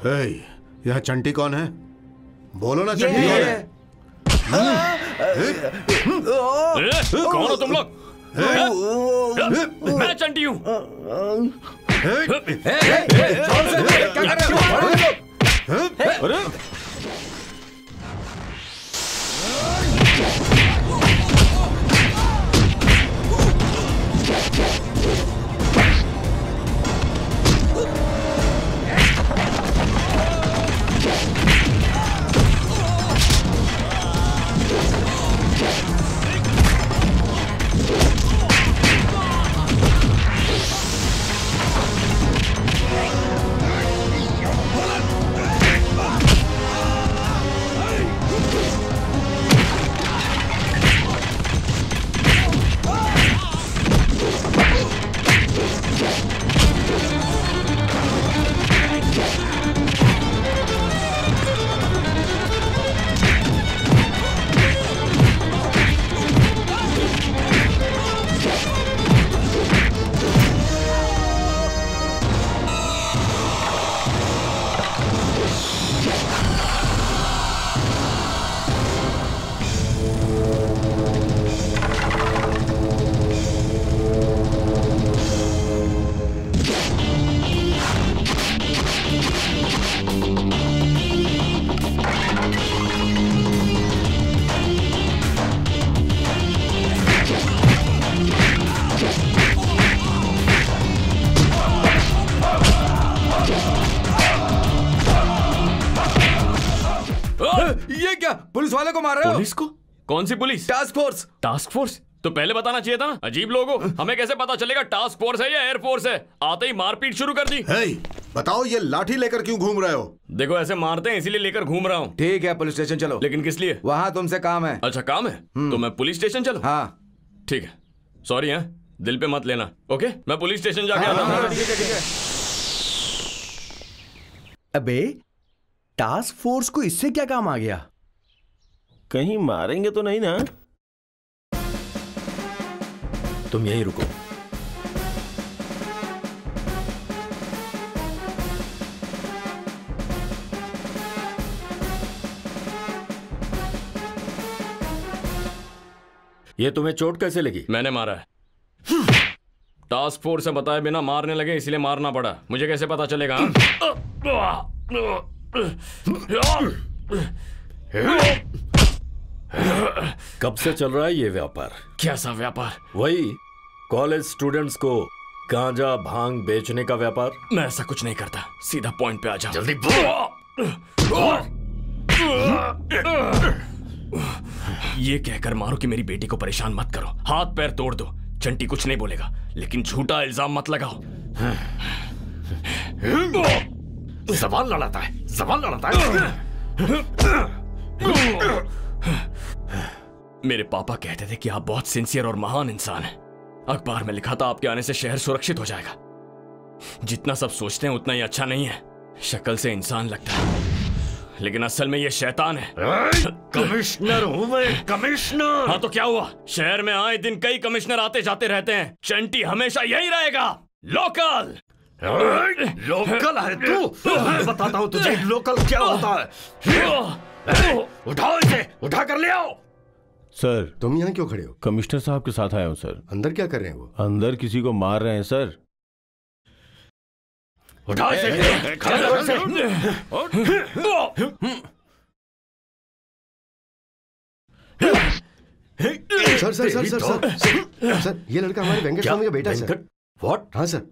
यह चंटी कौन है? बोलो ना, चंटी कौन है? कौन हो तुम लोग? मैं चंटी हूँ। ये क्या, पुलिस वाले को मार रहे हो? पुलिस को? कौन सी police? Task force. Task force? तो पहले बताना चाहिए था ना। अजीब लोग हो, हमें कैसे पता चलेगा टास्क फोर्स है या एयरफोर्स है? आते ही मारपीट शुरू कर दी। बताओ ये लाठी लेकर क्यों घूम रहे हो? देखो ऐसे मारते हैं इसीलिए लेकर घूम रहा हूँ। ठीक है, पुलिस स्टेशन चलो। लेकिन किस लिए? वहाँ तुमसे काम है। अच्छा काम है, तो मैं पुलिस स्टेशन चलूं? हाँ ठीक है, सॉरी है, दिल पे मत लेना। ओके, मैं पुलिस स्टेशन जाके आता हूँ। ठीक है। अबे टास्क फोर्स को इससे क्या काम आ गया? कहीं मारेंगे तो नहीं ना? तुम यहीं रुको। ये तुम्हें चोट कैसे लगी? मैंने मारा है। टास्क फोर्स से बताए बिना मारने लगे, इसलिए मारना पड़ा। मुझे कैसे पता चलेगा? कब से चल रहा है ये व्यापार? कैसा व्यापार? वही कॉलेज स्टूडेंट्स को गांजा भांग बेचने का व्यापार। मैं ऐसा कुछ नहीं करता, सीधा पॉइंट पे आ जाओ। जल्दी बोल। ये कहकर मारो कि मेरी बेटी को परेशान मत करो, हाथ पैर तोड़ दो। चंटी कुछ नहीं बोलेगा, लेकिन झूठा इल्जाम मत लगाओ। जबान लड़ाता है, जबान लड़ाता है। मेरे पापा कहते थे कि आप बहुत सिंसियर और महान इंसान हैं। अखबार में लिखा था आपके आने से शहर सुरक्षित हो जाएगा। जितना सब सोचते हैं उतना ही अच्छा नहीं है। शक्ल से इंसान लगता है, लेकिन असल में ये शैतान है। कमिश्नर हूं मैं, कमिश्नर। हाँ तो क्या हुआ? शहर में आए दिन कई कमिश्नर आते जाते रहते हैं। चंटी हमेशा यही रहेगा, लोकल। लोकल है तू? मैं बताता हूं तुझे लोकल क्या होता है। उठाओ इसे, उठा कर ले आओ। सर तुम यहाँ क्यों खड़े हो? कमिश्नर साहब के साथ आया हूँ सर। अंदर क्या कर रहे हैं वो? अंदर किसी को मार रहे हैं सर। उठा इसे, खड़ा करो इसे। सर, ये लड़का हमारे वेंकट स्वामी का बेटा है सर। व्हाट? हाँ सर।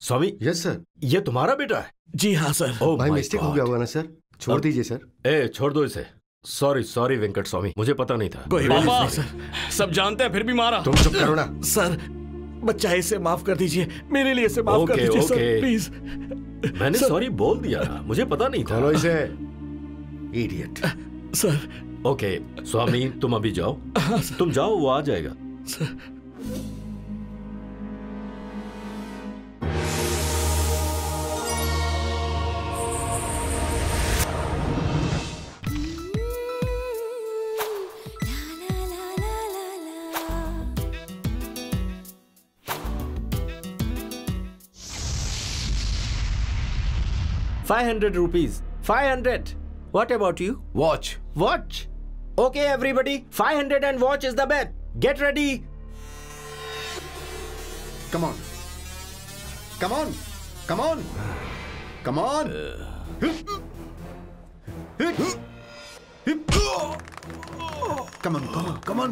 स्वामी? Yes sir. ये तुम्हारा बेटा है? जी हाँ सर। भाई मिस्टेक हो गया होगा ना सर, छोड़ दीजिए सर। छोड़ दो इसे। सॉरी सॉरी वेंकट स्वामी, मुझे पता नहीं था। पापा सब जानते हैं फिर भी मारा। तुम चुप करो ना सर। बच्चा इसे माफ कर दीजिए, मेरे लिए इसे माफ कर दीजिए सर, प्लीज। मैंने सॉरी बोल दिया ना, मुझे पता नहीं था। चलो इसे, इडियट। सर। ओके स्वामी तुम अभी जाओ। तुम जाओ, वो आ जाएगा। Sir. 500 rupees. 500. What about you? Watch. Watch. Okay, everybody. 500 and watch is the bet. Get ready. Come on. Come on. Come on. Come on. Come on, come on, come on.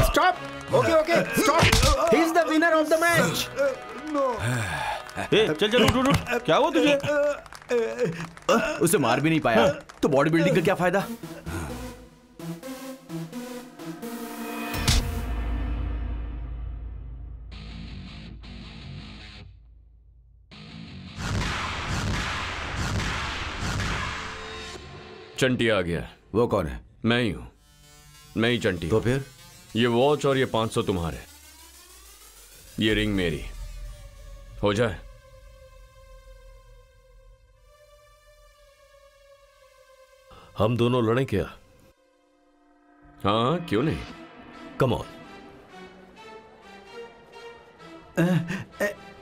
Stop. Okay. Stop. He's the winner of the match. ए, चल चल उठ उठ उठ। क्या हुआ तुझे? उसे मार भी नहीं पाया तो बॉडी बिल्डिंग का क्या फायदा? चंटी आ गया। वो कौन है? मैं ही हूं, मैं ही चंटी। तो फिर ये वॉच और ये 500 तुम्हारे, ये रिंग मेरी। हो जाए? हम दोनों लड़ें क्या? हाँ, क्यों नहीं? Come on.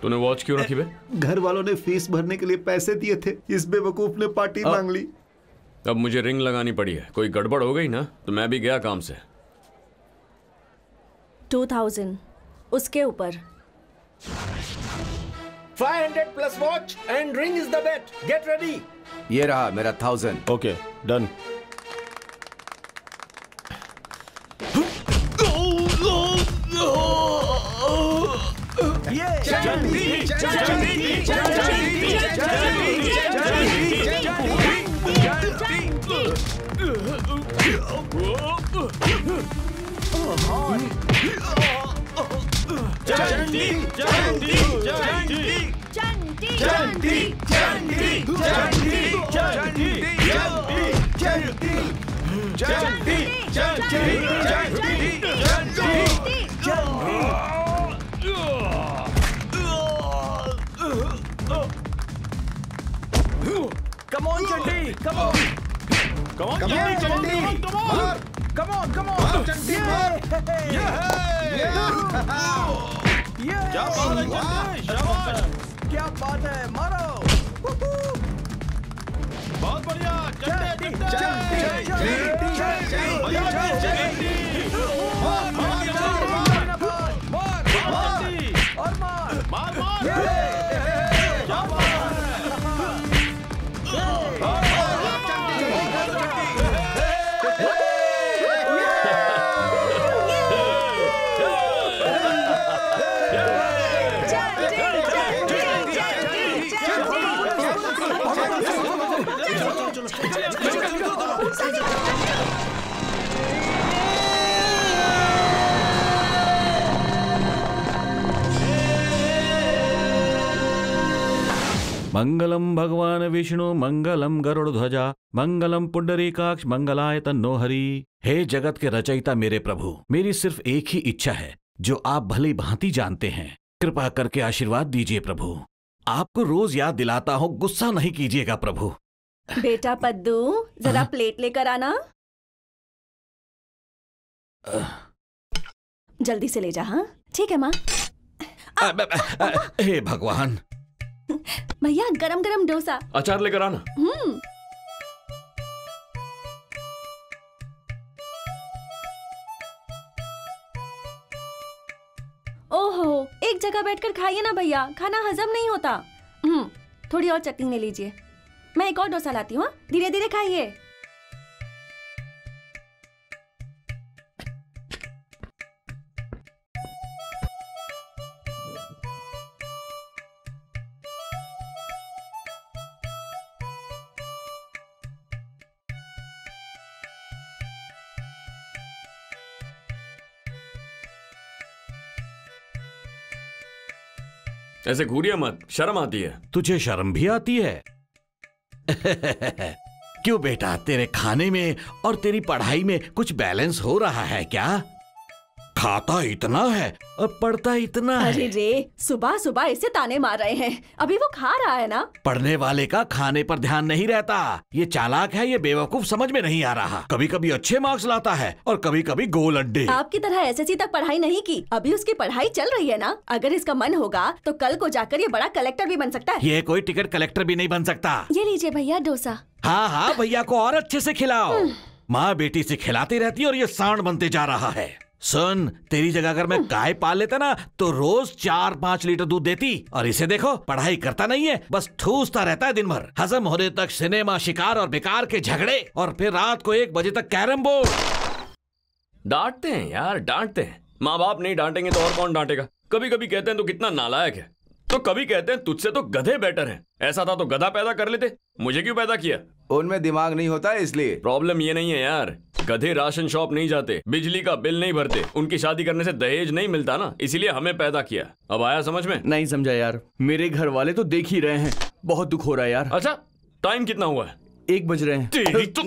तूने वॉच क्यों रखी बे? घर वालों ने फीस भरने के लिए पैसे दिए थे, इस बेवकूफ ने पार्टी मांग ली। अब मुझे रिंग लगानी पड़ी है। कोई गड़बड़ हो गई ना तो मैं भी गया काम से। 2000 उसके ऊपर। 500 plus watch and ring is the bet. Get ready. ये रहा मेरा 1000। Okay, done. Come on, Chanti. Come on. Come on, Chanti. Come on. Chanti, मार। क्या बात है चंटी? शाबाश। क्या बात है, मारो। बहुत बढ़िया चंटी। मंगलम भगवान विष्णु मंगलम गरुड़ ध्वजा मंगलम पुंडरीकाक्ष मंगलाय तन्नो हरि। हे जगत के रचयिता मेरे प्रभु, मेरी सिर्फ एक ही इच्छा है जो आप भली भांति जानते हैं। कृपा करके आशीर्वाद दीजिए प्रभु। आपको रोज याद दिलाता हूँ, गुस्सा नहीं कीजिएगा प्रभु। बेटा पद्दू, जरा प्लेट लेकर आना। जल्दी से ले जा। हाँ ठीक है माँ। हे भगवान। भैया गरम गरम डोसा। अचार लेकर आना। ओहो, एक जगह बैठकर खाइए ना भैया, खाना हजम नहीं होता। थोड़ी और चटनी ले लीजिए, मैं एक और डोसा लाती हूँ। धीरे धीरे खाइए। ऐसे घूरिया मत, शर्म आती है। तुझे शर्म भी आती है? क्यों बेटा, तेरे खाने में और तेरी पढ़ाई में कुछ बैलेंस हो रहा है क्या? खाता इतना है और पढ़ता इतना है। अरे रे, सुबह सुबह इसे ताने मार रहे हैं। अभी वो खा रहा है ना। पढ़ने वाले का खाने पर ध्यान नहीं रहता। ये चालाक है, ये बेवकूफ, समझ में नहीं आ रहा। कभी कभी अच्छे मार्क्स लाता है और कभी कभी गोल अड्डे। आपकी तरह एसएससी तक पढ़ाई नहीं की, अभी उसकी पढ़ाई चल रही है ना। अगर इसका मन होगा तो कल को जाकर ये बड़ा कलेक्टर भी बन सकता है। ये कोई टिकट कलेक्टर भी नहीं बन सकता। ये लीजिए भैया डोसा। हाँ हाँ, भैया को और अच्छे से खिलाओ। माँ बेटी से खिलाती रहती है और ये सांड बनते जा रहा है। सुन, तेरी जगह अगर मैं गाय पाल लेता ना तो रोज 4-5 लीटर दूध देती। और इसे देखो, पढ़ाई करता नहीं है, बस ठूसता रहता है दिन भर। हजम होने तक सिनेमा, शिकार और बेकार के झगड़े, और फिर रात को 1 बजे तक कैरम बोर्ड। डांटते हैं यार, डांटते हैं। माँ बाप नहीं डांटेंगे तो और कौन डांटेगा। कभी कभी कहते हैं तो कितना नालायक है, तो कभी कहते हैं तुझसे तो गधे बेटर हैं। ऐसा था तो गधा पैदा कर लेते, मुझे क्यों पैदा किया? उनमें दिमाग नहीं होता इसलिए। प्रॉब्लम ये नहीं है यार, गधे राशन शॉप नहीं जाते, बिजली का बिल नहीं भरते, उनकी शादी करने से दहेज नहीं मिलता ना, इसीलिए हमें पैदा किया। अब आया समझ में? नहीं समझा यार, मेरे घर वाले तो देख ही रहे हैं। बहुत दुख हो रहा है यार। अच्छा, टाइम कितना हुआ है? 1 बज रहे हैं। तेरी तो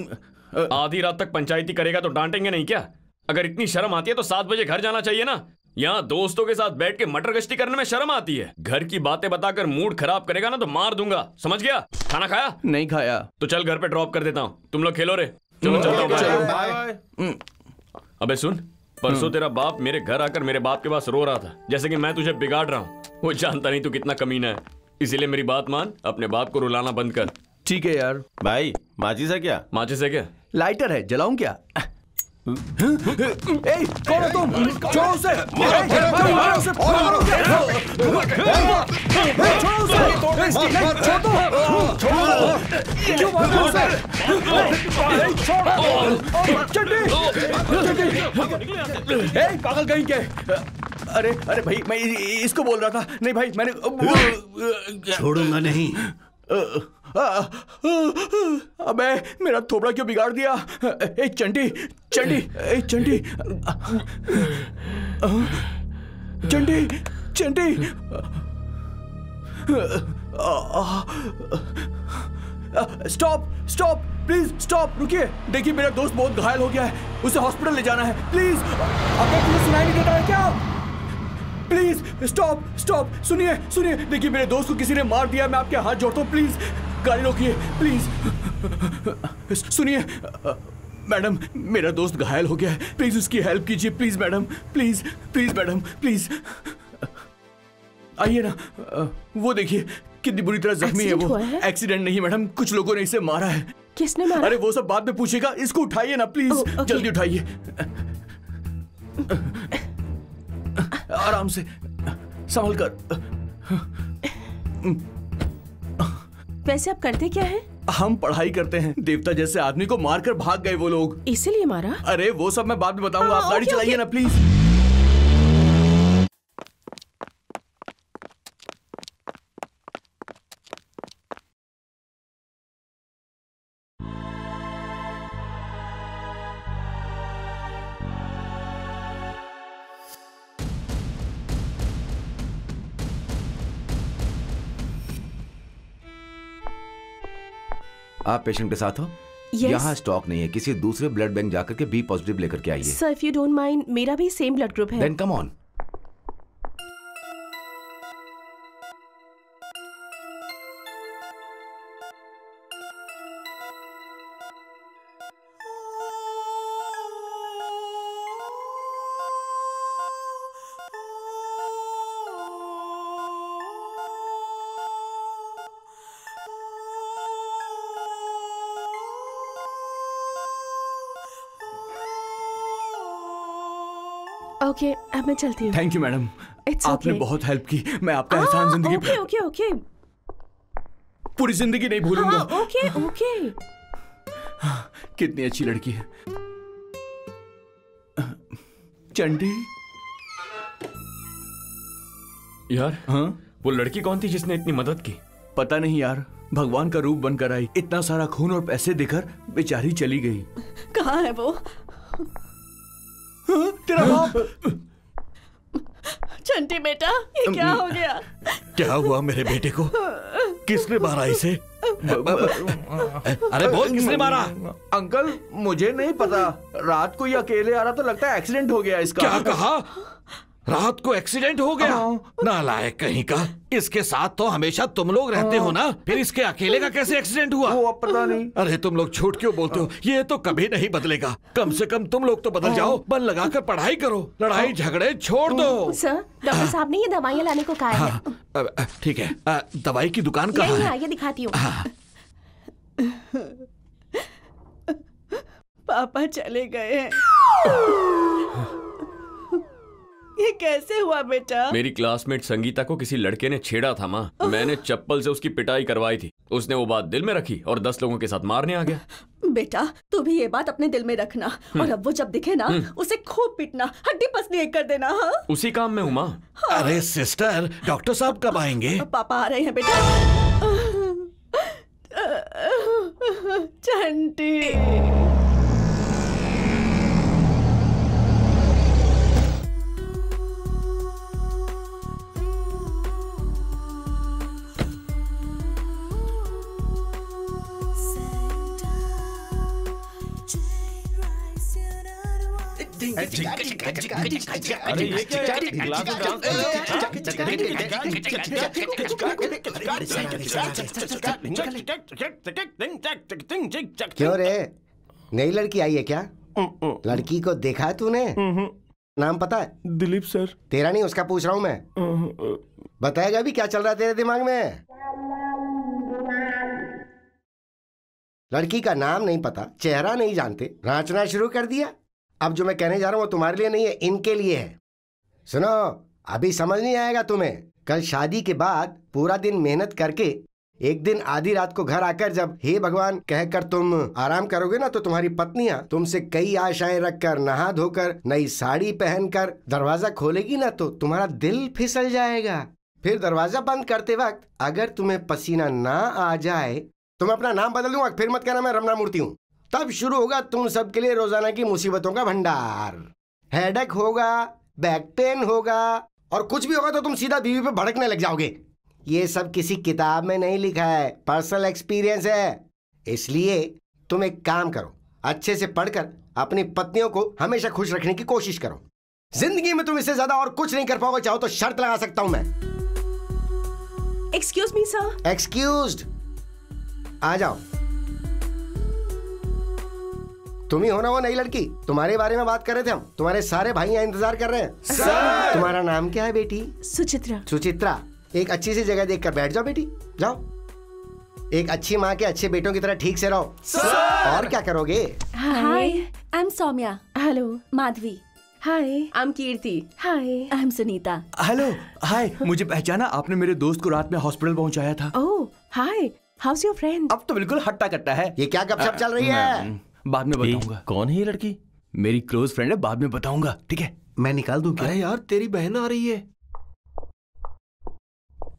आधी रात तक पंचायती करेगा तो डांटेंगे नहीं क्या? अगर इतनी शर्म आती है तो 7 बजे घर जाना चाहिए ना। यहाँ दोस्तों के साथ बैठ के मटर गश्ती करने में शर्म आती है। घर की बातें बताकर मूड खराब करेगा ना तो मार दूंगा, समझ गया? खाना खाया? नहीं खाया। तो चल घर पे ड्रॉप कर देता हूँ, तुम लोग खेलो रे। चलो चलता हूँ। अबे सुन, परसों तेरा बाप मेरे घर आकर मेरे बाप के पास रो रहा था, जैसे कि मैं तुझे बिगाड़ रहा हूँ। वो जानता नहीं तू कितना कमीना है, इसीलिए मेरी बात मान, अपने बाप को रुलाना बंद कर। ठीक है यार। भाई माचिस है क्या? माचिस है क्या? लाइटर है, जलाऊं क्या? ए, कौन हो तुम? छोड़ो उसे! मारो उसे! छोड़ो उसे! छोड़ दो! क्यों मार रहे हो उसे? चड्डी! ए, पागल कहीं के! अरे अरे भाई, मैं इसको बोल रहा था। नहीं भाई, मैंने छोड़ूंगा नहीं। अबे, मेरा थोबड़ा क्यों बिगाड़ दिया? ए चंडी, चंडी, ए Chandi, Chandi, Chandi. Stop, stop, please stop, रुकिए। देखिए मेरा दोस्त बहुत घायल हो गया है, उसे हॉस्पिटल ले जाना है, प्लीज। आपको कुछ सुनाई नहीं देता है क्या? प्लीज स्टॉप, स्टॉप, सुनिए, सुनिए। देखिए मेरे दोस्त को किसी ने मार दिया, मैं आपके हाथ जोड़ता हूँ, प्लीज गाड़ी रोकिए, प्लीज। सुनिए मैडम, मेरा दोस्त घायल हो गया है, प्लीज उसकी हेल्प कीजिए, please madam, please, please madam, please आइए ना। वो देखिए कितनी बुरी तरह जख्मी है वो। एक्सीडेंट नहीं मैडम, कुछ लोगों ने इसे मारा है। किसने मारा? अरे वो सब बाद में पूछेगा, इसको उठाइए ना प्लीज। जल्दी उठाइए, आराम से, संभल कर। वैसे आप करते क्या हैं? हम पढ़ाई करते हैं। देवता जैसे आदमी को मारकर भाग गए वो लोग। इसीलिए मारा? अरे वो सब मैं बाद में बताऊंगा, आप गाड़ी चलाइए ना प्लीज। आप पेशेंट के साथ हो? yes. यहाँ स्टॉक नहीं है, किसी दूसरे ब्लड बैंक जाकर के बी पॉजिटिव लेकर के आइए। Sir if you don't mind, मेरा भी सेम ब्लड ग्रुप है। Then come on. ओके, अब मैं चलती हूँ। थैंक यू मैडम, आपने बहुत हेल्प की। मैं आपका एहसान जिंदगी ओके ओके ओके, पूरी जिंदगी नहीं भूलूंगा। Okay okay. कितनी अच्छी लड़की है चंडी। यार हाँ, वो लड़की कौन थी जिसने इतनी मदद की? पता नहीं यार, भगवान का रूप बनकर आई। इतना सारा खून और पैसे देकर बेचारी चली गई। कहाँ है वो? तेरा बाप। चंटी बेटा, ये क्या हो गया? क्या हुआ मेरे बेटे को? किसने मारा इसे? अरे बोल, किसने मारा? अंकल मुझे नहीं पता, रात को ये अकेले आ रहा तो लगता है एक्सीडेंट हो गया इसका। क्या कहा? रात को एक्सीडेंट हो गया? नालायक कहीं का, इसके साथ तो हमेशा तुम लोग रहते हो ना, फिर इसके अकेले का कैसे एक्सीडेंट हुआ? वो अब पता नहीं। अरे तुम लोग झूठ क्यों बोलते हो? ये तो कभी नहीं बदलेगा। कम से कम तुम लोग तो बदल जाओ, मन लगाकर पढ़ाई करो, लड़ाई झगड़े छोड़ दो। सर, डॉक्टर साहब ने ये दवाइयाँ लाने को कहा है। ठीक है, दवाई की दुकान कहाँ है? ये दिखाती हूँ। पापा चले गए हैं। ये कैसे हुआ बेटा? मेरी क्लासमेट संगीता को किसी लड़के ने छेड़ा था माँ। मैंने चप्पल से उसकी पिटाई करवाई थी। उसने वो बात दिल में रखी और 10 लोगों के साथ मारने आ गया। बेटा तू भी ये बात अपने दिल में रखना, और अब वो जब दिखे ना उसे खूब पीटना, हड्डी पसली एक कर देना। हाँ? उसी काम में हूँ माँ। अरे सिस्टर, डॉक्टर साहब कब आएंगे? पापा आ रहे हैं बेटा। चंटी। क्यों रे, नई लड़की आई है क्या? लड़की को देखा है तूने? नाम पता है? दिलीप सर। तेरा नहीं, उसका पूछ रहा हूँ मैं। बताएगा भी क्या चल रहा है तेरे दिमाग में? लड़की का नाम नहीं पता, चेहरा नहीं जानते, रांचना शुरू कर दिया। अब जो मैं कहने जा रहा हूँ वो तुम्हारे लिए नहीं है, इनके लिए है। सुनो, अभी समझ नहीं आएगा तुम्हें। कल शादी के बाद पूरा दिन मेहनत करके एक दिन आधी रात को घर आकर जब हे भगवान कहकर तुम आराम करोगे ना, तो तुम्हारी पत्नियां तुमसे कई आशाएं रखकर, नहा धोकर, नई साड़ी पहनकर दरवाजा खोलेगी ना, तो तुम्हारा दिल फिसल जाएगा। फिर दरवाजा बंद करते वक्त अगर तुम्हें पसीना ना आ जाए तो मैं अपना नाम बदल दूंगा। फिर मत कहना मैं रमना मूर्ति हूँ। तब शुरू होगा तुम सबके लिए रोजाना की मुसीबतों का भंडार। हेडेक होगा, बैक पेन होगा, और कुछ भी होगा तो तुम सीधा बीवी पे भड़कने लग जाओगे। ये सब किसी किताब में नहीं लिखा है, पर्सनल एक्सपीरियंस है। इसलिए तुम एक काम करो, अच्छे से पढ़कर अपनी पत्नियों को हमेशा खुश रखने की कोशिश करो। जिंदगी में तुम इससे ज्यादा और कुछ नहीं कर पाओगे। चाहो तो शर्त लगा सकता हूं मैं। Excuse me sir. एक्सक्यूज्ड। आ जाओ। तुम ही हो ना वो नई लड़की? तुम्हारे बारे में बात कर रहे थे हम। तुम्हारे सारे भाई यहाँ इंतजार कर रहे हैं। सर! तुम्हारा नाम क्या है बेटी? सुचित्रा। सुचित्रा, एक अच्छी सी जगह देखकर बैठ जाओ बेटी, जाओ। एक अच्छी माँ के अच्छे बेटों की तरह ठीक से रहो। सर! और क्या करोगे? Hi, I am Saumya. Hello. Madhavi. Hi, I am Kirti. Hi, I am Sunita. Hello. Hi, मुझे पहचाना? आपने मेरे दोस्त को रात में हॉस्पिटल पहुंचाया था। ओह, हाय, हाउस योर फ्रेंड? अब तो बिल्कुल हट्टा कट्टा है। ये क्या गपशप चल रही है? बाद में बताऊंगा। कौन है ये लड़की? मेरी क्लोज फ्रेंड है, बाद में बताऊंगा, ठीक है? मैं निकाल दूं क्या? अरे यार, तेरी बहन आ रही है।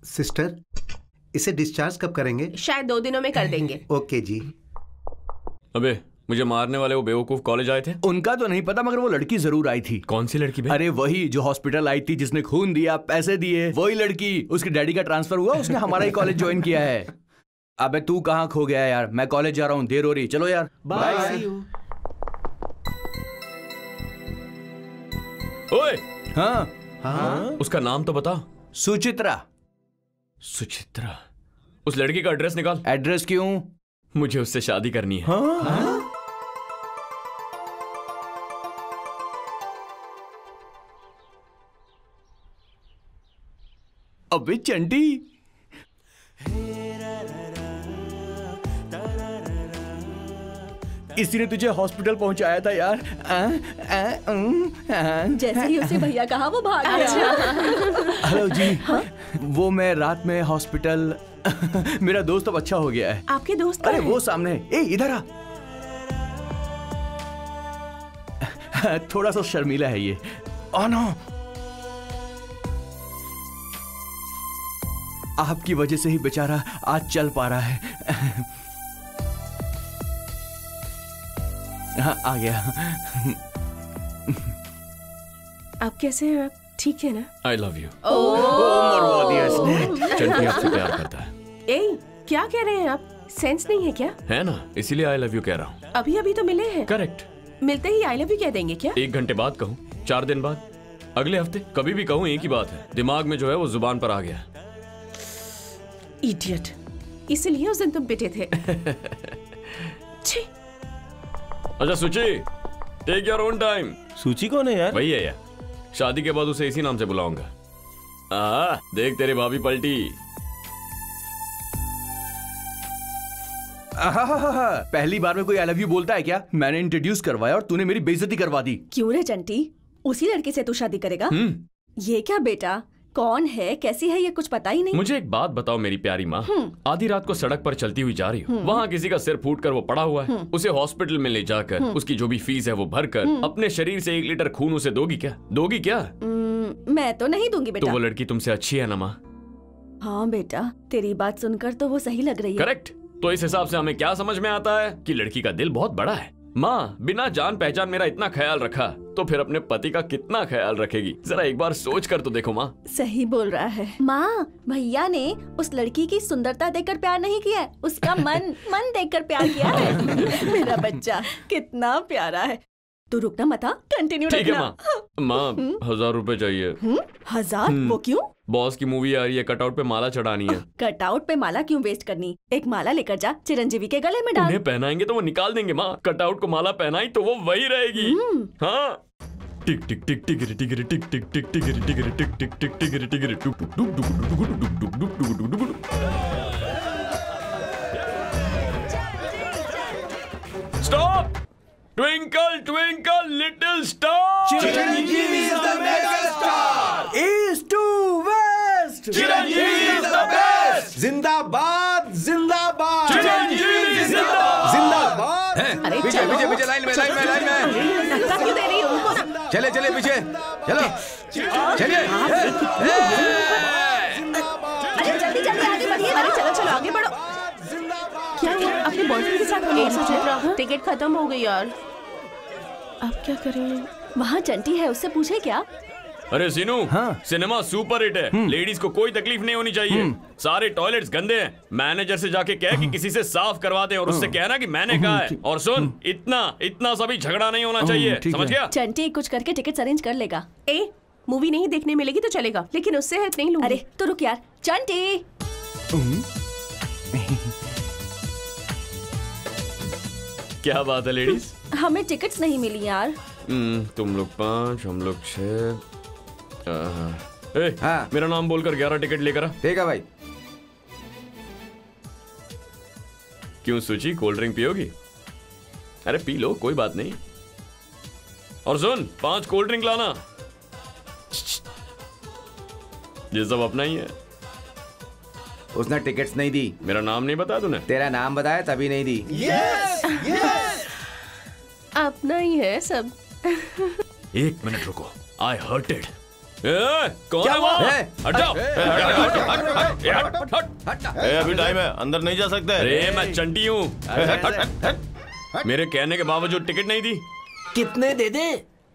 सिस्टर, इसे डिस्चार्ज कब करेंगे? शायद 2 दिनों में कर देंगे। ओके जी। अबे, मुझे मारने वाले वो बेवकूफ कॉलेज आए थे? उनका तो नहीं पता, मगर वो लड़की जरूर आई थी। कौन सी लड़की? अरे वही जो हॉस्पिटल आई थी, जिसने खून दिया, पैसे दिए, वही लड़की। उसके डैडी का ट्रांसफर हुआ, उसने हमारा ही कॉलेज ज्वाइन किया है। अबे तू कहाँ खो गया यार? मैं कॉलेज जा रहा हूँ, देर हो रही। चलो यार, बाय। ओए! हाँ? उसका नाम तो बता। सुचित्रा। सुचित्रा? उस लड़की का एड्रेस निकाल। एड्रेस क्यों? मुझे उससे शादी करनी है। हाँ? अबे चंटी, इसी ने तुझे हॉस्पिटल पहुंचाया था यार। जैसे ही उसे भैया कहा वो भाग गया। हेलो जी। हाँ? वो मैं रात में हॉस्पिटल मेरा दोस्त अब अच्छा हो गया है। आपके दोस्त? अरे वो सामने। ए इधर आ। थोड़ा सा शर्मीला है ये। ओह नो, आपकी वजह से ही बेचारा आज चल पा रहा है। हाँ, आ गया। आप कैसे हैं? आप ठीक है ना? आई लव यू। मरवा दिया इसने। चंटी आपसे प्यार करता है। ए, क्या कह रहे हैं आप? सेंस नहीं है क्या? है ना, इसीलिए आई लव यू कह रहा हूँ। अभी अभी तो मिले हैं। करेक्ट। मिलते ही आई लव यू कह देंगे क्या? 1 घंटे बाद कहूँ, 4 दिन बाद, अगले हफ्ते, कभी भी कहूँ एक ही बात है। दिमाग में जो है वो जुबान पर आ गया। इडियट। इसलिए उस दिन तुम पिटे थे। छी। अच्छा सुची, टेक योर ओन टाइम। सूची कौन है यार? वही है यार, शादी के बाद उसे इसी नाम से बुलाऊंगा। देख तेरी भाभी पलटी। पहली बार में कोई आई लव यू बोलता है क्या? मैंने इंट्रोड्यूस करवाया और तूने मेरी बेइज्जती करवा दी। क्यों रे चंटी, उसी लड़के से तू शादी करेगा? ये क्या बेटा, कौन है, कैसी है, ये कुछ पता ही नहीं। मुझे एक बात बताओ मेरी प्यारी माँ, आधी रात को सड़क पर चलती हुई जा रही हूँ, वहाँ किसी का सिर फूट कर वो पड़ा हुआ है, उसे हॉस्पिटल में ले जाकर उसकी जो भी फीस है वो भरकर अपने शरीर से 1 लीटर खून उसे दोगी क्या? दोगी क्या? मैं तो नहीं दूंगी बेटा। तो वो लड़की तुमसे अच्छी है ना माँ? हाँ बेटा, तेरी बात सुनकर तो वो सही लग रही है। करेक्ट। तो इस हिसाब से हमें क्या समझ में आता है कि लड़की का दिल बहुत बड़ा है। माँ बिना जान पहचान मेरा इतना ख्याल रखा, तो फिर अपने पति का कितना ख्याल रखेगी? जरा एक बार सोच कर तो देखो माँ। सही बोल रहा है माँ। भैया ने उस लड़की की सुंदरता देखकर प्यार नहीं किया है, उसका मन देखकर प्यार किया है। मेरा बच्चा कितना प्यारा है। तू रुकना मत, कंटिन्यू रखना। ठीक है माँ। 1000 रुपए चाहिए। 1000? वो क्यों? बॉस की मूवी आ रही है, कटआउट पे माला चढ़ानी है। कटआउट पे माला क्यों वेस्ट करनी? एक माला लेकर जा, चिरंजीवी के गले में डाल। उन्हें पहनाएंगे तो वो निकाल देंगे माँ। कटआउट को माला पहनाई तो वो वही रहेगी। हाँ। टिक टिक टिक टिक टिक टिक टिक टिक टिक टिक टिक टिक टिक टिक टिक टिक टुक टुक टुक टुक टुक टुक टुक। Stop! Twinkle, twinkle, little star. Chiranjeevi is the mega star. East to west. Chiranjeevi is the best. जिंदाबाद जिंदाबाद। चिरंजीवी जिंदाबाद। जिंदाबाद। पीछे लाइन में धक्का क्यों दे रही हो उनको ना? चले पीछे चलो चलिए। अरे जल्दी जल्दी आगे बढ़िए। अरे चलो आगे बढ़ो। क्या हुआ? अपने बॉयफ्रेंड के साथ टिकट खत्म हो गई यार। अब क्या करें? वहाँ चंटी है, उससे पूछे क्या? अरे सीनू, सिनेमा सुपर हिट है। लेडीज को कोई तकलीफ नहीं होनी चाहिए। सारे टॉयलेट्स गंदे हैं, मैनेजर से जाके कह कि किसी से साफ करवा दे और उससे कहना कि मैंने कहा है। और सुन, इतना सा भी झगड़ा नहीं होना चाहिए, समझ गया? चंटी कुछ करके टिकट अरेंज कर लेगा। मूवी नहीं देखने मिलेगी तो चलेगा, लेकिन उससे हेल्प नहीं लूंगी। अरे तो रुक यार, चंटी। क्या बात है लेडीज? हमें टिकट्स नहीं मिली यार। तुम लोग 5, हम लोग 6। मेरा नाम बोलकर 11 टिकट लेकर आ। ठीक है भाई। क्यों सूची, कोल्ड ड्रिंक पियोगी? अरे पी लो, कोई बात नहीं। और सुन, 5 कोल्ड ड्रिंक लाना। ये सब अपना ही है। उसने टिकट्स नहीं दी। मेरा नाम नहीं बताया तूने? तेरा नाम बताया तभी नहीं दी। यस अपना ही है सब। 1 मिनट रुको, आई हर्टेड। कौन है वहाँ? हट जाओ। अभी टाइम है, अंदर नहीं जा सकते। अरे मैं चंटी हूँ। मेरे कहने के बावजूद टिकट नहीं दी। कितने दे दे?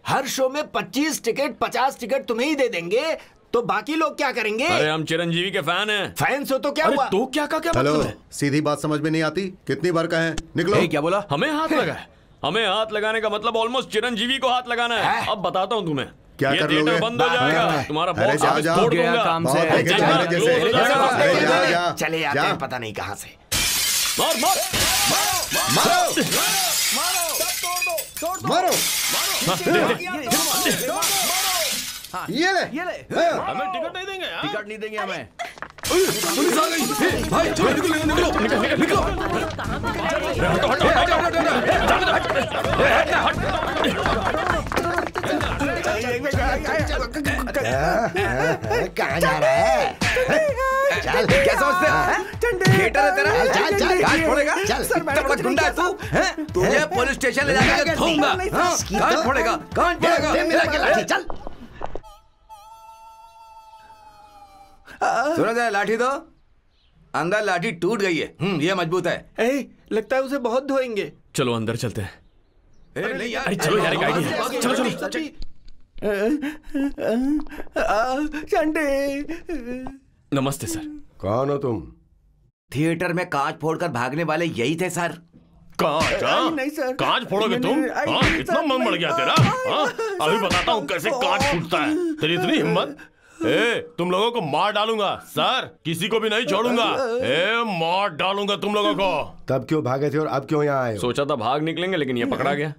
हर शो में 25 टिकट 50 टिकट तुम्हें ही दे देंगे, तो बाकी लोग क्या करेंगे? अरे हम चिरंजीवी के फैन हैं। फैंस हो तो क्या हुआ? तो क्या मतलब है? सीधी बात समझ में नहीं आती, कितनी बार कहें? निकलो। क्या बोला? हमें हाथ लगा है। हमें हाथ लगाने का मतलब ऑलमोस्ट चिरंजीवी को हाथ लगाना है। अब बताता हूँ तुम्हें, क्या ये कर थिएटर लोगे? बंद हो जाएगा, तुम्हारा बॉक्स ऑफिस जाओ, तोड़ गया दूंगा। काम से। चले आते हैं, पता नहीं कहाँ से। मार मार मारो। ये ले। हमें टिकट नहीं देंगे। टिकट नहीं देंगे हमें। पुलिस आ गई। भाई निकलो। कहाँ जा रहा है? चल, क्या समझते हैं? थिएटर है तेरा? चल, गाल फोड़ेगा? चल। इतना बड़ा गुंडा है तू? तुझे पुलिस स्टेशन ले जाकर धोऊंगा। गाल फोड़ेगा? कौन फोड़ेगा? मिला के लाठी, चल। सुनो जरा, लाठी दो। अंदर लाठी टूट गई है। ये मजबूत है। लगता है उसे बहुत धोएंगे। चलो अंदर चलते हैं। नहीं यार, अरे चलो यार, गाड़ी है। चलो चंटे। नमस्ते सर। कौन हो तुम? थिएटर में कांच फोड़कर भागने वाले यही थे सर। कांच? नहीं सर, कांच फोड़ोगे तुम? हाँ, इतना मन बढ़ गया तेरा? हाँ, अभी बताता हूँ कैसे कांच फूटता है। तेरी इतनी हिम्मत? तुम लोगों को मार डालूंगा सर, किसी को भी नहीं छोड़ूंगा। मार डालूंगा तुम लोगों को। तब क्यों भागे थे और अब क्यों यहाँ आए? सोचा था भाग निकलेंगे लेकिन ये पकड़ा गया।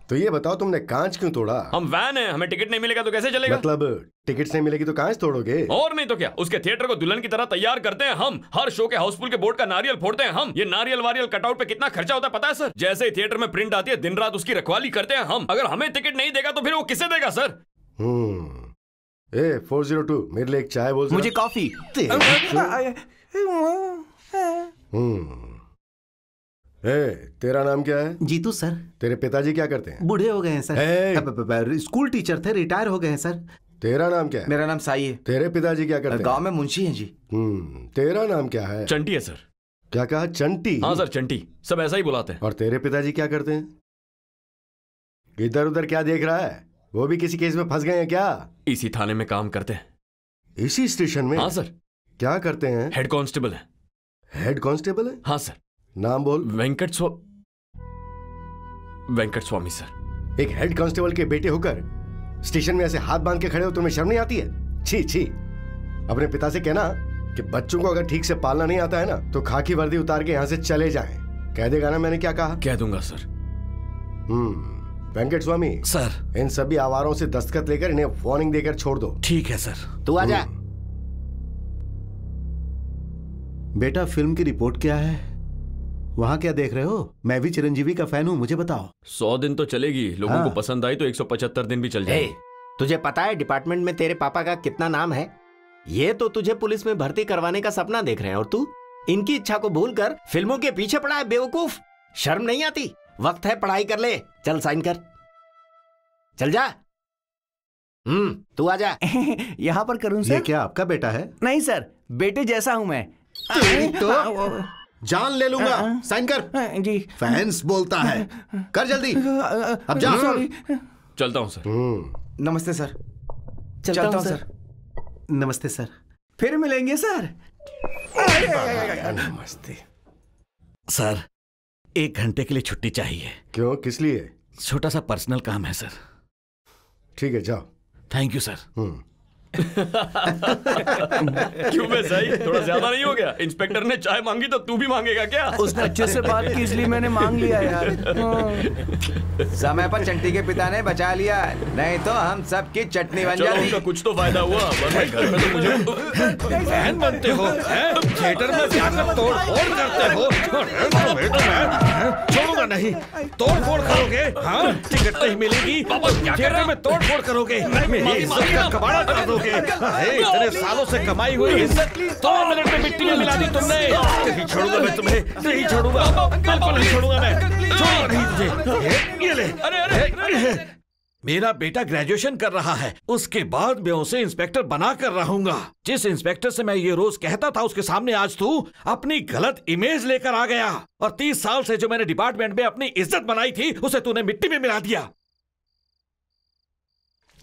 तो ये बताओ तुमने कांच क्यों तोड़ा? हम वैन है, हमें टिकट नहीं मिलेगा तो कैसे चलेगा? मतलब टिकट नहीं मिलेगी तो कांच तोड़ोगे? और नहीं तो क्या, उसके थिएटर को दुल्हन की तरह तैयार करते हैं हम। हर शो के हाउसफुल के बोर्ड का नारियल फोड़ते हैं हम। ये नारियल वारियल कटआउट पे कितना खर्चा होता है पता है सर? जैसे ही थिएटर में प्रिंट आती है दिन रात उसकी रखवाली करते हैं हम। अगर हमें टिकट नहीं देगा तो फिर वो किसे देगा सर? 402 मेरे लिए एक चाय बोल। मुझे कॉफी। तेरा नाम क्या है? जीतू सर। तेरे पिताजी क्या करते हैं? बूढ़े हो गए हैं सर। स्कूल टीचर थे, रिटायर हो गए हैं सर। तेरा नाम क्या है? मेरा नाम साई है। तेरे पिताजी क्या करते हैं? गांव में मुंशी हैं जी। तेरा नाम क्या है? चंटी है सर। क्या कहा? चंटी? हाँ सर चंटी, सब ऐसा ही बुलाते हैं। और तेरे पिताजी क्या करते हैं? इधर उधर क्या देख रहा है? वो भी किसी केस में फंस गए हैं क्या? इसी थाने में काम करते हैं। इसी स्टेशन में? हाँ सर। क्या करते हैं? हेड कांस्टेबल है। हेड कांस्टेबल है? हाँ सर। नाम बोल। वेंकट स्वामी सर। एक हेड कांस्टेबल के बेटे होकर स्टेशन में ऐसे हाथ बांध के खड़े हो, तुम्हें शर्म नहीं आती है? छी छी। अपने पिता से कहना कि बच्चों को अगर ठीक से पालना नहीं आता है ना तो खाकी वर्दी उतार के यहाँ से चले जाएं। कह देगा ना मैंने क्या कहा? कह दूंगा सर। वेंकट स्वामी सर, इन सभी आवारों से दस्तखत लेकर इन्हें वार्निंग देकर छोड़ दो। ठीक है सर। तू आजा। बेटा फिल्म की रिपोर्ट क्या है? वहां क्या देख रहे हो? मैं भी चिरंजीवी का फैन हूं, मुझे बताओ। 100 दिन तो चलेगी, लोगों को पसंद आई तो 175 दिन भी चल जाएगी। तुझे पता है डिपार्टमेंट में तेरे पापा का कितना नाम है? ये तो तुझे पुलिस में भर्ती करवाने का सपना देख रहे हैं और तू इनकी इच्छा को भूलकर फिल्मों के पीछे पड़ा है बेवकूफ। शर्म नहीं आती? वक्त है पढ़ाई कर ले। चल साइन कर, चल जा। तू आजा। यहाँ पर करूं सर? ये क्या आपका बेटा है? नहीं सर, बेटे जैसा हूं मैं। तो जान ले लूंगा। साइन कर। जी। फैंस बोलता है, कर जल्दी। अब जा। चलता हूं सर। नमस्ते सर। चलता हूं सर। नमस्ते सर। फिर मिलेंगे सर। नमस्ते सर। 1 घंटे के लिए छुट्टी चाहिए। क्यों, किस लिए? छोटा सा पर्सनल काम है सर। ठीक है जाओ। Thank you sir. क्यों बे सही, थोड़ा ज्यादा नहीं हो गया? इंस्पेक्टर ने चाय मांगी तो तू भी मांगेगा क्या? उसने अच्छे से बात की इसलिए मैंने मांग लिया यार। समय पर चंटी के पिता ने बचा लिया, नहीं तो हम सब की चटनी बन जाती। उनका कुछ तो फायदा हुआ, वरना घर में तो मुझे बहन बनते हो, थिएटर में जाकर तोड़ फोड़ करते हो। छोड़ूंगा नहीं। तोड़ फोड़ करोगे? हाँ, टिकट नहीं मिलेगी, थिएटर में तोड़ फोड़ करोगे, मेरी इज्जत का कबाड़ा कर दोगे। इतने सालों से कमाई हुई इज्जत 2 मिनट में मिट्टी में मिला दी तुमने। नहीं छोड़ूंगा मैं तुम्हें, नहीं छोड़ूंगा, बिल्कुल नहीं छोड़ूंगा मैं। छोड़ूंगा नहीं तुझे। ये ले। अरे मेरा बेटा ग्रेजुएशन कर रहा है, उसके बाद मैं उसे इंस्पेक्टर बना कर रहूंगा। जिस इंस्पेक्टर से मैं ये रोज कहता था उसके सामने आज तू अपनी गलत इमेज लेकर आ गया, और 30 साल से जो मैंने डिपार्टमेंट में अपनी इज्जत बनाई थी उसे तूने मिट्टी में मिला दिया।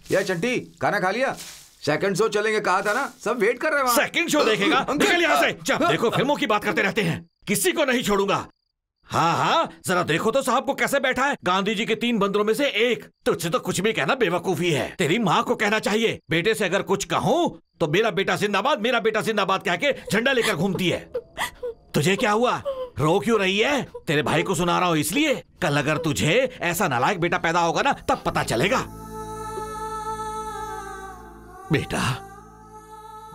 या चंटी, खाना खा लिया? सेकंड शो चलेंगे कहा था ना, सब वेट कर रहे हैं। सेकंड शो देखेगा? निकल यहाँ से। जब देखो फिल्मों की बात करते रहते हैं, किसी को नहीं छोड़ूंगा। हाँ हाँ, जरा देखो तो साहब को कैसे बैठा है, गांधी जी के 3 बंदरों में से एक। तुझसे तो कुछ भी कहना बेवकूफी है। तेरी माँ को कहना चाहिए, बेटे से अगर कुछ कहूँ तो मेरा बेटा जिंदाबाद, मेरा बेटा जिंदाबाद कह के झंडा लेकर घूमती है। तुझे क्या हुआ, रो क्यों रही है? तेरे भाई को सुना रहा हूँ इसलिए। कल अगर तुझे ऐसा नालायक बेटा पैदा होगा ना, तब पता चलेगा। बेटा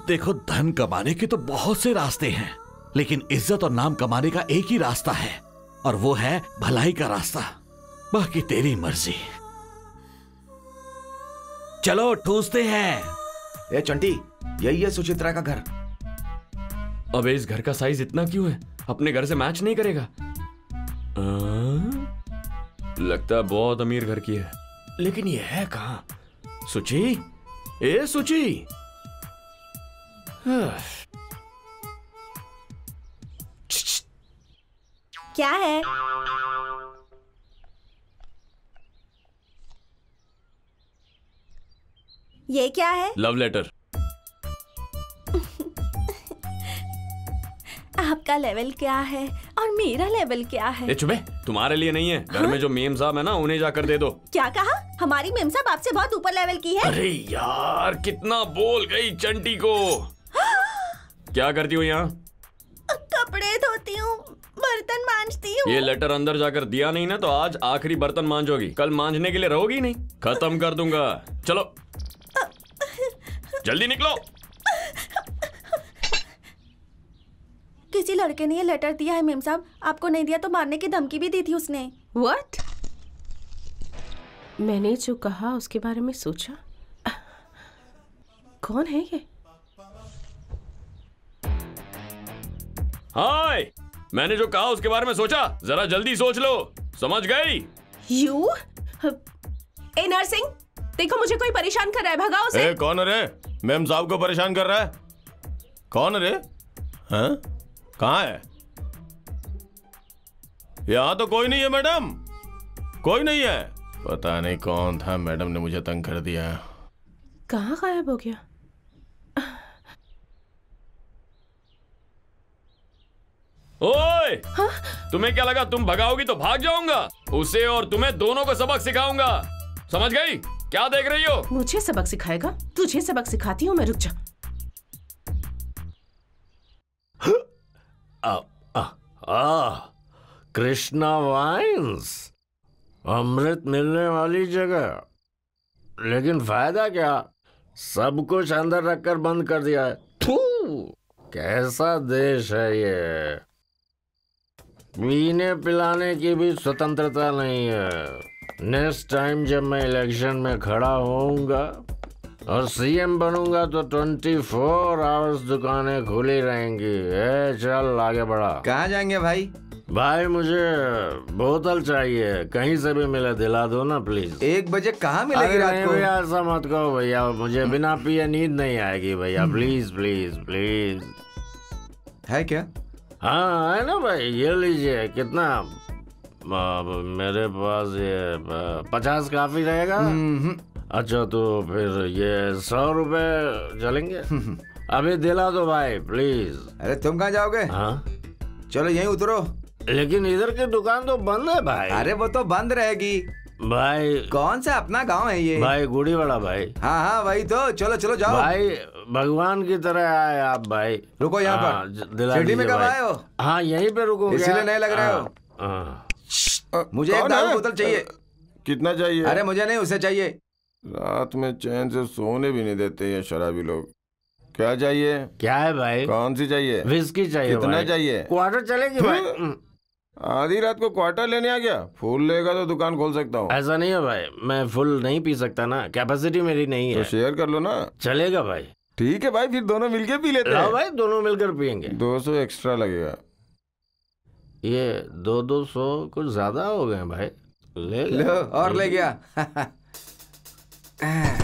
देखो, धन कमाने के तो बहुत से रास्ते हैं, लेकिन इज्जत और नाम कमाने का एक ही रास्ता है, और वो है भलाई का रास्ता। बाकी तेरी मर्जी। चलो ठूसते हैं। ए चंटी, यही है सुचित्रा का घर। अबे इस घर का साइज इतना क्यों है? अपने घर से मैच नहीं करेगा? लगता है बहुत अमीर घर की है, लेकिन ये है कहां? सुची, ए सुची। क्या है? ये क्या है? Love letter. आपका लेवल क्या है और मेरा लेवल क्या है? ए चुपे, तुम्हारे लिए नहीं है। घर में जो मेम साहब है ना, उन्हें जाकर दे दो। क्या कहा? हमारी मेम साहब आपसे बहुत ऊपर लेवल की है। अरे यार, कितना बोल गई चंटी को। क्या करती हूँ यहाँ? कपड़े धोती हूँ, बर्तन मांजती हूँ। ये लेटर अंदर जाकर दिया नहीं ना, तो आज आखिरी बर्तन मांजोगी। कल मांजने के लिए रहोगी नहीं। खत्म कर दूंगा। चलो जल्दी निकलो। किसी लड़के ने ये लेटर दिया है मेम साहब। आपको नहीं दिया तो मारने की धमकी भी दी थी उसने। What? मैंने जो कहा उसके बारे में सोचा। कौन है ये? हाय, मैंने जो कहा उसके बारे में सोचा? जरा जल्दी सोच लो। समझ गई? You? ए नरसिंह, देखो मुझे कोई परेशान कर रहा है, भगाओ उसे। कौन है रे? मैम साहब को परेशान कर रहा है? कौन है रे? हाँ? कहाँ है? यहाँ तो कोई नहीं है मैडम, कोई नहीं है। पता नहीं कौन था, मैडम ने मुझे तंग कर दिया। कहाँ गायब हो गया? ओए, हाँ? तुम्हें क्या लगा तुम भगाओगी तो भाग जाऊंगा? उसे और तुम्हें दोनों को सबक सिखाऊंगा। समझ गई? क्या देख रही हो? मुझे सबक सिखाएगा? तुझे सबक सिखाती हूँ मैं, रुक जा। कृष्णा वाइन्स, अमृत मिलने वाली जगह, लेकिन फायदा क्या? सब कुछ अंदर रखकर बंद कर दिया है। थू, कैसा देश है ये। पीने पिलाने की भी स्वतंत्रता नहीं है। नेक्स्ट टाइम जब मैं इलेक्शन में खड़ा होऊंगा और सीएम बनूंगा तो 24 आवर्स दुकानें खुली रहेंगी। चल आगे बढ़ा। कहाँ जाएंगे भाई? भाई मुझे बोतल चाहिए, कहीं से भी मिले दिला दो ना प्लीज। 1 बजे कहाँ मिलेगी रात को? ऐसा मत कहो भैया, मुझे बिना पिए नींद नहीं आएगी भैया। Please please please. है क्या? हाँ है ना भाई, ये लीजिए। कितना? मेरे पास ये 50 काफी रहेगा। अच्छा तो फिर ये 100 रुपए चलेंगे? अभी दिला दो भाई प्लीज। अरे तुम कहाँ जाओगे? हाँ चलो यहीं उतरो। लेकिन इधर की दुकान तो बंद है भाई। अरे वो तो बंद रहेगी भाई। कौन सा अपना गांव है ये? भाई गुड़ी वाला भाई। हाँ हाँ वही तो। चलो चलो जाओ भाई, भगवान की तरह आए आप भाई। रुको यहाँ पर। सिटी में कब आए हो? हाँ यहीं पे रुको। इसीलिए नहीं लग रहे हो। मुझे एक दारू बोतल चाहिए। कितना चाहिए? अरे मुझे नहीं, उसे चाहिए। रात में चैन से सोने भी नहीं देते ये शराबी लोग। क्या चाहिए? क्या है भाई? कौन सी चाहिए? विस्की चाहिए। कितना चाहिए? क्वार्टर चलेगी भाई। आधी रात को क्वार्टर लेने आ गया? फुल लेगा तो दुकान खोल सकता हूँ। ऐसा नहीं है भाई, मैं फुल नहीं पी सकता ना, कैपेसिटी मेरी नहीं है। तो शेयर कर लो ना। चलेगा भाई। ठीक है भाई, फिर दोनों मिलके पी लेते हैं। भाई दोनों मिलकर पियेंगे। 200 एक्स्ट्रा लगेगा। ये 200 कुछ ज्यादा हो गए भाई। ले लो और ले गया।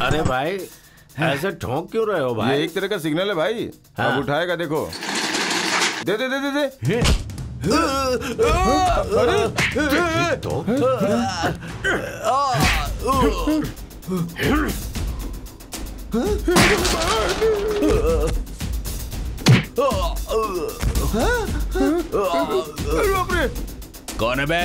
अरे भाई ऐसे ठोंक क्यों रहे हो भाई? ये एक तरह का सिग्नल है भाई। हाँ। अब उठाएगा देखो। दे दे दे दे दे। कौन है बे?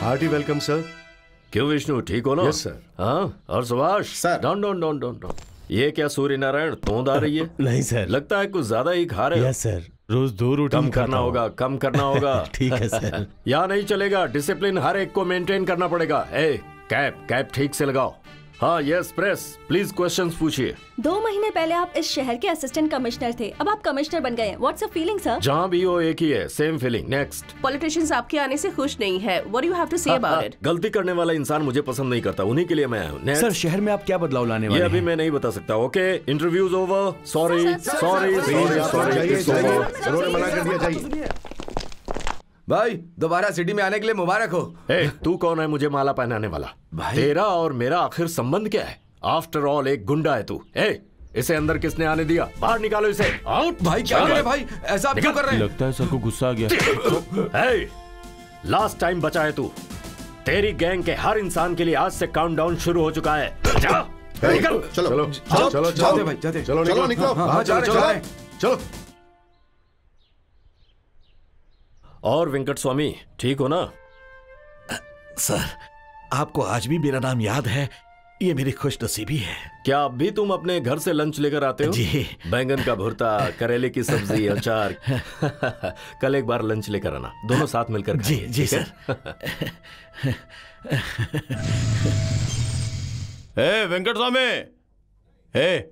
Hearty welcome sir. क्यों विष्णु, ठीक हो ना? Yes sir. हाँ, और Subhash sir. Don Don Don Don Don. ये क्या सूर्य नारायण तोंद आ रही है? नहीं सर, लगता है कुछ ज्यादा ही खा रहे हो। यस सर, रोज 2 रोटी कम करना होगा, कम करना होगा। ठीक है सर। यहाँ नहीं चलेगा, डिसिप्लिन हर एक को मेंटेन करना पड़ेगा। कैप ठीक से लगाओ। हाँ यस प्रेस, प्लीज क्वेश्चंस पूछिए। 2 महीने पहले आप इस शहर के असिस्टेंट कमिश्नर थे, अब आप कमिश्नर बन गए हैं। What's your feeling sir? जहाँ भी हो एक ही है, सेम फीलिंग। नेक्स्ट। पॉलिटिशियंस आपके आने से खुश नहीं है। What do you have to say about it? गलती करने वाला इंसान मुझे पसंद नहीं करता, उन्हीं के लिए मैं आया हूँ। सर शहर में आप क्या बदलाव लाने वाले ये हैं? अभी मैं नहीं बता सकता। Okay, interviews over. Sorry sorry sorry, मना कर दिया। जाइए भाई, दोबारा सिटी में आने के लिए मुबारक हो। तू कौन है मुझे माला पहनाने वाला? भाई। तेरा और मेरा आखिर संबंध क्या है? आफ्टर ऑल एक गुंडा है तू। इसे अंदर किसने आने दिया? बाहर निकालो इसे। आउट। भाई क्या कर रहे भाई, ऐसा आप क्यों कर रहे हैं? लगता है सर को गुस्सा आ गया। लास्ट टाइम बचा है तू। तेरी गैंग के हर इंसान के लिए आज से काउंटडाउन शुरू हो चुका है। जा निकल। चलो जाते भाई, जाते। चलो निकलो। चलो। और वेंकट स्वामी ठीक हो ना? सर, आपको आज भी मेरा नाम याद है, ये मेरी खुशनसीबी है। क्या अब भी तुम अपने घर से लंच लेकर आते हो? जी। बैंगन का भुर्ता, करेले की सब्जी, अचार। कल एक बार लंच लेकर आना, दोनों साथ मिलकर खाएंगे। जी सर। वेंकट स्वामी,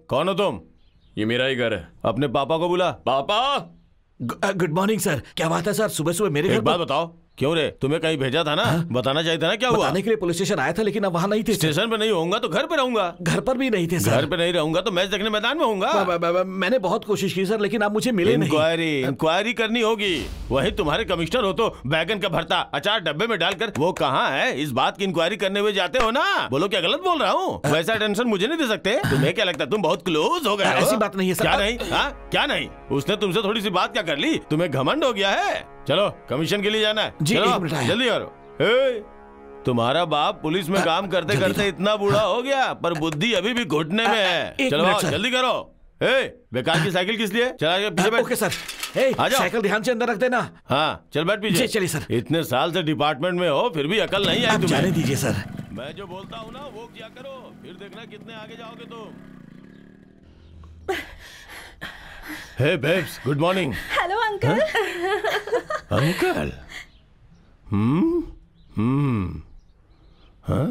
कौन हो तुम? ये मेरा ही घर है। अपने पापा को बुला। पापा। Good morning sir. क्या बात है सर, सुबह सुबह मेरे घर? एक बात बताओ, क्यों रे? तुम्हें कहीं भेजा था ना? बताना चाहिए था ना क्या हुआ? बताने के लिए पुलिस स्टेशन आया था, लेकिन अब वहाँ नहीं थे। स्टेशन पे नहीं होऊंगा तो घर पे रहूंगा। घर पर भी नहीं थे सर। घर पे नहीं रहूंगा तो मैच देखने मैदान में होऊंगा। मैंने बहुत कोशिश की सर, लेकिन आप मुझे मिले नहीं। इंक्वायरी करनी होगी। वही तुम्हारे कमिश्नर हो तो बैगन का भरता अचार डब्बे में डालकर वो कहाँ है, इस बात की इंक्वायरी करने हुए जाते हो ना? बोलो क्या गलत बोल रहा हूँ? वैसा टेंशन मुझे नहीं दे सकते? तुम्हें क्या लगता है तुम बहुत क्लोज हो गए? ऐसी बात नहीं है सर। क्या नहीं? क्या नहीं? उसने तुमसे थोड़ी सी बात क्या कर ली? तुम्हें घमंड हो गया है? चलो कमीशन के लिए जाना है। जी, चलो जल्दी करो। तुम्हारा बाप पुलिस में काम करते करते इतना बूढ़ा हो गया, पर बुद्धि अभी भी घुटने में है। चलो जल्दी करो। बेकार की साइकिल किस लिए? चला पीछे बैठ। Okay sir. साइकिल ध्यान से अंदर रख देना। हाँ चल बैठ पीछे। चलिए सर। इतने साल से डिपार्टमेंट में हो, फिर भी अकल नहीं आई तुम्हें। जाने दीजिए सर। मैं जो बोलता हूँ ना वो किया करो, फिर देखना कितने आगे जाओगे तुम। Hey babes, good morning. Hello uncle. Uncle? हाँ?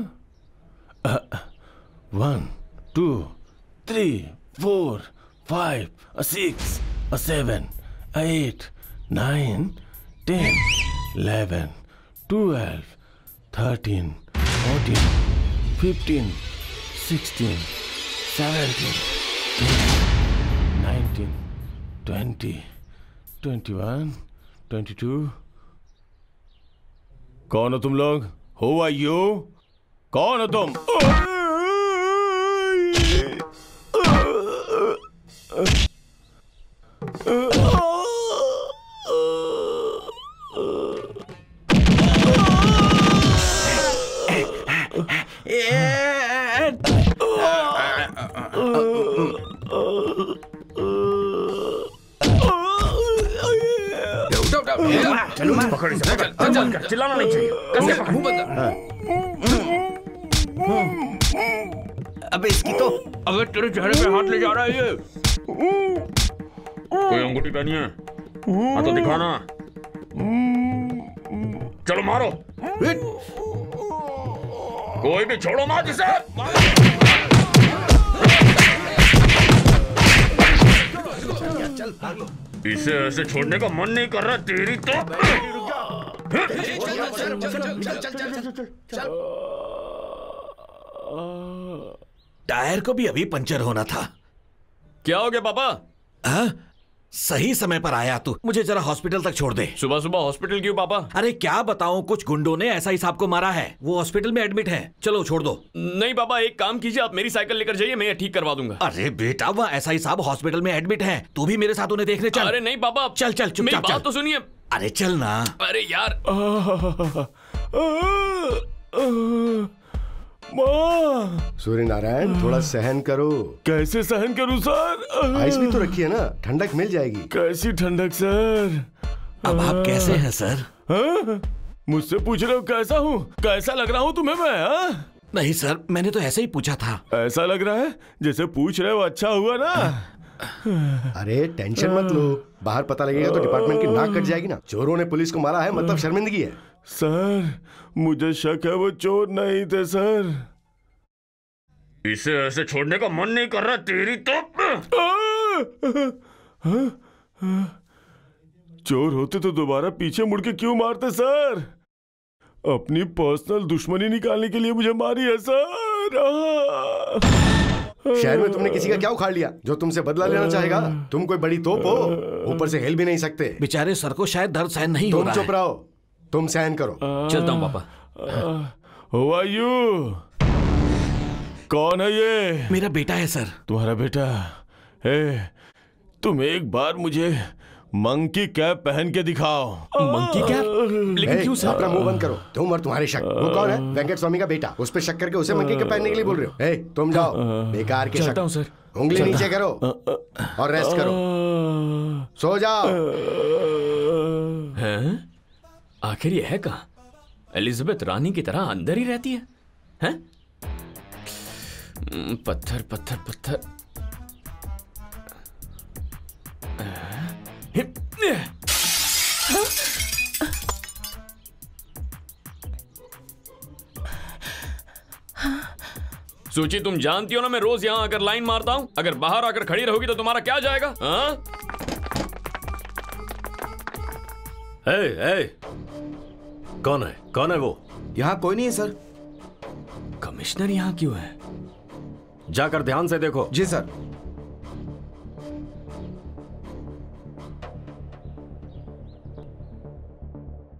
1 2 3 4 5 6 7 8 9 10 11 12 13 14 15 16 17 19 20 21 22। कौन हो तुम लोग? Who are you? कौन हो तुम? चिल्लाना नहीं चाहिए। अबे इसकी तो। अबे तेरे चेहरे पे हाथ ले जा रहा है ये। कोई अंगूठी पहनी है? हाँ तो दिखाना। चलो मारो। कोई भी छोड़ो मत इसे। इसे ऐसे छोड़ने का मन नहीं कर रहा तेरी तो। टायर को भी अभी पंचर होना था। क्या हो गया पापा? सही समय पर आया तू। मुझे जरा हॉस्पिटल तक छोड़ दे। सुबह सुबह हॉस्पिटल क्यों पापा? अरे क्या बताऊं, कुछ गुंडों ने ऐसा ही साहब को मारा है। वो हॉस्पिटल में एडमिट है। चलो छोड़ दो। नहीं पापा, एक काम कीजिए, आप मेरी साइकिल लेकर जाइए, मैं ठीक करवा दूंगा। अरे बेटा, वह ऐसा ही साहब हॉस्पिटल में एडमिट है। तू भी मेरे साथ उन्हें देखने चल। अरे नहीं पापा, चल चल चुपचाप मेरी बात तो सुनिए। अरे चल ना। अरे यार। सूर्य नारायण, थोड़ा सहन करो। कैसे सहन करूं सर? आइस भी तो रखी है ना, ठंडक मिल जाएगी। कैसी ठंडक सर? अब आप कैसे हैं सर? मुझसे पूछ रहे हो कैसा हूँ? कैसा लग रहा हूँ तुम्हें मैं? नहीं सर, मैंने तो ऐसे ही पूछा था। ऐसा लग रहा है जैसे पूछ रहे हो अच्छा हुआ ना। अरे टेंशन मत लो, बाहर पता लगेगा तो डिपार्टमेंट की नाक कट जाएगी ना। चोरों ने पुलिस को मारा है, मतलब शर्मिंदगी है। सर मुझे शक है वो चोर नहीं थे सर। इसे ऐसे छोड़ने का मन नहीं कर रहा तेरी तो। चोर होते तो दोबारा पीछे मुड़ के क्यों मारते सर? अपनी पर्सनल दुश्मनी निकालने के लिए मुझे मारी है सर। शहर में तुमने किसी का क्या उखाड़ लिया जो तुमसे बदला लेना चाहेगा? तुम कोई बड़ी तोप हो, ऊपर से हिल भी नहीं सकते। बेचारे सर को शायद दर्द सहन नहीं हो रहा है। तुम चुप रहो, तुम सहन करो। चलता हूँ पापा। Who are you? कौन है ये? मेरा बेटा है सर। तुम्हारा बेटा? तुम एक बार मुझे मंकी कैप पहन के दिखाओ। Monkey cap? लेकिन क्यों सर? अपना मुंह बंद करो। तुम और तुम्हारे शक। वो कौन है? वेंकट स्वामी का बेटा। उस पे शक करके उसे मंकी कैप पहनने के लिए बोल रहे हो? तुम जाओ, बेकार के शक। सर उंगली नीचे करो और रेस्ट करो। सो जाओ। हैं? आखिर ये है कहाँ? एलिजाबेथ रानी की तरह अंदर ही रहती है? हैं? पत्थर पत्थर पत्थर। सूची, तुम जानती हो ना मैं रोज यहाँ आकर लाइन मारता हूँ। अगर बाहर आकर खड़ी रहोगी तो तुम्हारा क्या जाएगा? हाँ? कौन है वो? यहाँ कोई नहीं है सर। कमिश्नर यहाँ क्यों है? जाकर ध्यान से देखो। जी सर।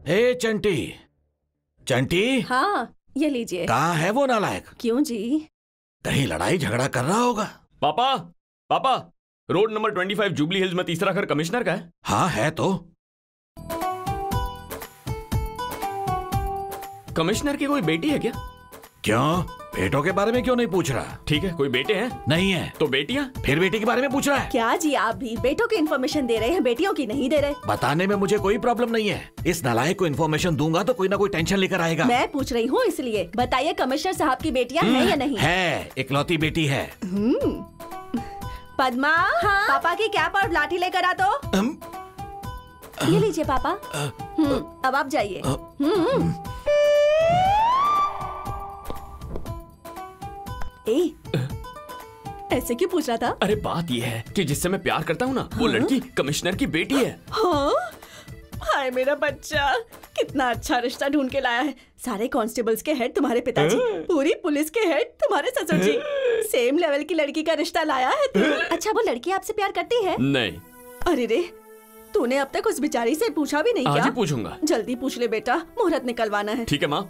हे चंटी, चंटी। हाँ, ये लीजिए। कहाँ है वो नालायक? क्यों जी? कहीं लड़ाई झगड़ा कर रहा होगा। पापा, पापा, रोड नंबर 25 जुबली हिल्स में तीसरा घर कमिश्नर का है? हाँ है तो। कमिश्नर की कोई बेटी है क्या? क्यों? बेटों के बारे में क्यों नहीं पूछ रहा? ठीक है, कोई बेटे हैं? नहीं है। तो बेटियां? फिर बेटी के बारे में पूछ रहा है? क्या जी, आप भी बेटों की इन्फॉर्मेशन दे रहे हैं, बेटियों की नहीं दे रहे। बताने में मुझे कोई प्रॉब्लम नहीं है। इस नालायक को इन्फॉर्मेशन दूंगा तो कोई ना कोई टेंशन लेकर आएगा। मैं पूछ रही हूँ इसलिए। बताइए कमिश्नर साहब की बेटियां हैं या नहीं? है, इकलौती बेटी है। पद्मा, हाँ? पापा की कैप और लाठी लेकर आ दो। ये लीजिए पापा। अब आप जाइए। ऐसे क्यों पूछ रहा था? अरे बात यह है कि जिससे मैं प्यार करता हूँ ना, वो लड़की कमिश्नर की बेटी है। हाँ? हाय मेरा बच्चा, कितना अच्छा रिश्ता ढूंढ के लाया है। सारे कांस्टेबल्स के हेड तुम्हारे पिताजी, पूरी पुलिस के हेड तुम्हारे ससुर जी। सेम लेवल की लड़की का रिश्ता लाया है तू। अच्छा, वो लड़की आपसे प्यार करती है? नहीं। अरे रे, तूने अब तक उस बेचारी से पूछा भी नहीं क्या? आज ही पूछूंगा। जल्दी पूछ ले बेटा, मुहूर्त निकलवाना है। ठीक है माँ।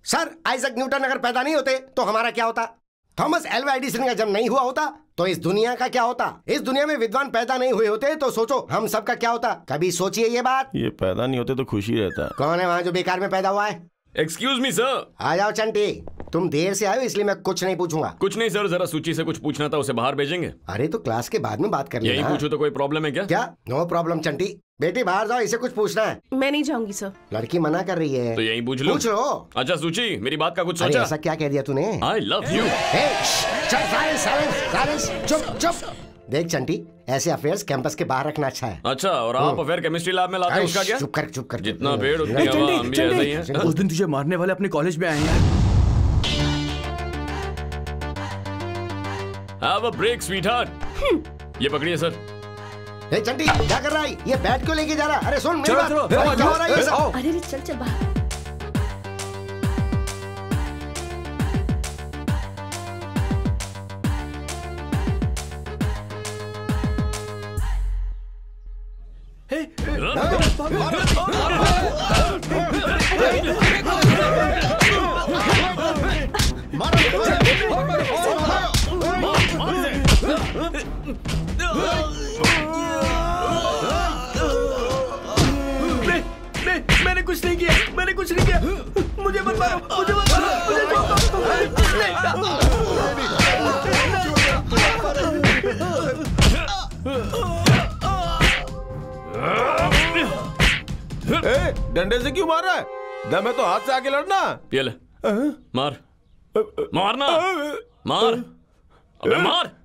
सर, आइजक न्यूटन अगर पैदा नहीं होते तो हमारा क्या होता? थॉमस एल्वा एडिसन का जन्म नहीं हुआ होता तो इस दुनिया का क्या होता? इस दुनिया में विद्वान पैदा नहीं हुए होते तो सोचो हम सब का क्या होता? कभी सोचिए ये बात। ये पैदा नहीं होते तो खुशी रहता। कौन है वहाँ जो बेकार में पैदा हुआ है? Excuse me sir. आ जाओ चंटी, तुम देर से आए हो इसलिए मैं कुछ नहीं पूछूंगा। कुछ नहीं सर, जरा सूची से कुछ पूछना था, उसे बाहर भेजेंगे। अरे तो क्लास के बाद में बात कर लेना। यही पूछो तो कोई प्रॉब्लम है क्या? क्या? No problem Chanti. बेटी बाहर जाओ, इसे कुछ पूछना है। मैं नहीं जाऊंगी सर। लड़की मना कर रही है तो यही पूछ लो। पूछ लो। अच्छा सूची, मेरी बात का कुछ सोचा? ऐसा क्या कह दिया तूने? आई लव यू। चुप चुप। देख चंटी, ऐसे अफेयर्स कैंपस के बाहर रखना अच्छा है। अच्छा, और आप अफेयर केमिस्ट्री लैब में लाते हैं, उसका क्या? चुप कर। जितना पेड़ उतनी हवा, हम भी ऐसे ही हैं। उस दिन तुझे मारने वाले अपने कॉलेज में आए हैं। Have a break, sweetheart. ये पकड़िए सर। चंटी क्या कर रहा है? ये बैट क्यों लेके जा रहा है? अरे सुन मेरी बात। चलो, क्या हो रहा है ये सब? अरे चल बाहर। मैंने कुछ नहीं किया। मुझे मत मारो। डंडे से क्यों मार रहा है? दम है तो हाथ से आके लड़ना। ये ले, मार। मारना, मार। अबे मार।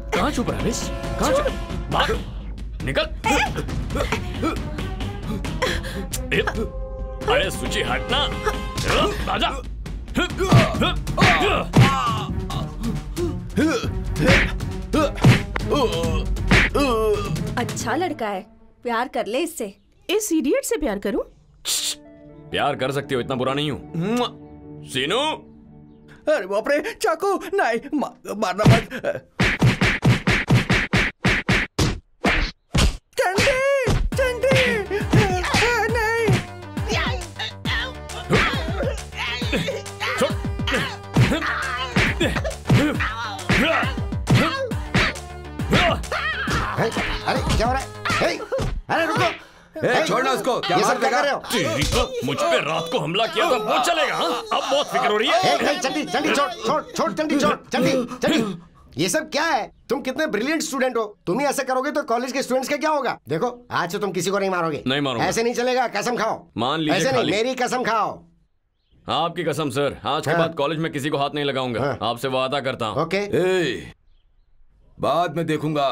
कहाँ छुप रहा है? कहाँ छुप? भाग, निकल। अरे सूची हटना। आजा। अच्छा लड़का है, प्यार कर ले इससे। इस इडियट से प्यार करूं? प्यार कर सकती हो, इतना बुरा नहीं हूं। सीनू, अरे बाप रे, चाकू नहीं, मारना मत। अरे क्या हो रहा है? अरे रुको, छोड़ना उसको। क्या सब क्या कर रहे हो? तेरी तो मुझ पे रात को हमला किया था वो चलेगा? हाँ? अब बहुत फिक्र हो रही है। चंडी चंडी छोड़ चंडी। ये सब क्या है? तुम कितने ब्रिलियंट स्टूडेंट हो। तुम ही ऐसे करोगे तो कॉलेज के स्टूडेंट्स का क्या होगा? देखो आज से तुम किसी को नहीं मारोगे। नहीं मारूंगा। ऐसे नहीं चलेगा, कसम खाओ। मान लीजिए ऐसे नहीं, मेरी कसम खाओ। आपकी कसम सर, आज के बाद कॉलेज में किसी को हाथ नहीं लगाऊंगा। आपसे वादा करता हूँ। ओके। बाद में देखूंगा।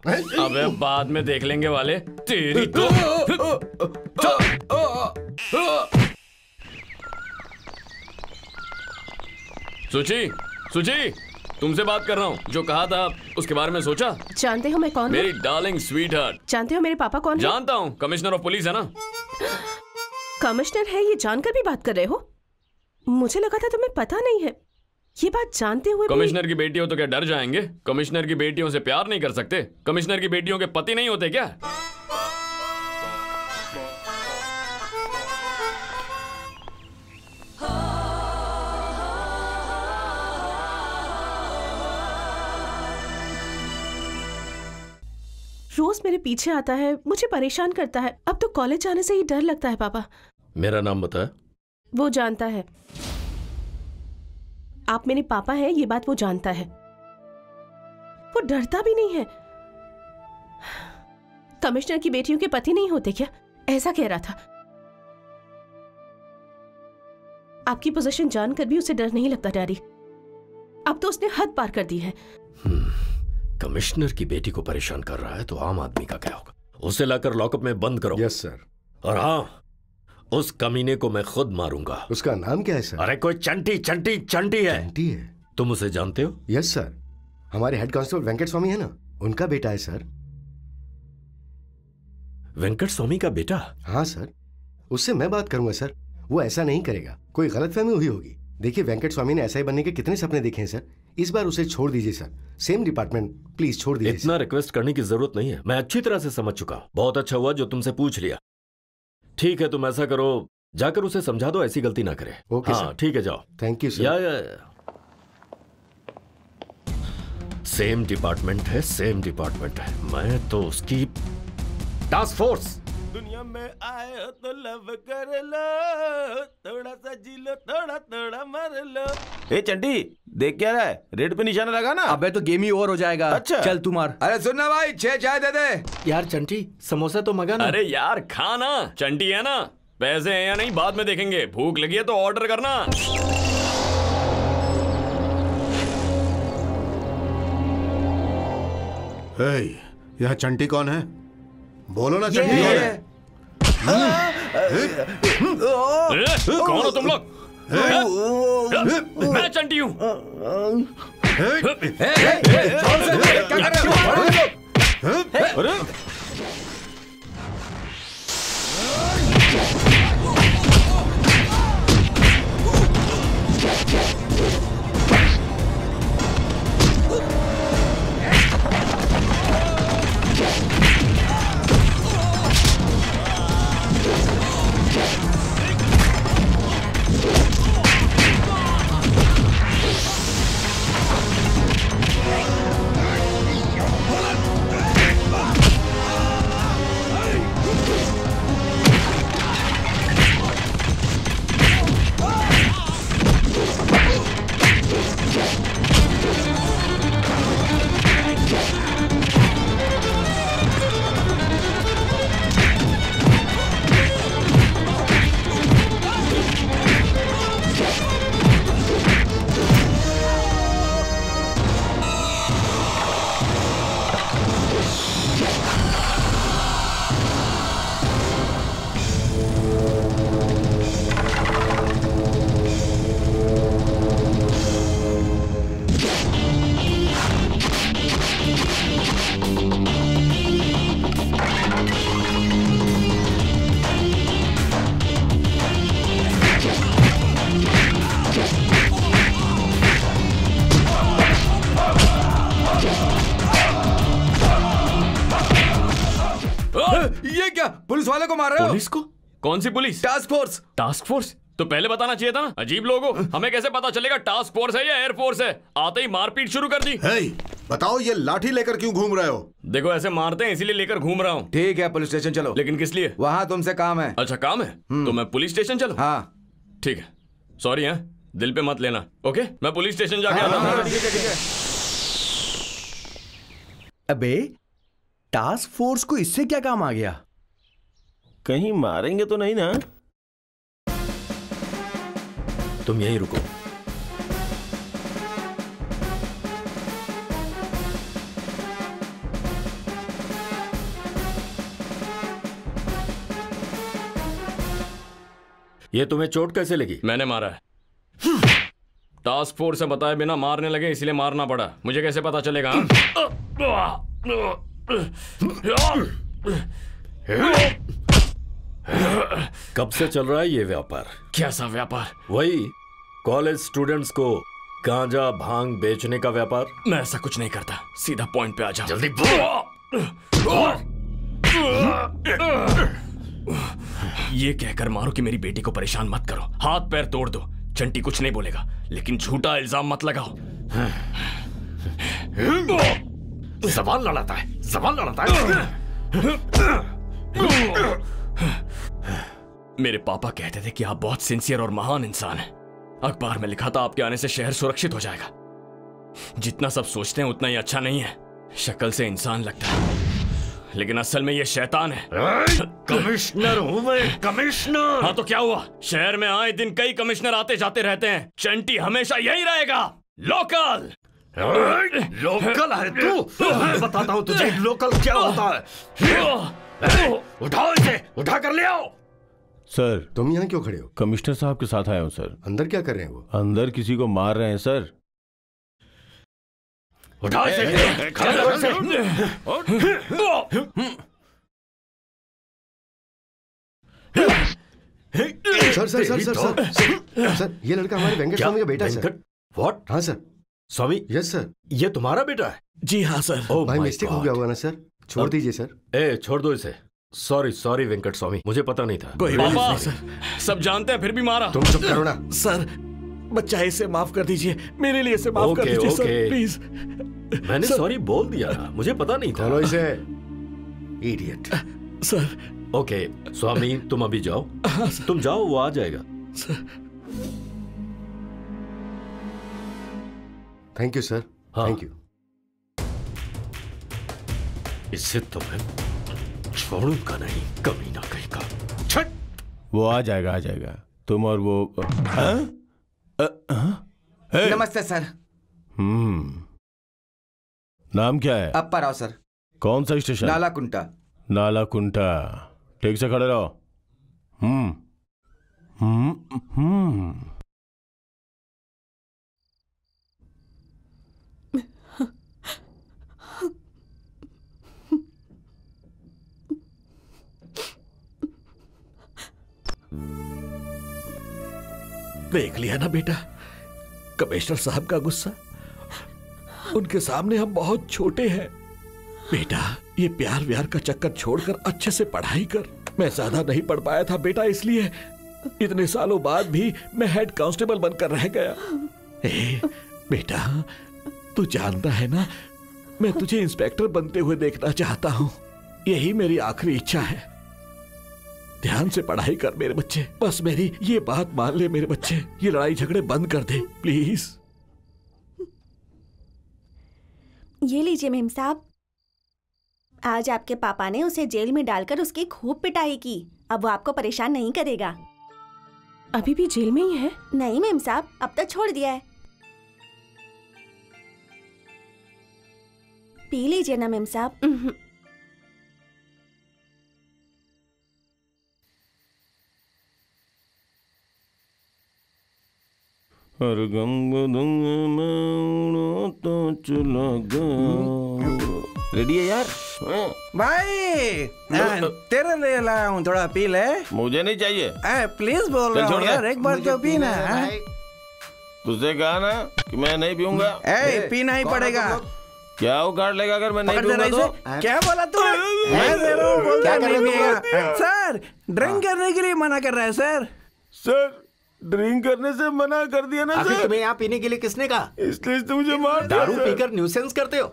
अबे बाद में देख लेंगे वाले, तेरी तो। सुची, तुमसे बात कर रहा हूँ। जो कहा था उसके बारे में सोचा? जानते हो मैं कौन हूँ? मेरी डार्लिंग स्वीट हार्ट। जानते हो मेरे पापा कौन है? जानता हूँ, कमिश्नर ऑफ पुलिस है ना। कमिश्नर है ये जानकर भी बात कर रहे हो? मुझे लगा था तुम्हें पता नहीं है। ये बात जानते हुए कमिश्नर की बेटी हो तो क्या डर जाएंगे? कमिश्नर की बेटियों से प्यार नहीं कर सकते? कमिश्नर की बेटियों के पति नहीं होते क्या? रोज मेरे पीछे आता है, मुझे परेशान करता है। अब तो कॉलेज जाने से ही डर लगता है। पापा, मेरा नाम बता। वो जानता है आप मेरे पापा हैं, ये बात वो जानता है। वो डरता भी नहीं है। कमिश्नर की बेटियों के पति नहीं होते क्या? ऐसा कह रहा था। आपकी पोजीशन जानकर भी उसे डर नहीं लगता डैडी। अब तो उसने हद पार कर दी है। कमिश्नर की बेटी को परेशान कर रहा है तो आम आदमी का क्या होगा? उसे लाकर लॉकअप में बंद करो। Yes sir. और हाँ, उस कमीने को मैं खुद मारूंगा। उसका नाम क्या है सर? अरे कोई चंटी है। चंटी है? तुम उसे जानते हो? यस सर, हमारे हेड कांस्टेबल वेंकट स्वामी है ना, उनका बेटा है सर। वेंकट स्वामी का बेटा? हाँ सर, उससे मैं बात करूंगा सर। वो ऐसा नहीं करेगा, कोई गलतफहमी हुई होगी। देखिए वेंकट स्वामी ने ऐसा ही बनने के कितने सपने देखे हैं सर। इस बार उसे छोड़ दीजिए सर। सेम डिपार्टमेंट, प्लीज छोड़ दीजिए। इतना रिक्वेस्ट करने की जरूरत नहीं है, मैं अच्छी तरह से समझ चुका। बहुत अच्छा हुआ जो तुमसे पूछ लिया। ठीक है, तुम ऐसा करो, जाकर उसे समझा दो ऐसी गलती ना करे। ओके हाँ ठीक है, जाओ। Thank you sir. या। सेम डिपार्टमेंट है, मैं तो उसकी टास्क फोर्स। दुनिया में आए हो तो लव कर लो, थोड़ा सा जी लो, थोड़ा थोड़ा मर लो। ए चंटी, देख क्या रहा है? रेड पे निशाना लगा ना। अबे तो गेम ही ओवर हो जाएगा। अच्छा चल तू मार। अरे सुनना भाई, 6 चाय दे दे। यार चंटी, समोसा तो मंगा ना। अरे यार खाना, चंटी है ना। पैसे हैं या नहीं बाद में देखेंगे, भूख लगी है तो ऑर्डर करना। यह चंटी कौन है? बोलो ना चंटी कौन है? कौन हो तुम लोग? मैं चंटी हूँ। ये क्या, पुलिस वाले को मार रहे हो? पुलिस को? कौन सी police? Task force. Task force? तो पहले बताना चाहिए था ना। अजीब लोग हो, हमें कैसे पता चलेगा टास्क फोर्स है या एयरफोर्स है? आते ही मारपीट शुरू कर दी। बताओ ये लाठी लेकर क्यों घूम रहे हो? देखो ऐसे मारते हैं इसीलिए लेकर घूम रहा हूँ। ठीक है पुलिस स्टेशन चलो। लेकिन किस लिए? वहाँ तुमसे काम है। अच्छा काम है तो मैं पुलिस स्टेशन चलूं? हाँ ठीक है, सॉरी है, दिल पे मत लेना। ओके मैं पुलिस स्टेशन जाके आता हूँ। अबे टास्क फोर्स को इससे क्या काम आ गया? कहीं मारेंगे तो नहीं ना? तुम यहीं रुको। ये तुम्हें चोट कैसे लगी? मैंने मारा है। टास्क फोर्स से बताए बिना मारने लगे इसलिए मारना पड़ा। मुझे कैसे पता चलेगा? कब से चल रहा है ये व्यापार? कैसा व्यापार? वही कॉलेज स्टूडेंट्स को गांजा भांग बेचने का व्यापार। मैं ऐसा कुछ नहीं करता, सीधा पॉइंट पे आ जाओ। जल्दी ये कहकर मारो कि मेरी बेटी को परेशान मत करो, हाथ पैर तोड़ दो। चंटी कुछ नहीं बोलेगा, लेकिन झूठा इल्जाम मत लगाओ। सवाल लड़ाता है, सवाल लड़ाता है। मेरे पापा कहते थे कि आप बहुत सिंसियर और महान इंसान हैं। अखबार में लिखा था आपके आने से शहर सुरक्षित हो जाएगा। जितना सब सोचते हैं उतना ही अच्छा नहीं है। शक्ल से इंसान लगता है लेकिन असल में ये शैतान है। कमिश्नर हूं मैं, कमिश्नर। हाँ तो क्या हुआ? शहर में आए दिन कई कमिश्नर आते जाते रहते हैं। चंटी हमेशा यही रहेगा, लोकल। लोकल है तू? मैं बताता हूं तुझे लोकल क्या होता है। उठाओ इसे, उठा कर ले आओ। सर तुम यहाँ क्यों खड़े हो? कमिश्नर साहब के साथ आया हूँ सर। अंदर क्या कर रहे हैं वो? अंदर किसी को मार रहे हैं सर। उठा इसे, खड़ा करो इसे। Sir sir sir sir sir sir ये लड़का हमारे वेंकट स्वामी का बेटा है सर। व्हाट? हाँ सर। स्वामी? Yes sir. ये तुम्हारा बेटा है? जी हाँ सर। ओह भाई मिस्टेक हो गया होगा ना सर, छोड़ दीजिए सर। छोड़ दो इसे। सॉरी सॉरी वेंकट स्वामी, मुझे पता नहीं था। कोई बात पापा नहीं सर। सब जानते हैं फिर भी मारा। तुम चुप करो ना सर। बच्चा इसे माफ कर दीजिए, मेरे लिए इसे माफ कर दीजिए सर प्लीज। मैंने सॉरी बोल दिया, मुझे पता नहीं था। चलो इसे, इडियट। सर ओके स्वामी तुम अभी जाओ। हाँ, तुम जाओ, वो आ जाएगा। Thank you sir. Thank you. इससे तो मैं छोड़ूंगा नहीं, कमीना कहीं का। छट। वो आ जाएगा, आ जाएगा। तुम और वो नमस्ते सर। नाम क्या है? अप्पा राव सर। कौन सा स्टेशन? नालाकुंटा। नालाकुंटा। ठीक से खड़े रहो। देख लिया ना बेटा, कमिश्नर साहब का गुस्सा। उनके सामने हम बहुत छोटे हैं। बेटा ये प्यार व्यार का चक्कर छोड़कर अच्छे से पढ़ाई कर। मैं ज्यादा नहीं पढ़ पाया था बेटा, इसलिए इतने सालों बाद भी मैं हेड कांस्टेबल बनकर रह गया। बेटा तू जानता है ना, मैं तुझे इंस्पेक्टर बनते हुए देखना चाहता हूँ। यही मेरी आखिरी इच्छा है। ध्यान से पढ़ाई कर मेरे बच्चे, बस मेरी ये बात मान ले मेरे बच्चे। ये लड़ाई झगड़े बंद कर दे प्लीज। ये लीजिए मेम साहब, आज आपके पापा ने उसे जेल में डालकर उसकी खूब पिटाई की। अब वो आपको परेशान नहीं करेगा। अभी भी जेल में ही है? नहीं मेम साहब, अब तो छोड़ दिया है। पी लीजिए ना मेम साहब। हर गंग तो चला गया। रेडी है यार? भाई तेरे लिए लाया हूँ, थोड़ा पी ले। मुझे नहीं चाहिए। प्लीज बोल रहा हूँ यार, एक बार तो पीना। तुझे कहा ना कि मैं नहीं पीऊंगा। पीना ही पड़ेगा। क्या उखाड़ लेगा अगर मैं नहीं पकड़ दूंगा जरा तो? इसे। क्या बोला तूने? मैं दे रहा हूँ, बोलता है नहीं पिएगा। सर ड्रिंक करने के लिए मना कर रहा है सर। सर ड्रिंक करने से मना कर दिया ना आखिर सर। तुम्हें यहाँ पीने के लिए किसने कहा? इसलिए तो मुझे मार दिया दारू सर। पीकर न्यूसेंस करते हो?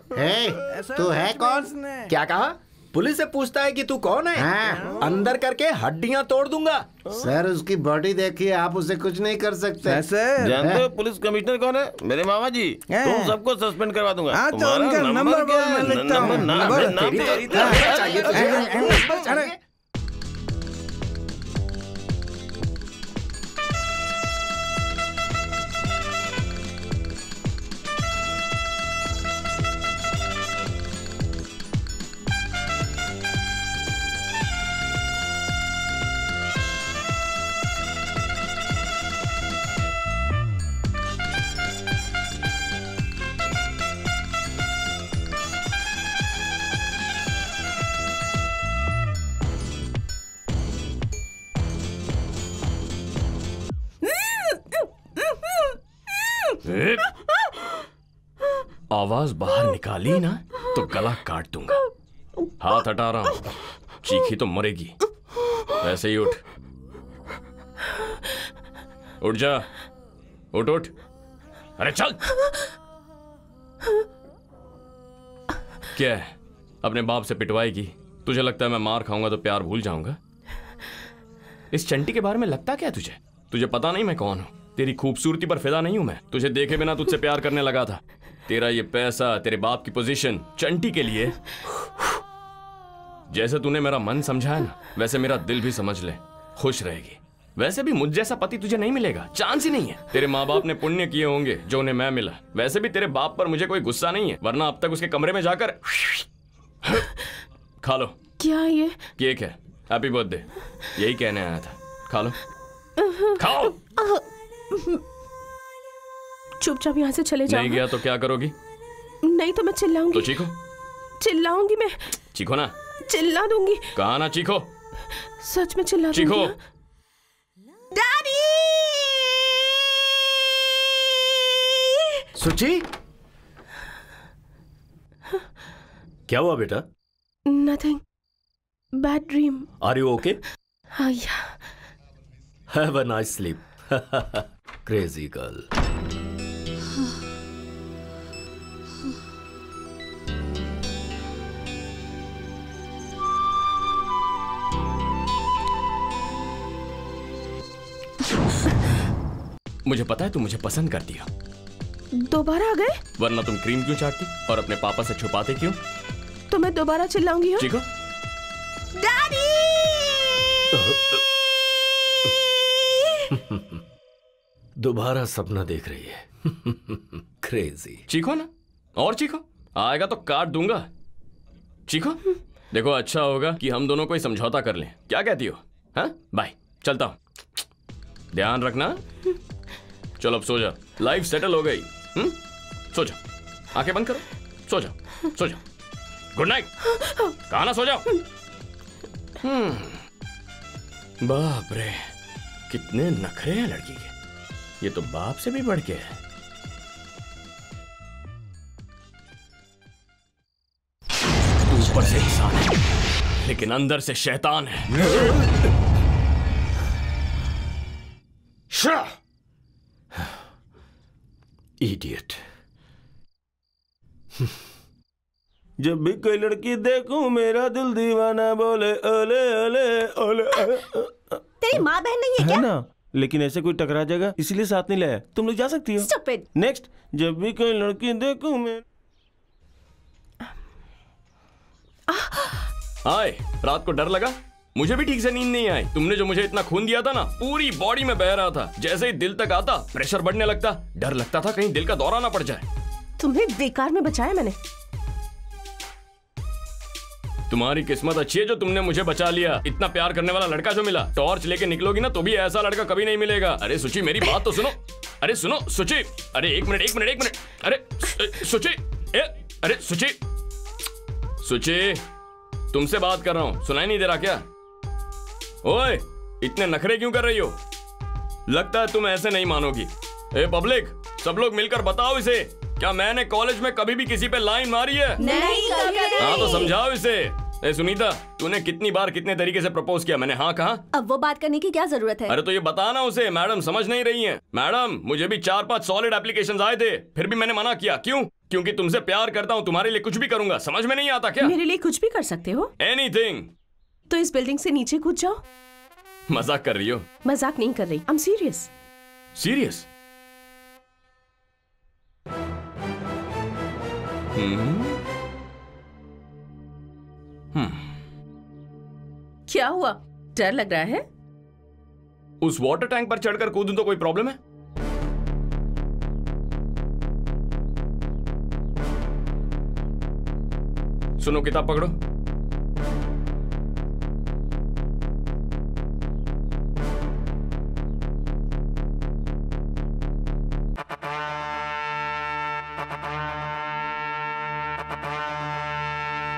तू है कौन? क्या कहा? पुलिस से पूछता है कि तू कौन है? हाँ। अंदर करके हड्डियां तोड़ दूंगा। सर उसकी बॉडी देखिए, आप उसे कुछ नहीं कर सकते। जानते हो पुलिस कमिश्नर कौन है? मेरे मामा जी। तुम सबको सस्पेंड करवा दूंगा। हाँ, तो तुम्हारा उनका नंबर क्या बोल, है? मैं लिखता हूँ। नाम नंबर नाम तेरी तो- चाहिए तुझे। आवाज बाहर निकाली ना तो गला काट दूंगा। हाथ हटा रहा हूं, चीखी तो मरेगी। ऐसे ही उठ, उठ जा, उठ उठ। अरे चल। क्या है, अपने बाप से पिटवाएगी? तुझे लगता है मैं मार खाऊंगा तो प्यार भूल जाऊंगा? इस चंटी के बारे में लगता क्या तुझे? तुझे पता नहीं मैं कौन हूं? तेरी खूबसूरती पर फिदा नहीं हूं मैं। तुझे देखे बिना तुझसे प्यार करने लगा था। तेरा ये पैसा, तेरे बाप की पोजीशन चंटी के लिए। जैसे तूने मेरा मन समझा है ना, वैसे मेरा दिल भी समझ ले, खुश रहेगी। वैसे भी मुझ जैसा पति तुझे नहीं मिलेगा, चांस ही नहीं है। तेरे माँ बाप ने पुण्य किए होंगे जो उन्हें मैं मिला। वैसे भी तेरे बाप पर मुझे कोई गुस्सा नहीं है, वरना अब तक उसके कमरे में जाकर खा लो। क्या ये? केक है, हैप्पी बर्थडे, यही कहने आया था। खा लो, खाओ। चुपचाप यहाँ से चले जाओ। नहीं गया तो क्या करोगी? नहीं तो मैं चिल्लाऊंगी। तो चीखो। चिल्लाऊंगी मैं। चीखो ना। चिल्ला दूंगी। कहा ना चीखो। सच में चिल्ला दूंगी। चीखो। डैडी! सुची, क्या हुआ बेटा? Nothing, bad dream. Are you okay? हाँ yeah. Have a nice sleep. Crazy girl. मुझे पता है तुम मुझे पसंद करती हो। दोबारा आ गए? वरना तुम क्रीम क्यों चाटती और अपने पापा से छुपाते क्यों? तो मैं दोबारा चिल्लाऊंगी। हो? चीखो। डैडी! दोबारा सपना देख रही है। क्रेजी। चीखो ना, और चीखो। आएगा तो काट दूंगा। चीखो। देखो अच्छा होगा कि हम दोनों कोई समझौता कर लें। क्या कहती हो? हाँ बाय, चलता हूं। ध्यान रखना। चलो अब सो जाओ, लाइफ सेटल हो गई। सो जाओ, आंखें बंद करो, सो जाओ, सो जाओ। Good night. कहा ना सो जाओ। बाप रे, कितने नखरे हैं लड़की के। ये तो बाप से भी बढ़ के है। ऊपर से इंसान है लेकिन अंदर से शैतान है। इडियट। जब भी कोई लड़की देखूं मेरा दिल दीवाना बोले ओले ओले ओले। तेरी माँ बहन नहीं है क्या? है ना, लेकिन ऐसे कोई टकरा जाएगा इसलिए साथ नहीं लाया। तुम लोग जा सकती हो। Stupid. नेक्स्ट, जब भी कोई लड़की देखूं मैं। आए, रात को डर लगा? मुझे भी ठीक से नींद नहीं आई। तुमने जो मुझे इतना खून दिया था ना, पूरी बॉडी में बह रहा था। जैसे ही दिल तक आता प्रेशर बढ़ने लगता। डर लगता था कहीं दिल का दौरा ना पड़ जाए। तुम्हें बेकार में बचाया मैंने। तुम्हारी किस्मत अच्छी है जो तुमने मुझे बचा लिया। इतना प्यार करने वाला लड़का जो मिला। टॉर्च लेके निकलोगी ना तो भी ऐसा लड़का कभी नहीं मिलेगा। अरे सुची, मेरी बात तो सुनो। अरे सुनो सुची। अरे एक मिनट। अरे सुची, अरे सुची, सुची, तुमसे बात कर रहा हूं, सुनाई नहीं दे रहा क्या? ओए, इतने नखरे क्यों कर रही हो? लगता है तुम ऐसे नहीं मानोगी। ए पब्लिक, सब लोग मिलकर बताओ इसे क्या मैंने कॉलेज में कभी भी किसी पे लाइन मारी है? नहीं कभी। हाँ तो समझाओ इसे। ए सुनीता, तूने कितनी बार कितने तरीके से प्रपोज किया? मैंने हाँ कहा। अब वो बात करने की क्या जरूरत है? अरे तो ये बताना उसे। मैडम समझ नहीं रही हैं। मैडम मुझे भी 4-5 सॉलिड एप्लीकेशंस आए थे, फिर भी मैंने मना किया। क्यों? क्योंकि तुमसे प्यार करता हूँ, तुम्हारे लिए कुछ भी करूंगा। समझ में नहीं आता क्या? मेरे लिए कुछ भी कर सकते हो? एनीथिंग। तो इस बिल्डिंग से नीचे कूद जाओ। मजाक कर रही हो? मजाक नहीं कर रही, आई एम सीरियस। सीरियस? क्या हुआ? डर लग रहा है? उस वाटर टैंक पर चढ़कर कूदूं तो कोई प्रॉब्लम है? सुनो, किताब पकड़ो।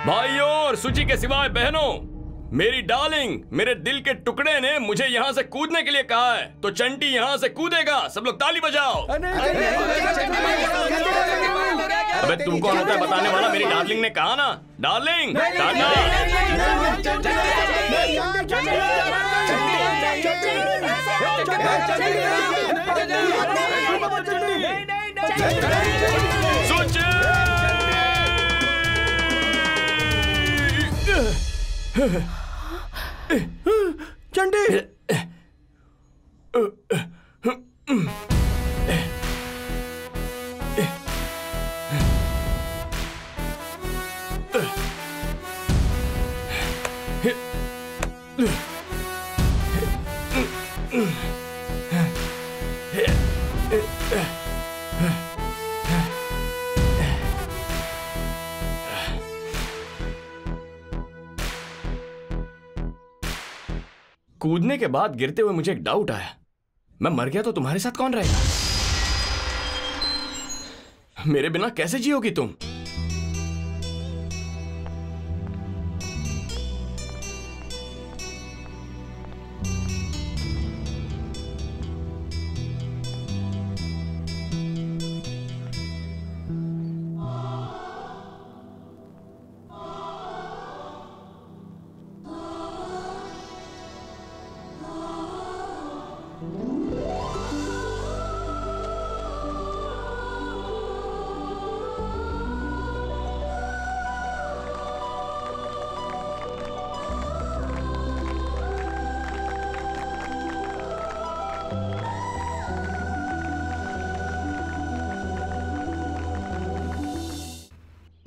भाइयों और सूची के सिवाय बहनों, मेरी डार्लिंग, मेरे दिल के टुकड़े ने मुझे यहाँ से कूदने के लिए कहा है, तो चंटी यहाँ से कूदेगा। सब लोग ताली बजाओ। अबे तुम कौन होता है बताने वाला? मेरी डार्लिंग ने कहा ना। डार्लिंग, चंडी, कूदने के बाद गिरते हुए मुझे एक डाउट आया। मैं मर गया तो तुम्हारे साथ कौन रहेगा? मेरे बिना कैसे जियोगी तुम?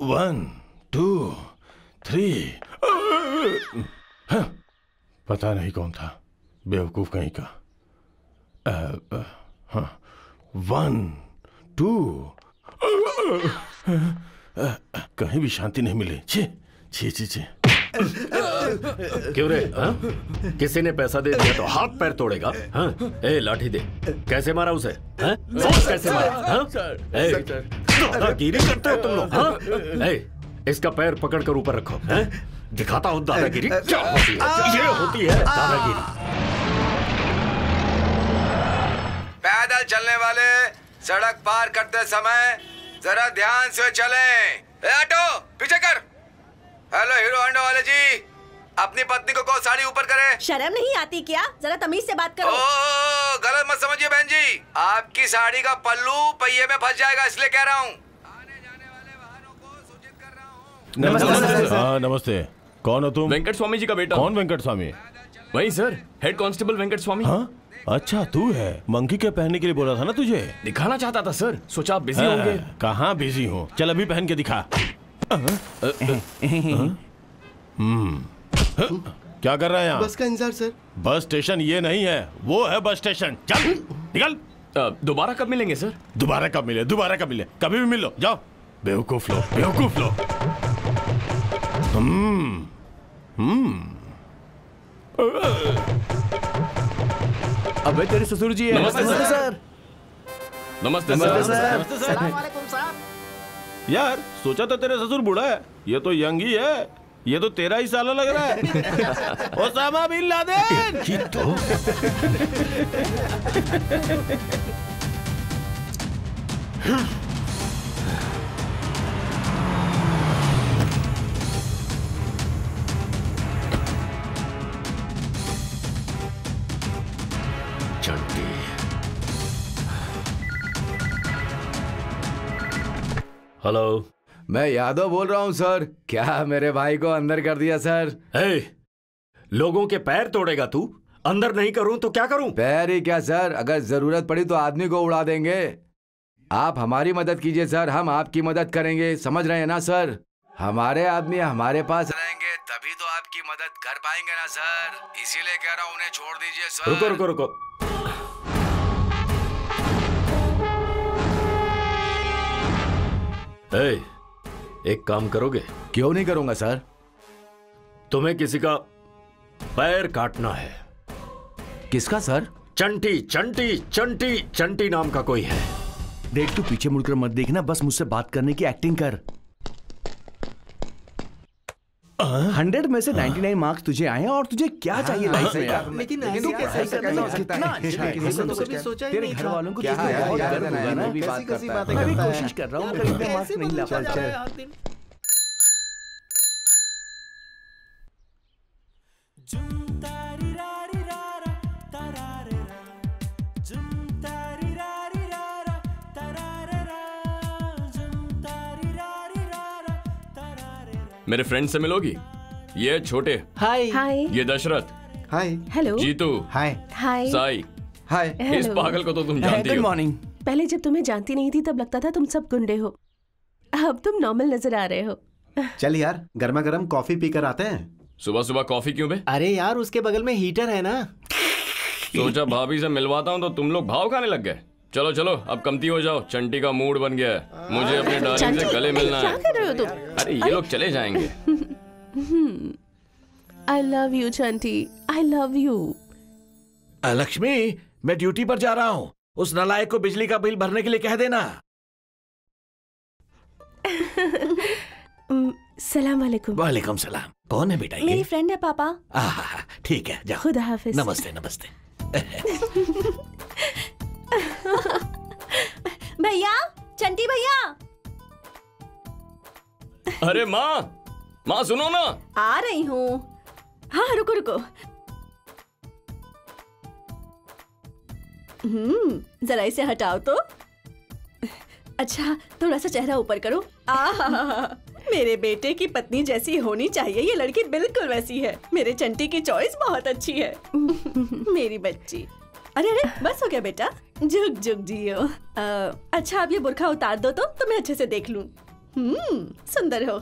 One, 2, 3। पता नहीं कौन था, बेवकूफ कहीं का। 1, 2। कहीं भी शांति नहीं मिली। छी छी छी छी। क्यों रे? किसी ने पैसा दे दिया तो हाथ पैर तोड़ेगा? ए लाठी दे। कैसे मारा उसे? कैसे मारा? दादागिरी करते हो तुम लोग? इसका पैर पकड़कर ऊपर रखो। दिखाता हूँ दादागिरी क्या होती है। ये होती है दादागिरी। पैदल चलने वाले सड़क पार करते समय जरा ध्यान से चलें। ऑटो पीछे कर। हेलो हीरो होंडा वाले जी, अपनी पत्नी को साड़ी ऊपर करे। शर्म नहीं आती क्या? जरा तमीज से बात करो। ओ, गलत मत समझिए बहन जी, आपकी साड़ी का पल्लू पहिए में फंस जाएगा, इसलिए कह रहा हूँ। नमस्ते। हाँ नमस्ते। कौन हो तुम? वेंकट स्वामी जी का बेटा। कौन वेंकट स्वामी? वही सर, हेड कांस्टेबल वेंकट स्वामी। हाँ अच्छा तू है। मंकी के पहनने के लिए बोला था ना तुझे? दिखाना चाहता था सर, सोचा आप बिजी होंगे। कहाँ बिजी हूँ? चल अभी पहन के दिखा। क्या कर रहा है यहाँ? बस का इंतजार सर। बस स्टेशन ये नहीं है, वो है बस स्टेशन। चल निकल। दोबारा कब मिलेंगे सर? दोबारा कब मिले? दोबारा कब मिले? कभी भी मिल लो। जाओ। बेवकूफ लोग, बेवकूफ लोग। अबे तेरे ससुर जी है। नमस्ते सर। नमस्ते सर। यार सोचा था तेरे ससुर बूढ़ा है, ये तो यंग ही है। ये तो 13 ही साल लग रहा है। Osama bin Laden. ये तो चंटी। हेलो, मैं यादव बोल रहा हूँ सर। क्या मेरे भाई को अंदर कर दिया सर? लोगों के पैर तोड़ेगा तू? अंदर नहीं करूं तो क्या करूं? पैर ही क्या सर, अगर जरूरत पड़ी तो आदमी को उड़ा देंगे। आप हमारी मदद कीजिए सर, हम आपकी मदद करेंगे, समझ रहे हैं ना सर? हमारे आदमी हमारे पास रहेंगे तभी तो आपकी मदद कर पाएंगे ना सर, इसीलिए कह रहा हूँ उन्हें छोड़ दीजिए सर। रुको रुको रुको, एक काम करोगे? क्यों नहीं करूंगा सर। तुम्हें किसी का पैर काटना है। किसका सर? चंटी चंटी चंटी चंटी नाम का कोई है। देख, तू पीछे मुड़कर मत देखना, बस मुझसे बात करने की एक्टिंग कर। 100 में से 99 मार्क्स तुझे आए हैं और तुझे क्या चाहिए लाइफ में यार? लेकिन कितना अच्छा है, तेरे घर वालों को बहुत गर्व होगा ना। मैं भी कोशिश कर रहा हूँ मगर इतने मार्क्स नहीं ला पाया। मेरे फ्रेंड से मिलोगी? ये छोटे। हाय। हाय। ये दशरथ। हाय। हेलो। जीतू। हाय। हाय। साई। हाय। इस पागल को तो तुम जानती हो। Good morning. पहले जब तुम्हें जानती नहीं थी तब लगता था तुम सब गुंडे हो, अब तुम नॉर्मल नजर आ रहे हो। चल यार, गर्मा गर्म कॉफी पीकर आते हैं। सुबह सुबह कॉफी क्यों बे? अरे यार, उसके बगल में हीटर है ना। सोचा भाभी से मिलवाता हूँ तो तुम लोग भाव खाने लग गए। चलो चलो अब कमती हो जाओ, चंटी का मूड बन गया है, मुझे अपने डार्लिंग से गले मिलना है। क्या कर रहे हो तुम? अरे ये लोग चले जाएंगे। I love you Chanti, I love you. Lakshmi, मैं ड्यूटी पर जा रहा हूँ, उस नालायक को बिजली का बिल भरने के लिए कह देना। सलाम वालेकुम। वालेकुम सलाम। कौन है बेटा ये? मेरी फ्रेंड है पापा। ठीक है, जाओ। खुदा हाफिज। नमस्ते नमस्ते। भैया, चंटी भैया। अरे माँ सुनो ना। आ रही हूँ। हाँ रुको रुको। जरा इसे हटाओ तो। अच्छा, थोड़ा सा चेहरा ऊपर करो। मेरे बेटे की पत्नी जैसी होनी चाहिए, ये लड़की बिल्कुल वैसी है। मेरे चंटी की चॉइस बहुत अच्छी है। मेरी बच्ची। अरे अरे, बस हो गया बेटा, जुग जुग जियो। अच्छा, अब ये बुर्खा उतार दो तो मैं अच्छे से देख लूं। सुंदर हो।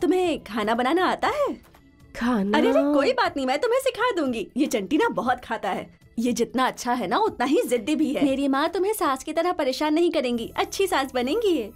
तुम्हें खाना बनाना आता है? खाना? अरे कोई बात नहीं, मैं तुम्हें सिखा दूंगी। ये चंटी ना बहुत खाता है। ये जितना अच्छा है ना उतना ही जिद्दी भी है। मेरी माँ तुम्हें सास की तरह परेशान नहीं करेंगी, अच्छी सास बनेंगी ये।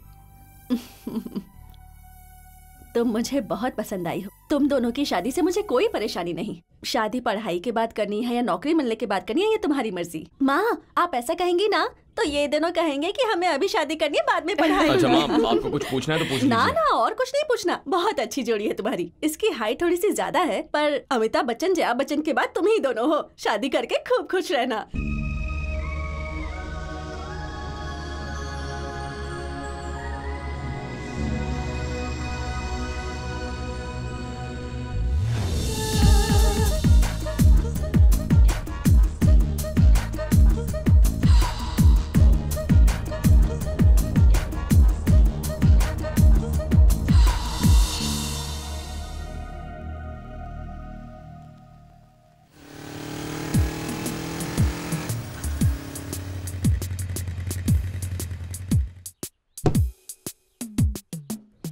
तुम मुझे बहुत पसंद आई हो। तुम दोनों की शादी से मुझे कोई परेशानी नहीं। शादी पढ़ाई के बाद करनी है या नौकरी मिलने के बाद करनी है, ये तुम्हारी मर्जी। माँ, आप ऐसा कहेंगी ना तो ये दोनों कहेंगे कि हमें अभी शादी करनी है, बाद में पढ़ाई। अच्छा माँ, आपको कुछ पूछना है तो पूछ लीजिए। ना और कुछ नहीं पूछना। बहुत अच्छी जोड़ी है तुम्हारी। इसकी हाइट थोड़ी सी ज्यादा है, पर अमिताभ बच्चन जया बच्चन के बाद तुम ही दोनों हो। शादी करके खूब खुश रहना।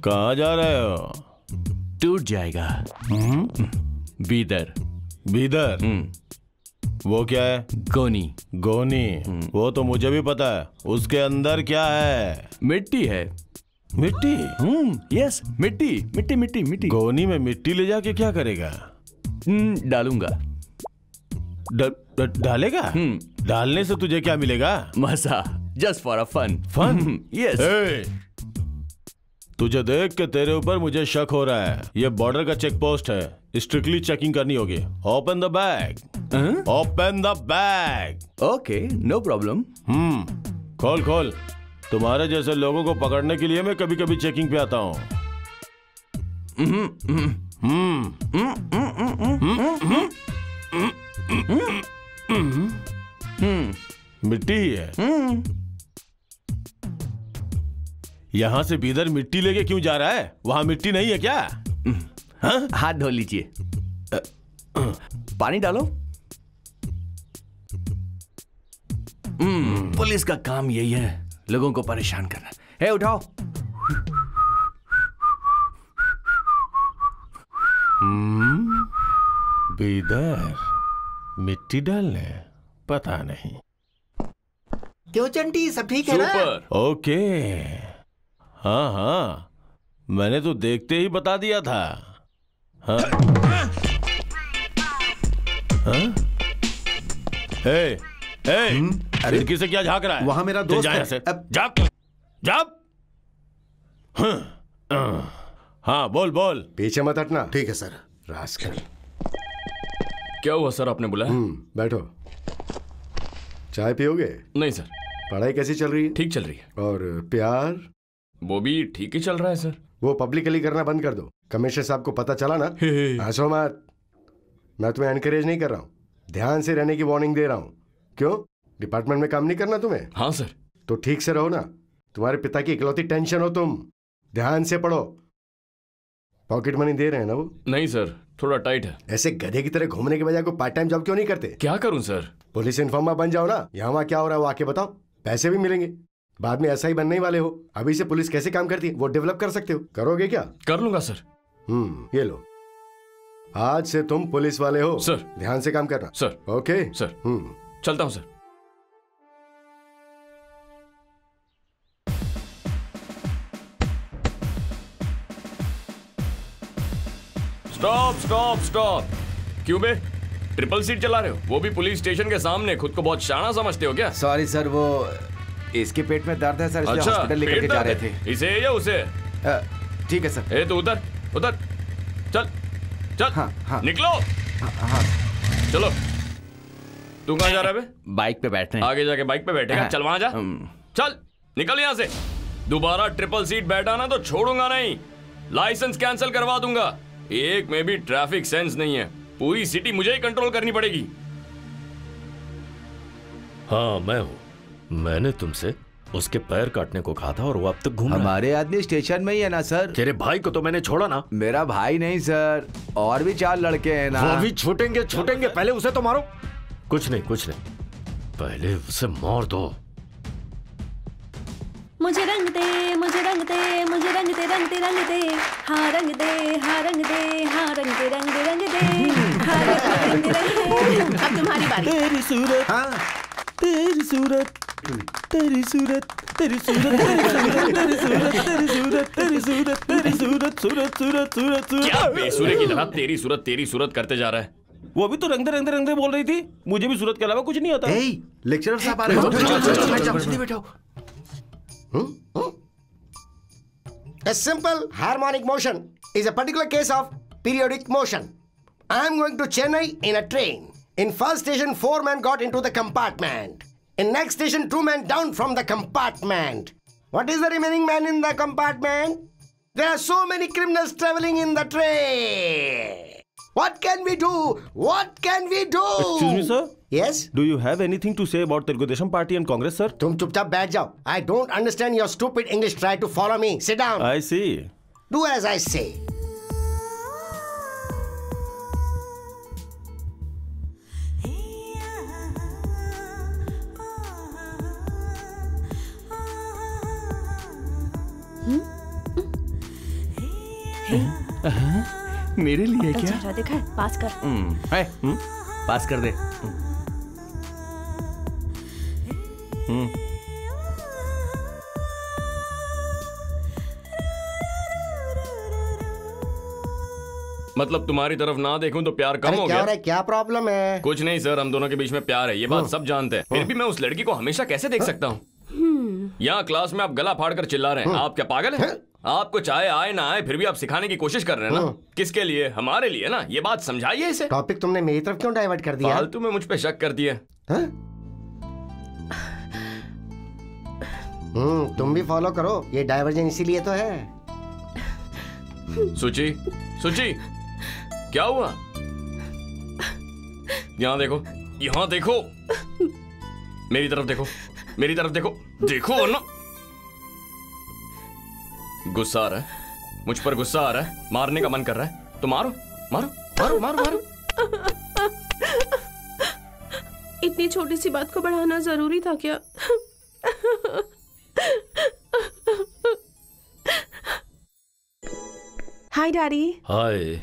कहाँ जा रहे हो? टूट जाएगा। बीदर। बीदर? वो क्या है? गोनी। गोनी? वो तो मुझे भी पता है। उसके अंदर क्या है? मिट्टी है। मिट्टी? यस, मिट्टी मिट्टी मिट्टी मिट्टी। गोनी में मिट्टी ले जाके क्या करेगा? डालूंगा। डालेगा? डालने से तुझे क्या मिलेगा? मजा, just for a fun. Fun? Yes. तुझे देख के तेरे ऊपर मुझे शक हो रहा है। ये बॉर्डर का चेक पोस्ट है, स्ट्रिक्टली चेकिंग करनी होगी। Open the bag. Open the bag. Okay, no problem. खोल खोल। तुम्हारे जैसे लोगों को पकड़ने के लिए मैं कभी कभी चेकिंग पे आता हूँ। है। यहाँ से बीदर मिट्टी लेके क्यों जा रहा है? वहां मिट्टी नहीं है क्या? हाँ? हाथ धो लीजिए। पानी डालो। पुलिस का काम यही है, लोगों को परेशान करना। है उठाओ। बीदर मिट्टी डालने? पता नहीं। क्यों चंटी, सब ठीक है ना? ओके। हाँ हाँ, मैंने तो देखते ही बता दिया था। हाँ? हाँ? ए, खिड़की से क्या झांक रहा है? वहां मेरा दोस्त है। हाँ बोल बोल। पीछे मत हटना। ठीक है सर। रास्कल। क्या हुआ सर, आपने बुलाया? बैठो। चाय पियोगे? नहीं सर। पढ़ाई कैसी चल रही है? ठीक चल रही है। और प्यार? वो भी ठीक ही चल रहा है सर। वो पब्लिकली करना बंद कर दो। कमिश्नर साहब को पता चला ना? हंसो मत। मैं तुम्हें एनकरेज नहीं कर रहा हूँ, ध्यान से रहने की वार्निंग दे रहा हूँ। क्यों, डिपार्टमेंट में काम नहीं करना तुम्हें? हाँ सर। तो ठीक से रहो ना। तुम्हारे पिता की इकलौती टेंशन हो तुम। ध्यान से पढ़ो। पॉकेट मनी दे रहे हैं ना वो? नहीं सर, थोड़ा टाइट है। ऐसे गधे की तरह घूमने के बजाय कोई पार्ट टाइम जॉब क्यों नहीं करते? क्या करूं सर? पुलिस इन्फॉर्मर बन जाओ ना। यहाँ वहाँ क्या हो रहा है वो आके बताओ, पैसे भी मिलेंगे। बाद में ऐसा ही बनने ही वाले हो। अभी से पुलिस कैसे काम करती है वो डेवलप कर सकते हो। करोगे क्या? कर लूंगा सर। ये लो, आज से तुम पुलिस वाले हो सर। ध्यान से काम करना सर। Okay sir. चलता हूं सर। Stop stop stop. क्यों बे, ट्रिपल सीट चला रहे हो? वो भी पुलिस स्टेशन के सामने। खुद को बहुत शाना समझते हो क्या? सॉरी सर, वो इसके पेट में दर्द है सर, इसलिए अच्छा, हॉस्पिटल लेकर के जा रहे थे। इसे या उसे? ठीक है सर। ए तो उधर उधर चल चल। हाँ। निकलो। हाँ। चलो। तू कहाँ जा रहा है बे? बाइक पे बैठने। आगे जाके बाइक पे बैठेगा? चल वहां जा। चल निकल यहाँ से। दोबारा ट्रिपल सीट बैठा ना तो छोड़ूंगा नहीं, लाइसेंस कैंसिल करवा दूंगा। एक में भी ट्रैफिक सेंस नहीं है। पूरी सिटी मुझे ही कंट्रोल करनी पड़ेगी। हाँ मैं हूँ। मैंने तुमसे उसके पैर काटने को कहा था और वो अब तक घूम रहा है। हमारे आदमी स्टेशन में ही है ना सर? तेरे भाई को तो मैंने छोड़ा ना। मेरा भाई नहीं सर, और भी 4 लड़के हैं ना। वो भी छूटेंगे छूटेंगे, पहले उसे तो मारो। कुछ नहीं कुछ नहीं, पहले उसे मार दो। मुझे रंग दे, मुझे रंग दे, मुझे रंग दे, रंग दे, रंग दे, हाँ रंग दे, हाँ रंग दे, हाँ रंग दे, रंग दे, रंग दे, हाँ रंग दे, रंग दे। अब तुम्हारी बारी। तेरी सूरत, हाँ तेरी सूरत, तेरी सूरत, तेरी सूरत, तेरी सूरत, तेरी सूरत, तेरी सूरत, तेरी सूरत, सूरत सूरत सूरत सूरत। क्या बेसुरे की तरह तेरी सूरत करते जा रहा है? वो भी तो रंग दे बोल रही थी। मुझे भी सूरत के अलावा कुछ नहीं आता। लेक्चरर साहब आ रहे हैं। जल्दी बैठो। A simple harmonic motion is a particular case of periodic motion. I am going to Chennai in a train. In first station, 4 men got into the compartment. In next station, 2 men down from the compartment. What is the remaining man in the compartment? There are so many criminals traveling in the train. What can we do? What can we do? Excuse me, sir. Yes? Do you have anything to say about Telugu Desam Party and Congress, sir? तुम चुपचाप बैठ जाओ. I don't understand your stupid English. Try to follow me. Sit down. I see. Do as I say. मेरे लिए क्या? अच्छा देखा है, पास कर। पास कर दे। मतलब तुम्हारी तरफ ना देखूं तो प्यार कम हो क्या गया? हो रहा है? क्या प्रॉब्लम है? कुछ नहीं सर, हम दोनों के बीच में प्यार है, ये बात सब जानते हैं। फिर भी मैं उस लड़की को हमेशा कैसे देख सकता हूँ? यहाँ क्लास में आप गला फाड़ कर चिल्ला रहे हैं। आप क्या पागल हैं? आपको चाहे आए ना आए फिर भी आप सिखाने की कोशिश कर रहे हैं ना। किसके लिए? हमारे लिए ना। ये बात समझाइए इसे। टॉपिक तुमने मेरी तरफ क्यों डाइवर्ट कर दिया? फालतू में मुझ पे शक कर दिया। तुम भी फॉलो करो, ये डाइवर्जन इसीलिए तो है। सुची, सुची, क्या हुआ? यहाँ देखो, यहाँ देखो, मेरी तरफ देखो। मेरी तरफ देखो, देखो ना। गुस्सा आ रहा है, मुझ पर गुस्सा आ रहा है, मारने का मन कर रहा है तो मारो मारो मारो मारो मारो। इतनी छोटी सी बात को बढ़ाना जरूरी था क्या? Hi daddy. Hi.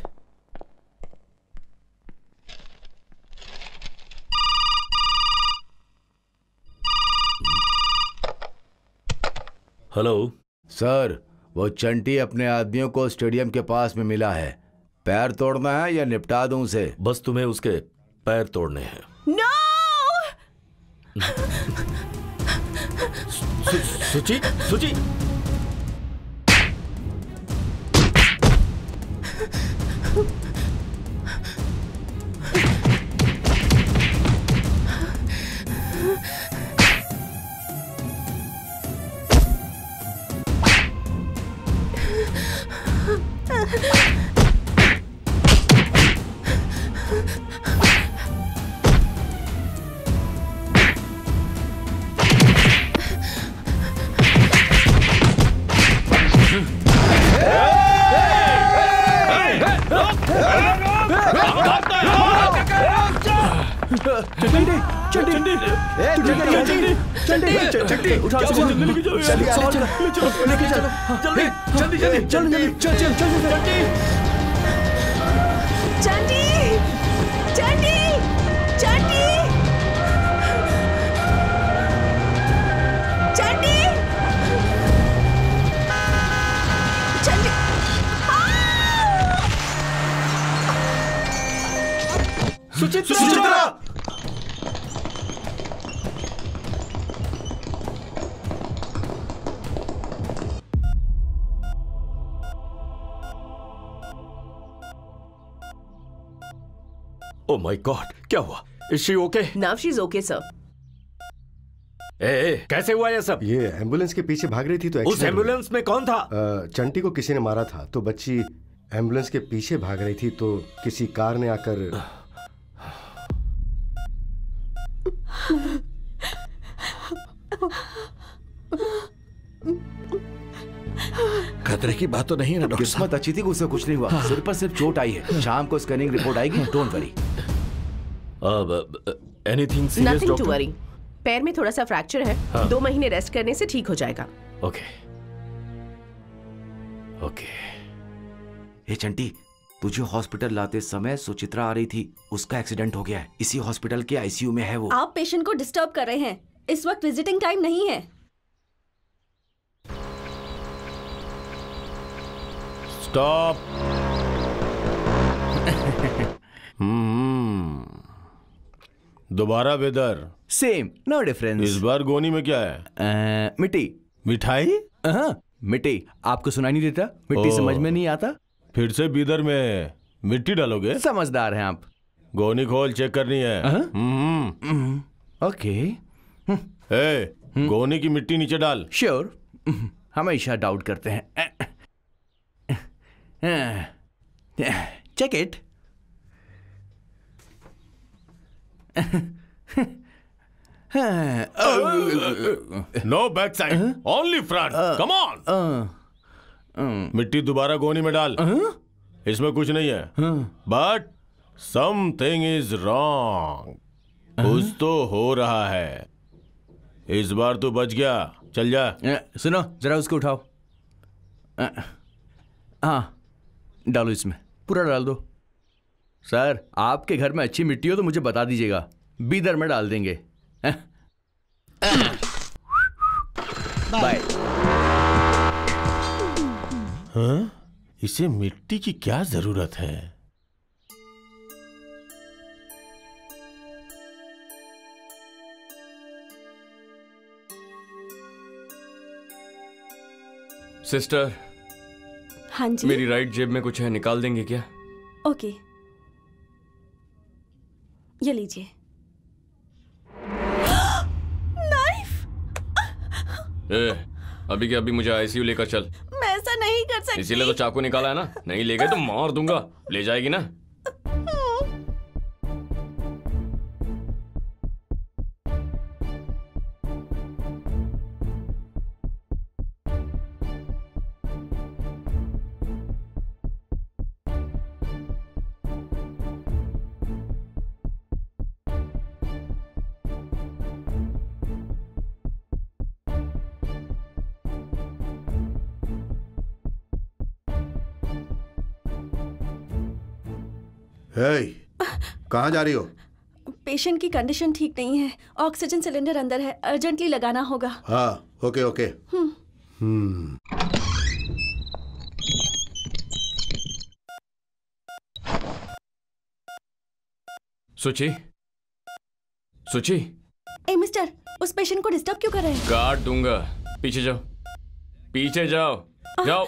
Hello sir, वो चंटी अपने आदमियों को स्टेडियम के पास में मिला है। पैर तोड़ना है या निपटा दूं उसे? बस तुम्हें उसके पैर तोड़ने हैं। नो! सुची, सुची। Oh my God, क्या हुआ? Is she okay? Now she's okay, sir. कैसे हुआ ये सब? ये एम्बुलेंस के पीछे भाग रही थी तो उस एम्बुलेंस में कौन था? चंटी को किसी ने मारा था तो बच्ची एम्बुलेंस के पीछे भाग रही थी तो किसी कार ने आकर खतरे की बात तो नहीं है ना डॉक्टर साहब? किस्मत अच्छी थी कि उसे कुछ नहीं हुआ। सिर पर सिर्फ चोट आई है। शाम को स्कैनिंग रिपोर्ट आएगी, don't worry. Anything serious nothing to doctor? Worry. पैर में थोड़ा सा फ्रैक्चर है। हाँ। 2 महीने रेस्ट करने से ठीक हो जाएगा। Okay okay. हे चंटी, तुझे हॉस्पिटल लाते समय सुचित्रा आ रही थी। उसका एक्सीडेंट हो गया है। इसी हॉस्पिटल के आईसीयू में है वो। आप पेशेंट को डिस्टर्ब कर रहे हैं। इस वक्त विजिटिंग टाइम नहीं है। स्टॉप। दोबारा बेदर। Same, no difference. इस बार गोनी में क्या है? मिट्टी। मिठाई? मिट्टी। आपको सुनाई नहीं देता? मिट्टी समझ में नहीं आता? फिर से बीदर में मिट्टी डालोगे? समझदार हैं आप। गोनी खोल, चेक करनी है। ओके। गोनी की मिट्टी नीचे डाल। श्योर। हमेशा डाउट करते हैं। Check it. No back side, only front. Come on. मिट्टी दोबारा गोनी में डाल। इसमें कुछ नहीं है, बट समथिंग इज रॉन्ग। कुछ तो हो रहा है। इस बार तू बच गया, चल जा। सुनो, जरा उसको उठाओ। हाँ, डालो इसमें, पूरा डाल दो। सर, आपके घर में अच्छी मिट्टी हो तो मुझे बता दीजिएगा, बीदर में डाल देंगे। बाय। हाँ? इसे मिट्टी की क्या जरूरत है? सिस्टर। हाँ जी। मेरी राइट जेब में कुछ है, निकाल देंगे क्या? ओके, ये लीजिए। नाइफ। अभी के अभी मुझे आईसीयू लेकर चल। मैं ऐसा नहीं कर सकती। इसीलिए तो चाकू निकाला है ना। नहीं ले गए तो मार दूंगा। ले जाएगी ना? कहाँ जा रही हो? पेशेंट की कंडीशन ठीक नहीं है, ऑक्सीजन सिलेंडर अंदर है, अर्जेंटली लगाना होगा। हाँ, ओके ओके। सुची, सुची। ए मिस्टर, उस पेशेंट को डिस्टर्ब क्यों कर रहे हैं? काट दूंगा। पीछे जाओ, पीछे जाओ, जाओ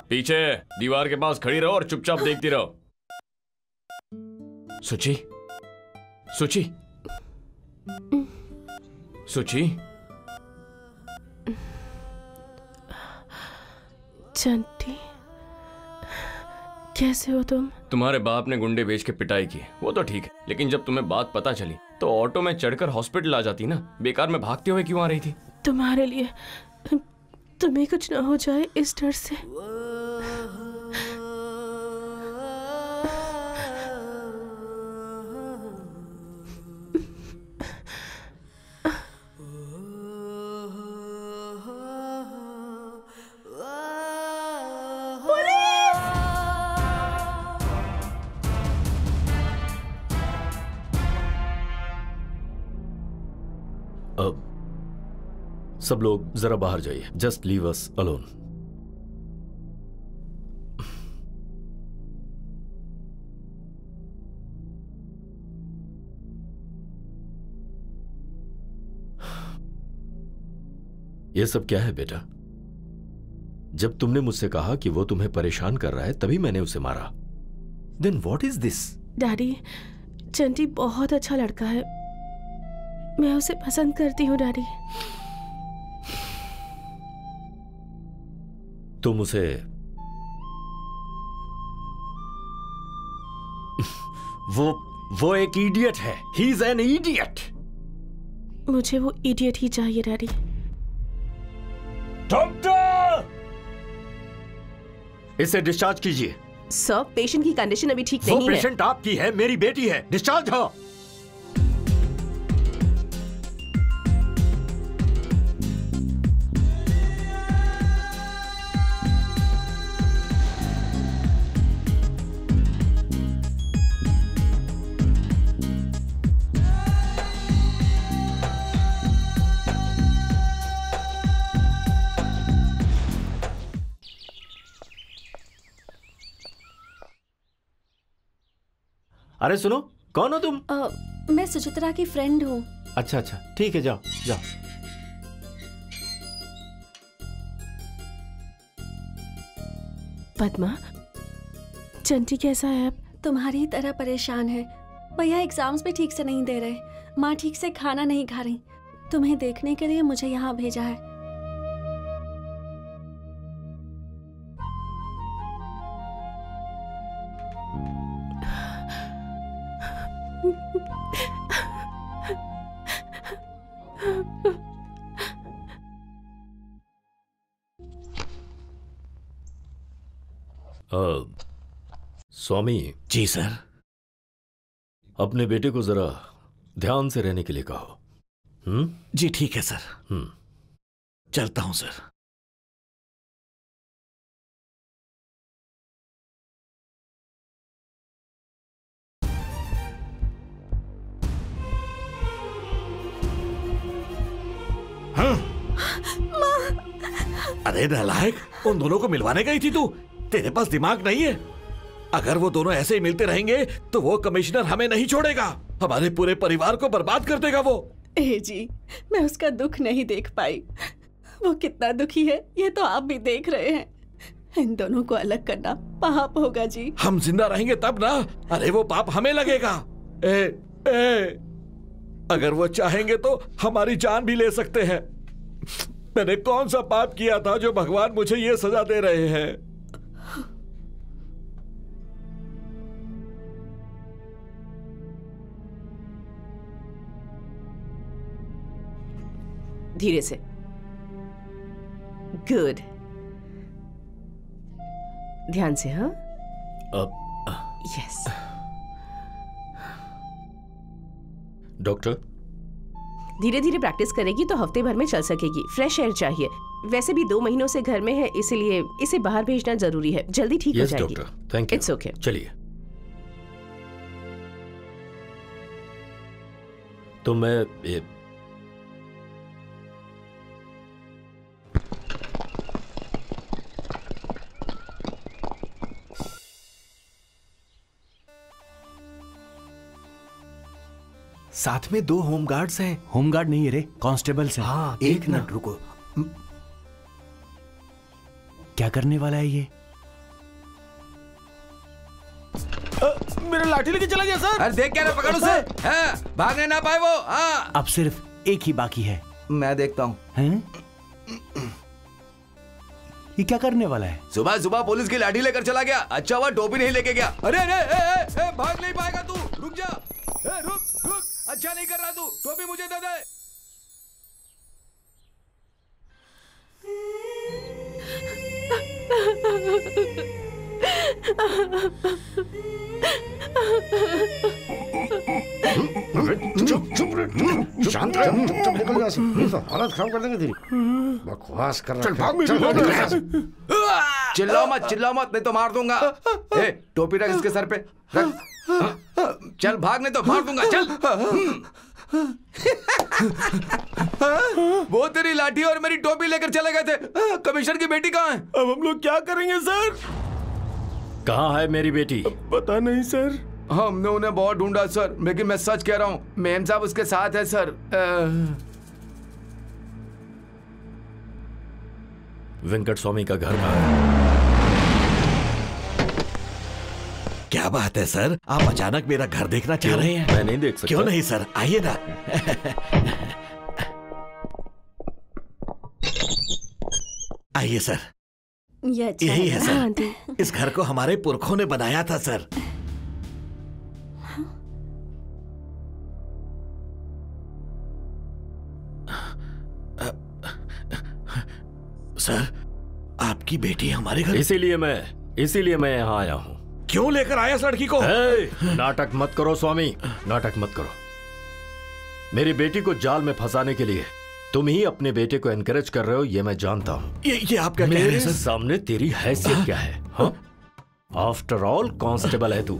पीछे। दीवार के पास खड़ी रहो और चुपचाप देखती रहो। सुची, सुची, सुची। चंटी, कैसे हो तुम? तुम्हारे बाप ने गुंडे बेच के पिटाई की, वो तो ठीक है, लेकिन जब तुम्हें बात पता चली तो ऑटो में चढ़कर हॉस्पिटल आ जाती ना। बेकार में भागते हुए क्यों आ रही थी? तुम्हारे लिए, तुम्हें कुछ ना हो जाए इस डर से। सब लोग जरा बाहर जाइए। Just leave us alone. यह सब क्या है बेटा? जब तुमने मुझसे कहा कि वो तुम्हें परेशान कर रहा है तभी मैंने उसे मारा। Then what is this? Daddy, Chanti बहुत अच्छा लड़का है, मैं उसे पसंद करती हूँ डैडी। तुम उसे वो एक इडियट है। He is an idiot. मुझे वो इडियट ही चाहिए डैडी। डॉक्टर, इसे डिस्चार्ज कीजिए। सर, पेशेंट की कंडीशन अभी ठीक नहीं है। वो पेशेंट आपकी है, मेरी बेटी है। डिस्चार्ज हो। अरे सुनो, कौन हो तुम? मैं सुचित्रा की फ्रेंड हूँ। अच्छा अच्छा, ठीक है, जाओ जाओ। पद्मा, चंटी कैसा है अब? तुम्हारी तरह परेशान है। भैया एग्जाम्स भी ठीक से नहीं दे रहे, माँ ठीक से खाना नहीं खा रही। तुम्हें देखने के लिए मुझे यहाँ भेजा है। स्वामी जी सर। अपने बेटे को जरा ध्यान से रहने के लिए कहो। जी ठीक है सर। चलता हूं सर। अरे नालायक, उन दोनों को मिलवाने गई थी तू? तेरे पास दिमाग नहीं है? अगर वो दोनों ऐसे ही मिलते रहेंगे तो वो कमिश्नर हमें नहीं छोड़ेगा, हमारे पूरे परिवार को बर्बाद कर देगा वो। ए जी, मैं उसका दुख नहीं देख पाई। वो कितना दुखी है ये तो आप भी देख रहे हैं। इन दोनों को अलग करना पाप होगा जी। हम जिंदा रहेंगे तब ना। अरे वो पाप हमें लगेगा। अगर वो चाहेंगे तो हमारी जान भी ले सकते हैं। मैंने कौन सा पाप किया था जो भगवान मुझे ये सजा दे रहे हैं? धीरे से। गुड, ध्यान से। हाँ, यस। डॉक्टर, धीरे धीरे प्रैक्टिस करेगी तो हफ्ते भर में चल सकेगी। फ्रेश एयर चाहिए। वैसे भी 2 महीनों से घर में है, इसलिए इसे बाहर भेजना जरूरी है। जल्दी ठीक हो जाएगी। Doctor, thank you. It's okay. चलिए। तो मैं साथ में 2 होमगार्ड्स हैं। होमगार्ड नहीं है रे, कांस्टेबल्स हैं। हाँ, एक मिनट रुको। क्या करने वाला है ये? मेरा लाठी लेके चला गया सर। अरे देख क्या ना, पकड़ उसे। हाँ, भागने ना पाए वो। हाँ, अब सिर्फ एक ही बाकी है। मैं देखता हूँ। ये क्या करने वाला है? सुबह सुबह पुलिस की लाठी लेकर चला गया। अच्छा हुआ टोपी नहीं लेके गया। अरे अरे भाग नहीं पाएगा तू, रुक जा। रुक रुक, अच्छा नहीं कर रहा तू, टोपी मुझे दे दे। चुप रह, शांत रह, चुप निकल जा से, नहीं तो हालत खराब कर देंगे तेरी। बकवास कर रहा है। चिल्लाओ मत, नहीं तो मार दूंगा। ए, टोपी रख इसके सर पे, रख। चल भाग, नहीं तो मार दूंगा, चल। वो तेरी लाठी और मेरी टोपी लेकर चले गए थे। कमिश्नर की बेटी कहाँ है? अब हम लोग क्या करेंगे सर? कहाँ है मेरी बेटी? पता नहीं सर। हमने उन्हें बहुत ढूंढा सर, लेकिन मैं सच कह रहा हूँ, मेम साहब उसके साथ है सर। वेंकट स्वामी का घर कहाँ है? क्या बात है सर, आप अचानक मेरा घर देखना चाह रहे हैं? मैं नहीं देख सकता। क्यों नहीं सर, आइए ना। आइए सर, यही है सर। इस घर को हमारे पुरखों ने बनाया था सर। सर, आपकी बेटी हमारे घर। इसीलिए मैं यहाँ आया हूँ। क्यों लेकर आया इस लड़की को? नाटक मत करो स्वामी, नाटक मत करो। मेरी बेटी को जाल में फंसाने के लिए तुम ही अपने बेटे को एनकरेज कर रहे हो, ये मैं जानता हूँ। ये आप क्या कह रहे हैं सर? सामने तेरी हैसियत क्या है? आफ्टर ऑल कांस्टेबल है तू,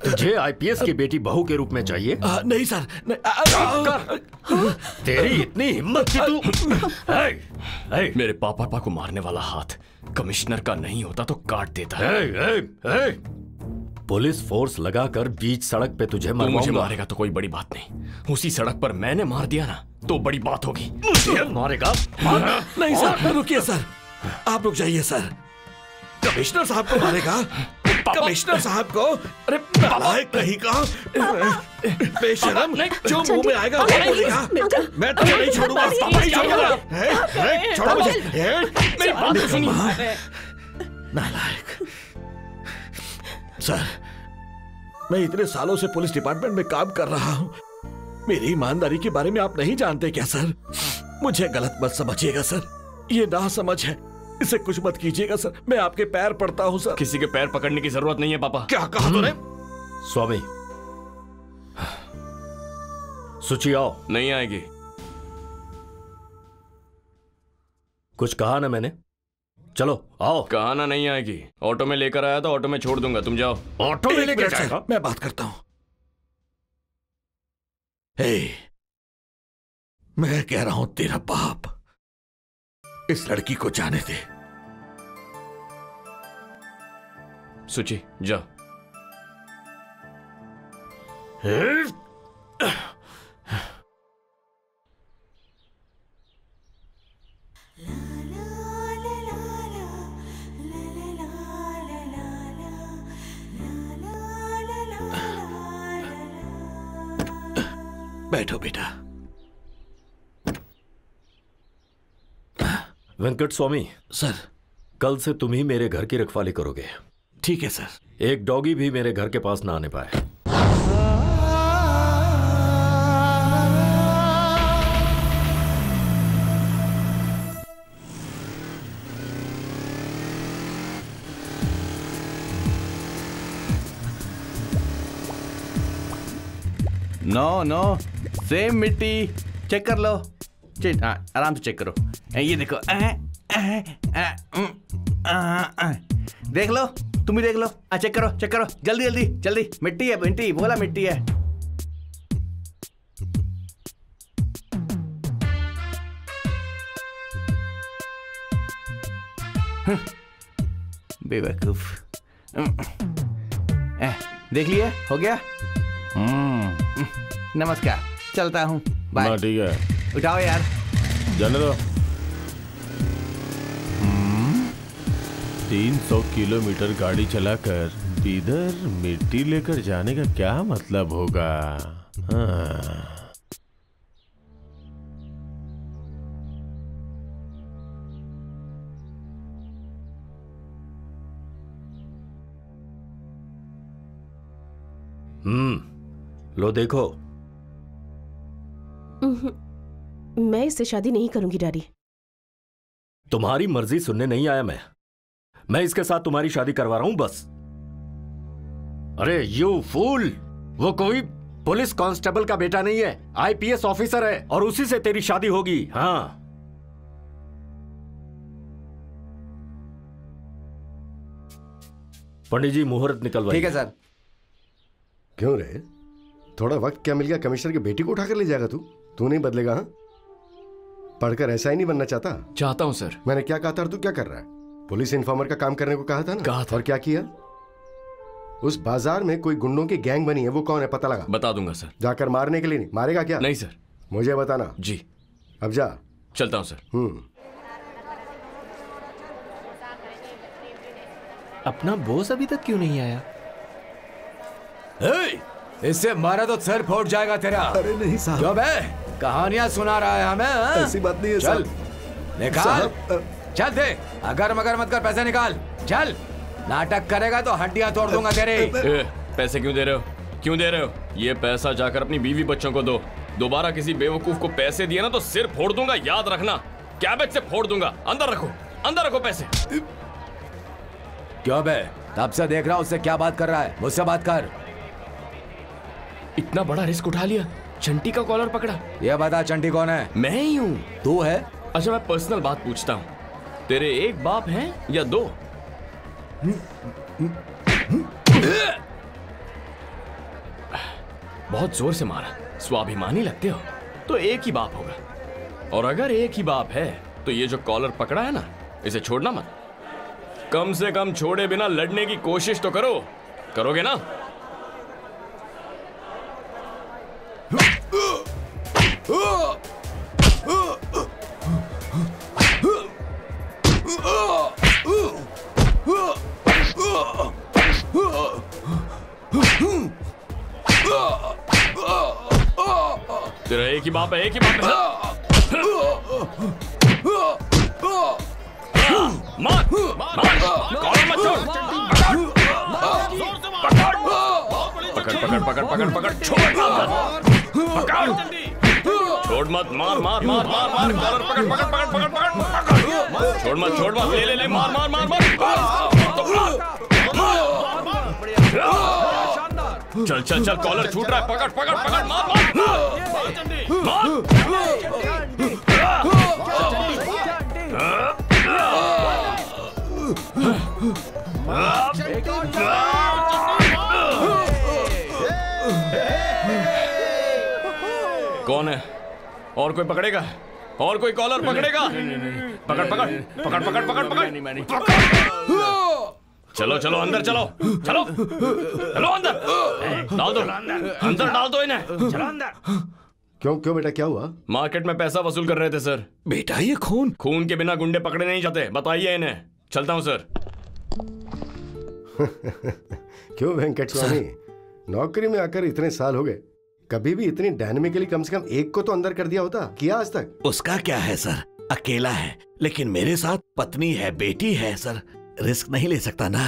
तुझे आईपीएस की बेटी बहू के रूप में चाहिए? नहीं सर, तेरी इतनी हिम्मत कि तू मेरे पापा को मारने वाला हाथ कमिश्नर का नहीं होता तो काट देता। पुलिस फोर्स लगाकर बीच सड़क पे तुझे मुझे मारेगा तो कोई बड़ी बात नहीं, उसी सड़क पर मैंने मार दिया ना तो बड़ी बात होगी। मुझे मारेगा? नहीं सर, रुकिए सर, आप रुक जाइए सर। कमिश्नर साहब को मारेगा? कमिश्नर साहब को? अरे नालायक कहीं का, बेशरम, जो मुंह में आएगा वो बोलेगा। मैं तो नहीं छोड़ूंगा, नहीं छोड़ूंगा। छोड़ो मुझे, मेरी बात सुनिए। नालायक। सर, मैं इतने सालों से पुलिस डिपार्टमेंट में काम कर रहा हूँ, मेरी ईमानदारी के बारे में आप नहीं जानते क्या सर? मुझे गलत मत समझिएगा सर, ये नासमझ है, इसे कुछ मत कीजिएगा सर, मैं आपके पैर पड़ता हूँ सर। किसी के पैर पकड़ने की जरूरत नहीं है पापा। क्या कहा तूने? स्वामी, सुची आओ। नहीं आएगी। कुछ कहा ना मैंने? चलो आओ। कहा ना नहीं आएगी। ऑटो में लेकर आया था, ऑटो में छोड़ दूंगा, तुम जाओ। ऑटो में लेकर जाएगा? मैं बात करता हूँ। मैं कह रहा हूं तेरा बाप इस लड़की को जाने दे। सुची जा। बैठो बेटा। वेंकट स्वामी। सर। कल से तुम ही मेरे घर की रखवाली करोगे। ठीक है सर। एक डॉगी भी मेरे घर के पास ना आने पाए। नो सेम मिट्टी। चेक कर लो। हाँ, आराम से चेक करो। ये देखो। देख लो, तुम भी देख लो। चेक करो जल्दी जल्दी जल्दी। मिट्टी है, मिट्टी बोला मिट्टी है। बेवकूफ। देख लिया, हो गया। नमस्कार, चलता हूँ, बाय। ठीक है, उठाओ यार, जाने दो। 300 किलोमीटर गाड़ी चलाकर इधर मिट्टी लेकर जाने का क्या मतलब होगा? हाँ। लो देखो। मैं इससे शादी नहीं करूंगी डैडी। तुम्हारी मर्जी सुनने नहीं आया मैं इसके साथ तुम्हारी शादी करवा रहा हूं बस। अरे यू फूल, वो कोई पुलिस कांस्टेबल का बेटा नहीं है, आईपीएस ऑफिसर है, और उसी से तेरी शादी होगी। हाँ, पंडित जी मुहूर्त निकलवाइए। ठीक है सर। क्यों रे, थोड़ा वक्त क्या मिल गया, कमिश्नर की बेटी को उठाकर ले जाएगा तू नहीं बदलेगा? हाँ, पढ़कर ऐसा ही नहीं बनना चाहता हूं सर। मैंने क्या कहा था और तू क्या कर रहा है? पुलिस इन्फॉर्मर का काम करने को कहा था ना? कहा था। और क्या किया? उस बाजार में कोई गुंडों की गैंग बनी है, वो कौन है पता लगा? बता दूंगा सर। जाकर मारने के लिए नहीं, मारेगा क्या? नहीं सर। मुझे बताना। जी। अब जा। चलता हूं सर। अपना बॉस अभी तक क्यों नहीं आया? इससे मारा तो सर फोड़ जाएगा तेरा। अरे नहीं साहब। जो बे कहानियां सुना रहा है हमें? ऐसी बात नहीं है। चल निकाल, चल दे, अगर मगर मत कर, पैसे निकाल, चल। नाटक करेगा तो हड्डियां तोड़ दूंगा तेरे। पैसे क्यों दे रहे हो? क्यों दे रहे हो? ये पैसा जाकर अपनी बीवी बच्चों को दो। दोबारा किसी बेवकूफ को पैसे दिए ना तो सिर फोड़ दूंगा, याद रखना। कैबेज से फोड़ दूंगा। अंदर रखो पैसे। क्यों बे, तब से देख रहा हूं, उससे क्या बात कर रहा है? मुझसे बात कर। इतना बड़ा रिस्क उठा लिया, चंटी का कॉलर पकड़ा। ये बता चंटी कौन है? मैं ही हूँ। तू है? अच्छा मैं पर्सनल बात पूछता हूँ, तेरे एक बाप हैं या दो? बहुत जोर से मारा, स्वाभिमानी लगते हो तो एक ही बाप होगा। और अगर एक ही बाप है तो ये जो कॉलर पकड़ा है ना, इसे छोड़ना मत। कम से कम छोड़े बिना लड़ने की कोशिश तो करो। करोगे ना? तेरा एक ही बाप है, एक ही बाप है। मार, कॉलर मत छोड़। पकड़, छोड़ मत, मार, कॉलर पकड़, छोड़ मत, ले, मार। चल, कॉलर छूट रहा है, पकड़, कौन है? और कोई पकड़ेगा? और कोई कॉलर पकड़ेगा? पकड़। चलो अंदर चलो अंदर डाल दो इन्हें। चलो अंदर। क्यों बेटा, क्या हुआ? मार्केट में पैसा वसूल कर रहे थे सर। बेटा ये खून के बिना गुंडे पकड़े नहीं जाते, बताइए इन्हें। चलता हूं सर। क्यों वेंकट स्वामी, नौकरी में आकर इतने साल हो गए, कभी भी इतनी डायनेमिकली कम से कम एक को तो अंदर कर दिया होता? किया आज तक? उसका क्या है सर, अकेला है, लेकिन मेरे साथ पत्नी है, बेटी है सर, रिस्क नहीं ले सकता ना।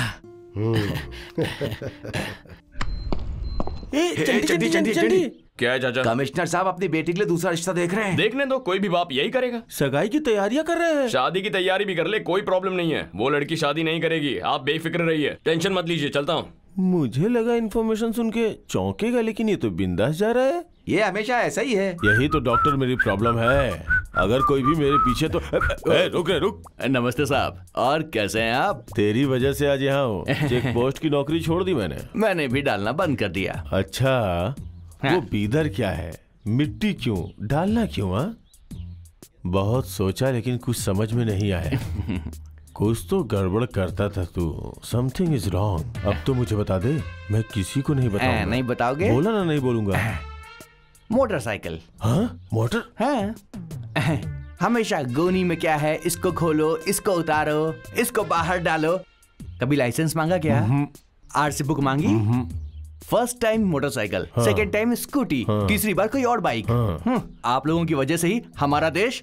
चंडी। क्या है चाचा? कमिश्नर साहब अपनी बेटी के लिए दूसरा रिश्ता देख रहे हैं। देखने दो, कोई भी बाप यही करेगा। सगाई की तैयारियां कर रहे हैं। शादी की तैयारी भी कर ले, कोई प्रॉब्लम नहीं है। वो लड़की शादी नहीं करेगी, आप बेफिक्र रहिए, टेंशन मत लीजिए। चलता हूँ। मुझे लगा इन्फॉर्मेशन सुन के चौंकेगा, लेकिन ये तो बिंदास जा रहा है। ये हमेशा ऐसा ही है। यही तो डॉक्टर मेरी प्रॉब्लम है। अगर कोई भी मेरे पीछे तो रुक। नमस्ते साहब, और कैसे हैं आप? तेरी वजह से आज यहाँ हूँ। चेक पोस्ट की नौकरी छोड़ दी मैंने भी डालना बंद कर दिया। अच्छा, वो बीदर क्या है, मिट्टी क्यों डालना क्यों? बहुत सोचा लेकिन कुछ समझ में नहीं आया। कुछ तो गड़बड़ करता था तू। Something is wrong. अब तो मुझे बता दे, मैं किसी को नहीं बताऊंगा। नहीं बताओगे? बोला ना, नहीं बोलूंगा। मोटरसाइकिल। हाँ मोटर? हाँ हमेशा गोनी में क्या है, इसको खोलो, इसको उतारो, इसको बाहर डालो। कभी लाइसेंस मांगा क्या? आरसी बुक मांगी? First time motorcycle, second time scooty, तीसरी बार कोई और बाइक। आप लोगों की वजह से ही हमारा देश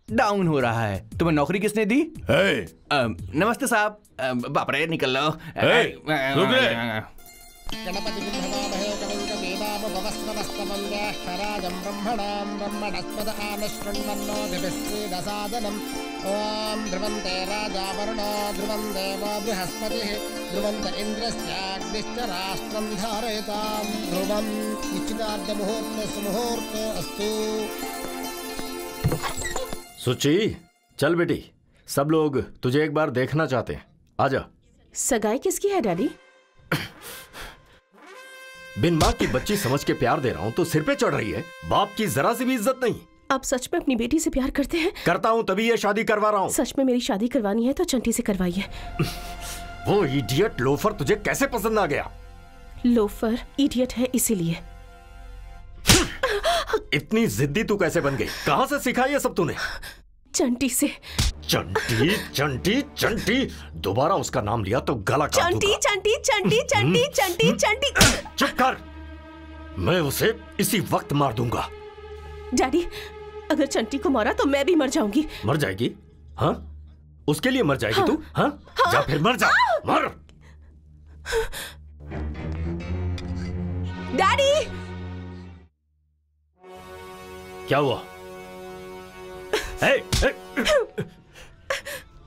डाउन हो रहा है। तुम्हें नौकरी किसने दी? नमस्ते साहब। बाप रे निकल लो। ओम ध्रुवन्ते राजा वरुणो ध्रुवं देवो बृहस्पतिः ध्रुवन्त इन्द्रस्याग्निश्च राष्ट्रं धारयतां ध्रुवं निश्चितार्धमुहूर्ते सुमुहूर्ते अस्तु। सुची, चल बेटी, सब लोग तुझे एक बार देखना चाहते हैं, आजा। सगाई किसकी है डैडी? बिन माँ की बच्ची समझ के प्यार दे रहा हूँ तो सिर पे चढ़ रही है। बाप की जरा सी भी इज्जत नहीं। आप सच में अपनी बेटी से प्यार करते हैं? करता हूँ तभी ये शादी करवा रहा हूँ। सच में मेरी शादी करवानी है तो चंटी से करवाइए। वो इडियट लोफर तुझे कैसे पसंद आ गया? लोफर इडियट है इसीलिए। इतनी जिद्दी तू कैसे बन गई? कहाँ से सिखा ये सब तूने? चंटी से। चंटी चंटी चंटी, दोबारा उसका नाम लिया तो गला काट दूंगा। चंटी चंटी चंटी चंटी चंटी चंटी। चुप कर, मैं उसे इसी वक्त मार दूंगा। डैडी, अगर चंटी को मारा तो मैं भी मर जाऊंगी। मर जाएगी? हाँ, उसके लिए मर जाएगी तू? हाँ? जा फिर मर जा, मर। डैडी, क्या हुआ?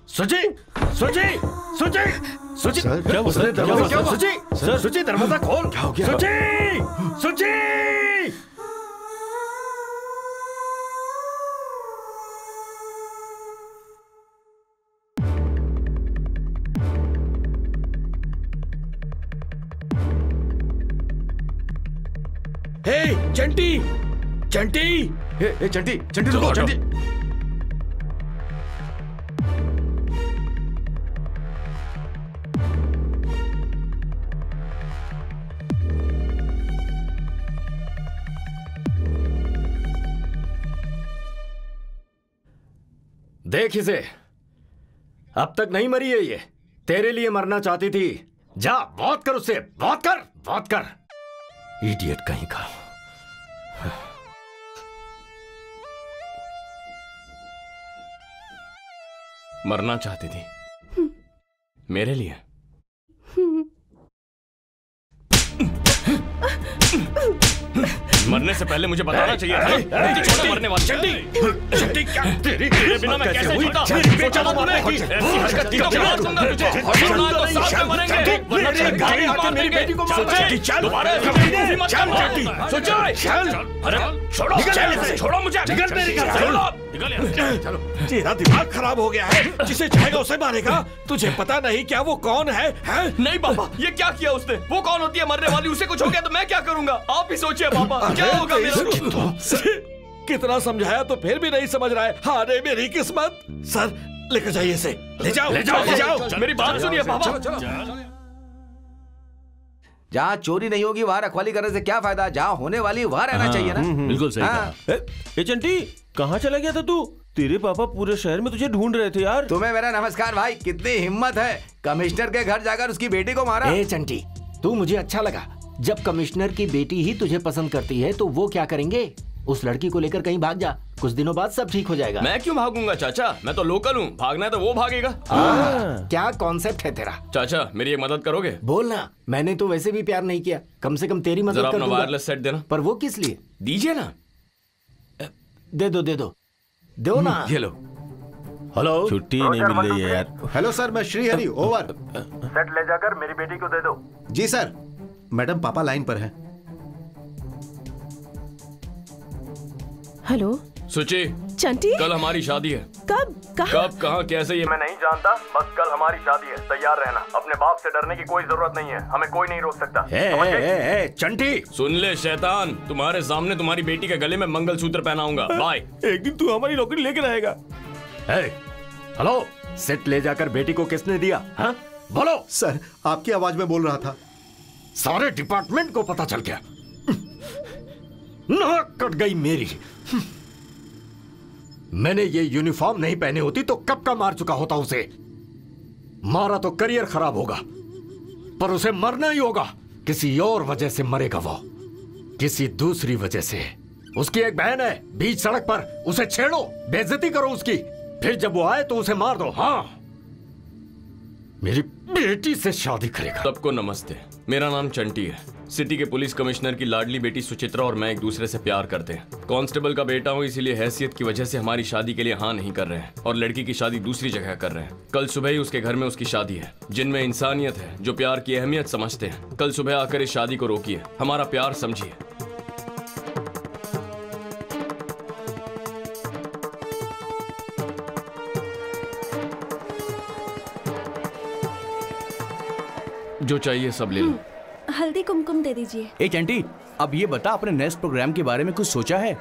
सुची, सुची, सुची, सुची, क्या हुआ? सुची, सुची दरवाजा खोल। क्या हो गया? सुची, सुची। हे चंटी, चंटी, हे चंटी, चंटी रुको, चंटी। देख इसे, अब तक नहीं मरी है ये। तेरे लिए मरना चाहती थी। जा बात कर उससे, बात कर, बात कर। इडियट कहीं का। मरना चाहती थी मेरे लिए। मरने से पहले मुझे बताना चाहिए था। छोटा मरने वाली चंटी, चंटी क्या तेरे बिना मैं कैसे जीता? सोचा था तूने कि ऐसी हरकत की तो मार दूंगा तुझे। वरना तो साथ में मरेंगे। वरना तेरे गाड़ी मार देंगे। सोचे दोबारा कभी मत कर। सोचो चल। अरे छोड़ो, छोड़ो मुझे। निकल मेरे घर से। निकल। चलो, तेरा दिमाग खराब हो गया है। जिसे चाहेगा उसे मारेगा। तुझे पता नहीं क्या वो कौन है? नहीं पापा, ये क्या किया उसने? वो कौन होती है मरने वाली? उसे कुछ हो गया तो मैं क्या करूंगा? आप ही सोचिए पापा, क्या होगा मेरा? कितना समझाया तो फिर भी नहीं समझ रहा है। हारे मेरी किस्मत। सर लेकर जाइए इसे। ले जाओ, ले जाओ, ले जाओ। मेरी बात सुनिए पापा। जहाँ चोरी नहीं होगी वहाँ रखवाली करने से क्या फायदा? जहाँ होने वाली वहाँ रहना चाहिए ना। बिल्कुल सही कहा। ए चंटी, कहाँ चला गया था तू? तेरे पापा पूरे शहर में तुझे ढूंढ रहे थे यार। तुम्हें मेरा नमस्कार भाई। कितनी हिम्मत है, कमिश्नर के घर जाकर उसकी बेटी को मारा। ए चंटी, तू मुझे अच्छा लगा। जब कमिश्नर की बेटी ही तुझे पसंद करती है तो वो क्या करेंगे? उस लड़की को लेकर कहीं भाग जा, कुछ दिनों बाद सब ठीक हो जाएगा। मैं क्यों भागूंगा चाचा? मैं तो लोकल हूँ। भागना है तो वो भागेगा। क्या कॉन्सेप्ट है तेरा? चाचा मेरी एक मदद करोगे? बोलना। मैंने तो वैसे भी प्यार नहीं किया, कम से कम तेरी मदद कर दूंगा। वायरलेस सेट देना। पर वो किस लिए? दीजिए ना। दे दो, दे दो, दो ना। ये लो। हेलो, छुट्टी नहीं मिल रही है यार। हेलो सर, मैं श्रीहरि, ओवर। सेट ले जाकर मेरी बेटी को दे दो। जी सर। मैडम पापा लाइन पर है। हेलो सुची, चंटी, कल हमारी शादी है। कब, कहाँ? कब, कहाँ, कैसे? ये मैं नहीं जानता, बस कल हमारी शादी है। तैयार रहना। अपने बाप से डरने की कोई जरूरत नहीं है। हमें कोई नहीं रोक सकता। चंटी सुन ले शैतान, तुम्हारे सामने तुम्हारी बेटी के गले में मंगलसूत्र पहनाऊंगा। बाय। एक दिन तू हमारी नौकरी लेकर आएगा। हेलो, सेट ले जाकर बेटी को किसने दिया? हाँ बोलो। सर आपकी आवाज में बोल रहा था। सारे डिपार्टमेंट को पता चल गया। नाक कट गई मेरी। मैंने ये यूनिफॉर्म नहीं पहनी होती तो कब का मार चुका होता उसे। मारा तो करियर खराब होगा, पर उसे मरना ही होगा। किसी और वजह से मरेगा वो, किसी दूसरी वजह से। उसकी एक बहन है बीच सड़क पर, उसे छेड़ो, बेइज्जती करो उसकी, फिर जब वो आए तो उसे मार दो। हाँ, मेरी बेटी से शादी करेगा। सबको नमस्ते, मेरा नाम चंटी है। सिटी के पुलिस कमिश्नर की लाडली बेटी सुचित्रा और मैं एक दूसरे से प्यार करते हैं। कांस्टेबल का बेटा हूँ, इसीलिए हैसियत की वजह से हमारी शादी के लिए हाँ नहीं कर रहे हैं और लड़की की शादी दूसरी जगह कर रहे हैं। कल सुबह ही उसके घर में उसकी शादी है। जिनमें इंसानियत है, जो प्यार की अहमियत समझते हैं, कल सुबह आकर इस शादी को रोकिए, हमारा प्यार समझिए। जो चाहिए सब ले लो। हल्दी कुमकुम दे दीजिए। एक आंटी, अब ये बता, अपने नेक्स्ट प्रोग्राम के बारे में कुछ सोचा है?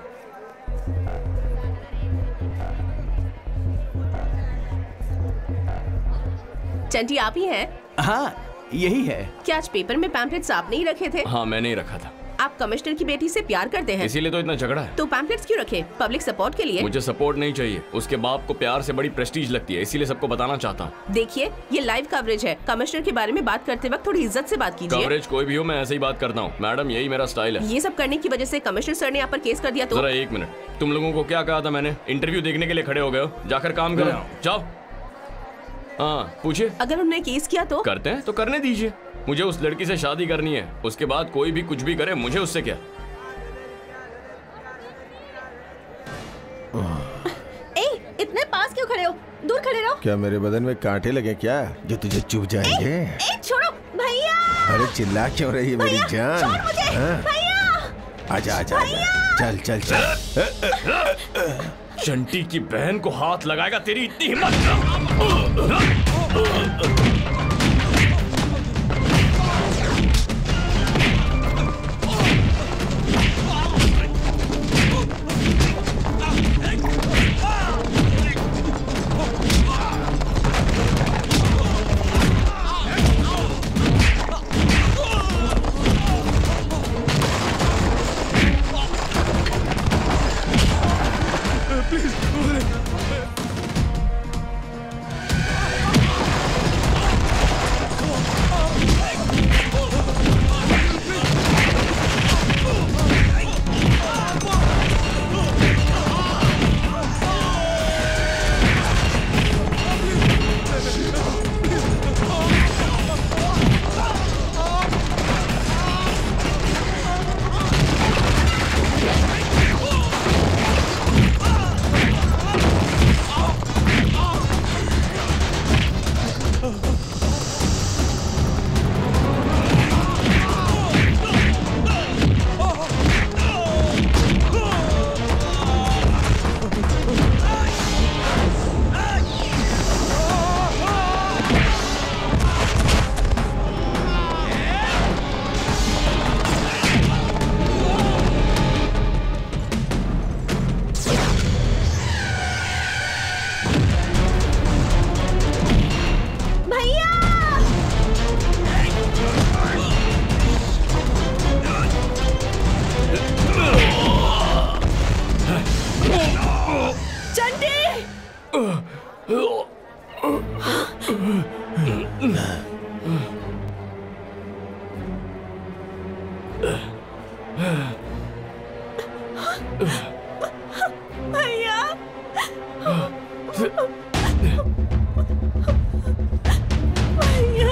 चंटी आप ही हैं? हाँ यही है। क्या आज पेपर में पैम्पलेट्स आपने ही रखे थे? हाँ मैंने ही रखा था। आप कमिश्नर की बेटी से प्यार करते हैं, इसीलिए तो इतना झगड़ा है। तो पैम्पलेट्स क्यों रखे? पब्लिक सपोर्ट के लिए? मुझे सपोर्ट नहीं चाहिए, उसके बाप को प्यार से बड़ी प्रेस्टीज लगती है, इसीलिए सबको बताना चाहता हूँ। देखिए ये लाइव कवरेज है, कमिश्नर के बारे में बात करते वक्त थोड़ी इज्जत से बात कीजिए। कवरेज कोई भी हो, मैं ऐसे ही बात करता हूँ मैडम, यही मेरा स्टाइल है। ये सब करने की वजह से कमिश्नर सर ने आप पर केस कर दिया तो? जरा एक मिनट, तुम लोगों को क्या कहा था मैंने? इंटरव्यू देखने के लिए खड़े हो गए हो, जाकर काम करो, जाओ। हाँ पूछिए। अगर उन्होंने केस किया तो? करते हैं तो करने दीजिए, मुझे उस लड़की से शादी करनी है, उसके बाद कोई भी कुछ भी करे, मुझे उससे क्या। इतने पास क्यों खड़े हो? दूर खड़े रहो। क्या मेरे बदन में कांटे लगे क्या जो तुझे चुभ जाएंगे? छोड़ो भैया। अरे चिल्ला क्यों रही है मेरी जान? छोड़ मुझे, भैया। आजा आजा, चल चल चल। चंटी की बहन को हाथ लगाएगा, तेरी इतनी हिम्मत? भैया भैया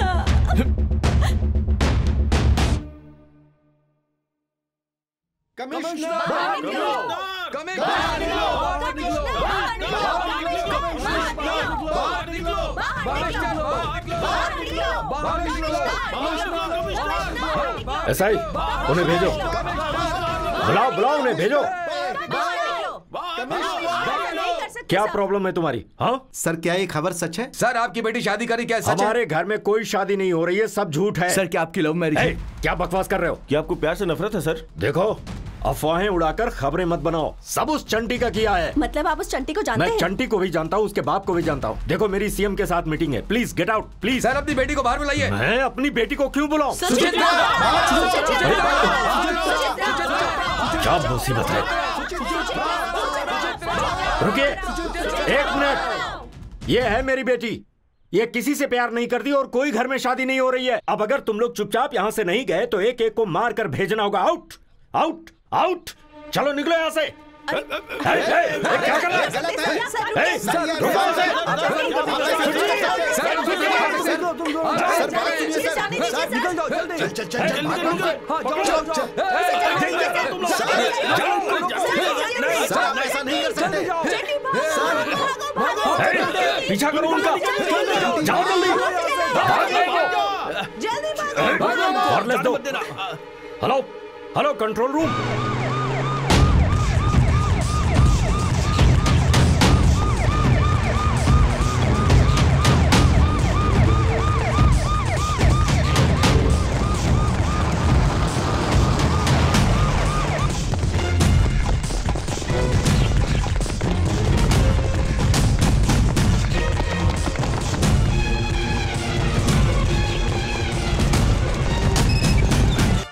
एसआई उन्हें भेजो, बुलाओ बुलाओ उन्हें भेजो। क्या प्रॉब्लम है तुम्हारी? हाँ सर क्या ये खबर सच है? सर आपकी बेटी शादी करी, क्या सच है? हमारे घर में कोई शादी नहीं हो रही है, सब झूठ है। सर क्या आपकी लव मैरिज है? क्या बकवास कर रहे हो? क्या आपको प्यार से नफरत है सर? देखो अफवाहें उड़ाकर खबरें मत बनाओ, सब उस चंटी का किया है। मतलब आप उस चंटी को जानते हैं? मैं चंटी को भी जानता हूँ, उसके बाप को भी जानता हूँ। देखो मेरी सीएम के साथ मीटिंग है, please get out please. Sir अपनी बेटी को बाहर बुलाइए। मैं अपनी बेटी को क्यों बुलाऊं? क्या मुसीबत है? रुकिए 1 मिनट। ये है मेरी बेटी, ये किसी से प्यार नहीं करती और कोई घर में शादी नहीं हो रही है। अब अगर तुम लोग चुपचाप यहाँ से नहीं गए तो एक एक को मार कर भेजना होगा। आउट आउट आउट, चलो निकलो यहाँ से। क्या कर रहा है? पीछा करो उनका, जाओ जल्दी। Hello hello control room.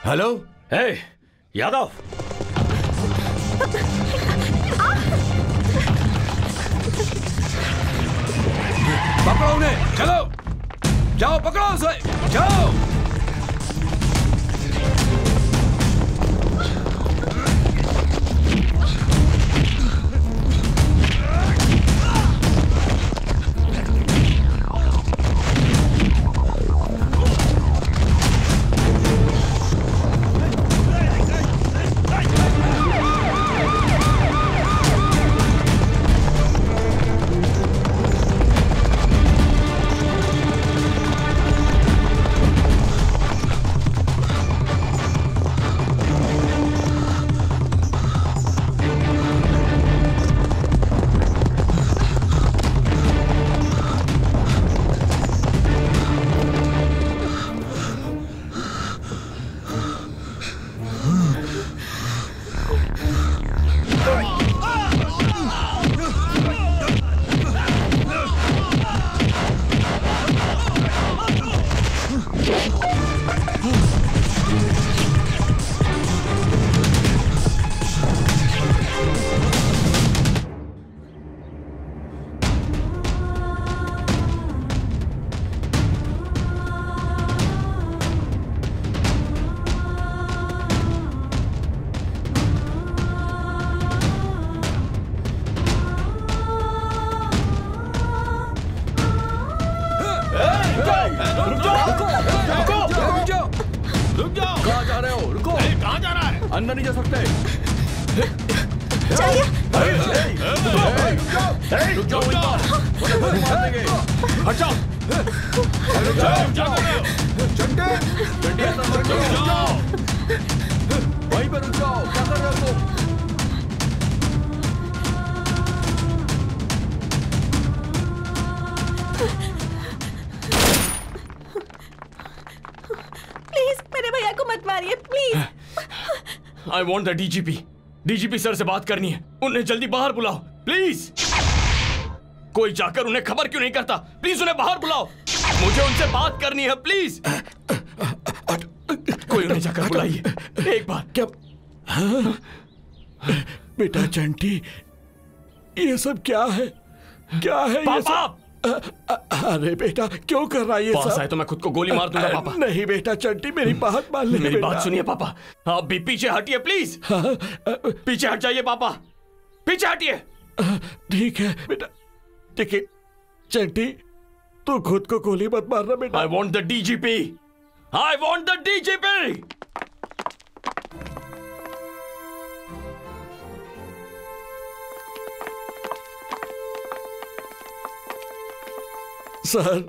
Hello, hey Yadav, पकड़ो उन्हें, चलो जाओ, पकड़ो उसे, जाओ। अंदर नहीं जा सकते। रुक जाओ, हट जाओ। वहीं पर रुक जाओ, क्या कर रहे हो तुम? प्लीज मेरे भैया को मत मारिए please. I want the DGP। DGP sir से बात करनी है, उन्हें जल्दी बाहर बुलाओ प्लीज। कोई जाकर उन्हें खबर क्यों नहीं करता? प्लीज उन्हें बाहर बुलाओ, मुझे उनसे बात करनी है प्लीज। कोई उन्हें जाकर बुलाइए एक बार। क्या बेटा चंटी, ये सब क्या है? क्या है ये सब? अरे बेटा क्यों कर रहा है ये सब? है तो मैं खुद को गोली मार दूंगा पापा। नहीं बेटा चंटी, मेरी बात मान ले। मेरी बात सुनिए पापा, आप भी पीछे हटिए प्लीज। पीछे हट जाइए पापा, पीछे हटिए। ठीक है बेटा। देखिए चंटी, तू खुद को गोली मत मारना बेटा। I want the DGP, I want the DGP. Sir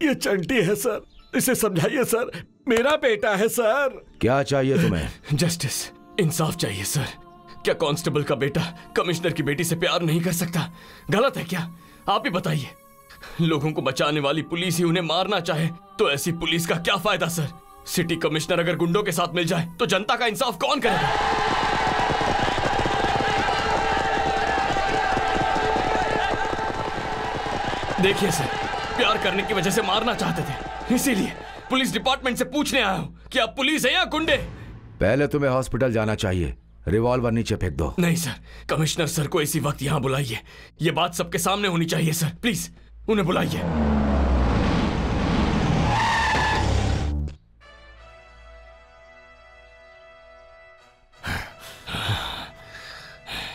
ये चंटी है सर, इसे समझाइए सर, मेरा बेटा है सर। क्या चाहिए तुम्हें? जस्टिस, इंसाफ चाहिए सर। क्या कांस्टेबल का बेटा कमिश्नर की बेटी से प्यार नहीं कर सकता? गलत है क्या? आप ही बताइए। लोगों को बचाने वाली पुलिस ही उन्हें मारना चाहे तो ऐसी पुलिस का क्या फायदा सर? सिटी कमिश्नर अगर गुंडों के साथ मिल जाए तो जनता का इंसाफ कौन करेगा? देखिए सर, प्यार करने की वजह से मारना चाहते थे, इसीलिए पुलिस डिपार्टमेंट से पूछने आया हूँ कि आप पुलिस है या गुंडे। पहले तुम्हें हॉस्पिटल जाना चाहिए। रिवॉल्वर नीचे फेंक दो। नहीं सर, कमिश्नर सर को इसी वक्त यहाँ बुलाइए। ये बात सबके सामने होनी चाहिए सर, प्लीज उन्हें बुलाइए।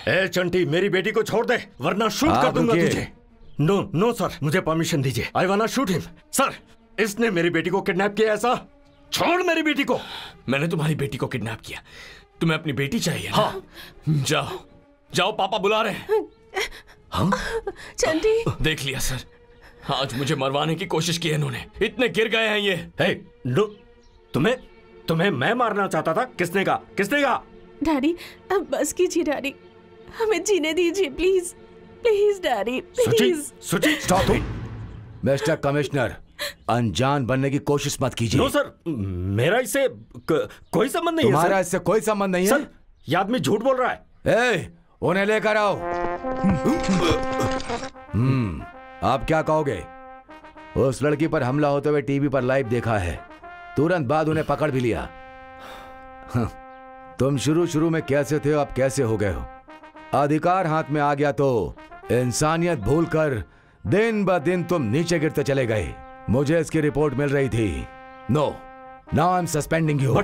ए चंटी, मेरी बेटी को छोड़ दे वरना शूट कर दूंगा तुझे। नो नो सर, मुझे परमिशन दीजिए। I want shoot him. Sir, इसने मेरी बेटी को किडनैप किया। ऐसा छोड़ मेरी बेटी को। मैंने तुम्हारी बेटी को किडनैप किया। तुम्हें अपनी बेटी चाहिए ना? हाँ। जाओ जाओ, पापा बुला रहे हैं। हाँ? चंटी। देख लिया सर, आज मुझे मरवाने की कोशिश की है इन्होंने। इतने गिर गए हैं ये। हे, नो, तुम्हें मैं मारना चाहता था। किसने कहा? डैडी, अब बस कीजिए डैडी, हमें जीने दीजिए प्लीज प्लीज डैडी प्लीज। सुची, स्टॉप इट। मिस्टर कमिश्नर, अनजान बनने की कोशिश मत कीजिए। नो सर, मेरा इससे कोई संबंध नहीं है। तुम्हारा इससे कोई संबंध नहीं है? सर, ये आदमी झूठ बोल रहा है। ए, उन्हें लेकर आओ। आप क्या कहोगे? उस लड़की पर हमला होते हुए टीवी पर लाइव देखा है, तुरंत बाद उन्हें पकड़ भी लिया। तुम शुरू में कैसे थे, अब कैसे हो गए हो? अधिकार हाथ में आ गया तो इंसानियत भूलकर दिन ब दिन तुम नीचे गिरते चले गए। मुझे इसकी रिपोर्ट मिल रही थी। No, now I am suspending you.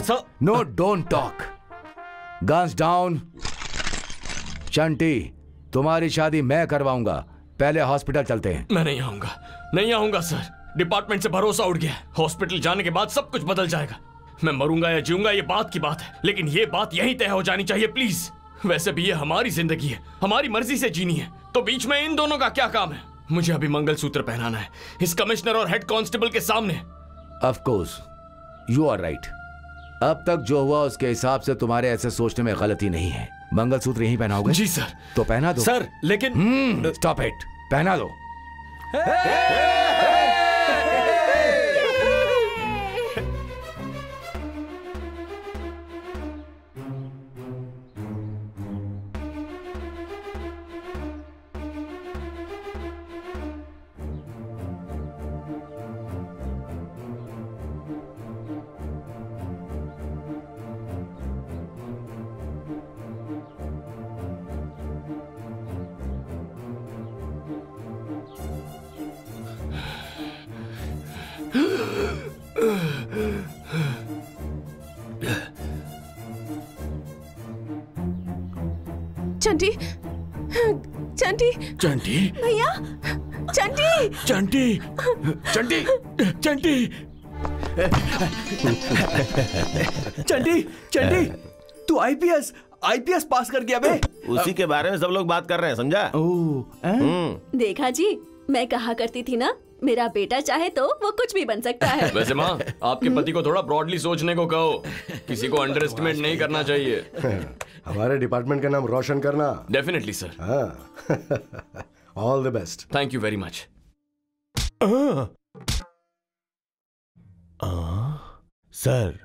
No, don't talk. Guns down. Chanti, तुम्हारी शादी मैं करवाऊंगा। पहले हॉस्पिटल चलते हैं। मैं नहीं आऊंगा सर। डिपार्टमेंट से भरोसा उठ गया। हॉस्पिटल जाने के बाद सब कुछ बदल जाएगा। मैं मरूंगा या जीऊंगा ये बात की बात है, लेकिन ये बात यहीं तय हो जानी चाहिए प्लीज। वैसे भी ये हमारी जिंदगी है, हमारी मर्जी से जीनी है, तो बीच में इन दोनों का क्या काम है? मुझे अभी मंगलसूत्र पहनाना है इस कमिश्नर और हेड कांस्टेबल के सामने। Of course, you are right. अब तक जो हुआ उसके हिसाब से तुम्हारे ऐसे सोचने में गलती नहीं है। मंगलसूत्र यहीं पहनाओगे? जी सर। तो पहना दो। सर, लेकिन स्टॉप इट, पहना दो। चंटी, चंटी, चंटी, भैया, चंटी, चंटी, चंटी, चंटी, चंटी, चंटी, तू आईपीएस पास कर गया बे। उसी के बारे में सब लोग बात कर रहे हैं, समझा? देखा जी, मैं कहा करती थी ना, मेरा बेटा चाहे तो वो कुछ भी बन सकता है। वैसे माँ, आपके पति को थोड़ा ब्रॉडली सोचने को कहो। किसी को अंडर एस्टिमेट नहीं करना चाहिए। हमारे डिपार्टमेंट का नाम रोशन करना। Definitely sir. All the best. Thank you very much. Sir,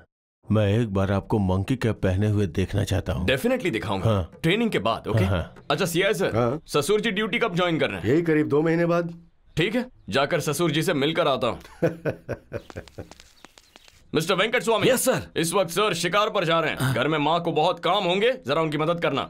मैं एक बार आपको मंकी कैप पहने हुए देखना चाहता हूँ। डेफिनेटली दिखाऊंगा। हाँ। ट्रेनिंग के बाद। ओके। हाँ। अच्छा सीआई सर, हाँ। ससुर जी ड्यूटी कब ज्वाइन कर रहे हैं? यही करीब 2 महीने बाद। ठीक है, जाकर ससुर जी से मिलकर आता हूँ। Mister Venkat Swami. Yes sir. इस वक्त सर शिकार पर जा रहे हैं। घर में माँ को बहुत काम होंगे, जरा उनकी मदद करना।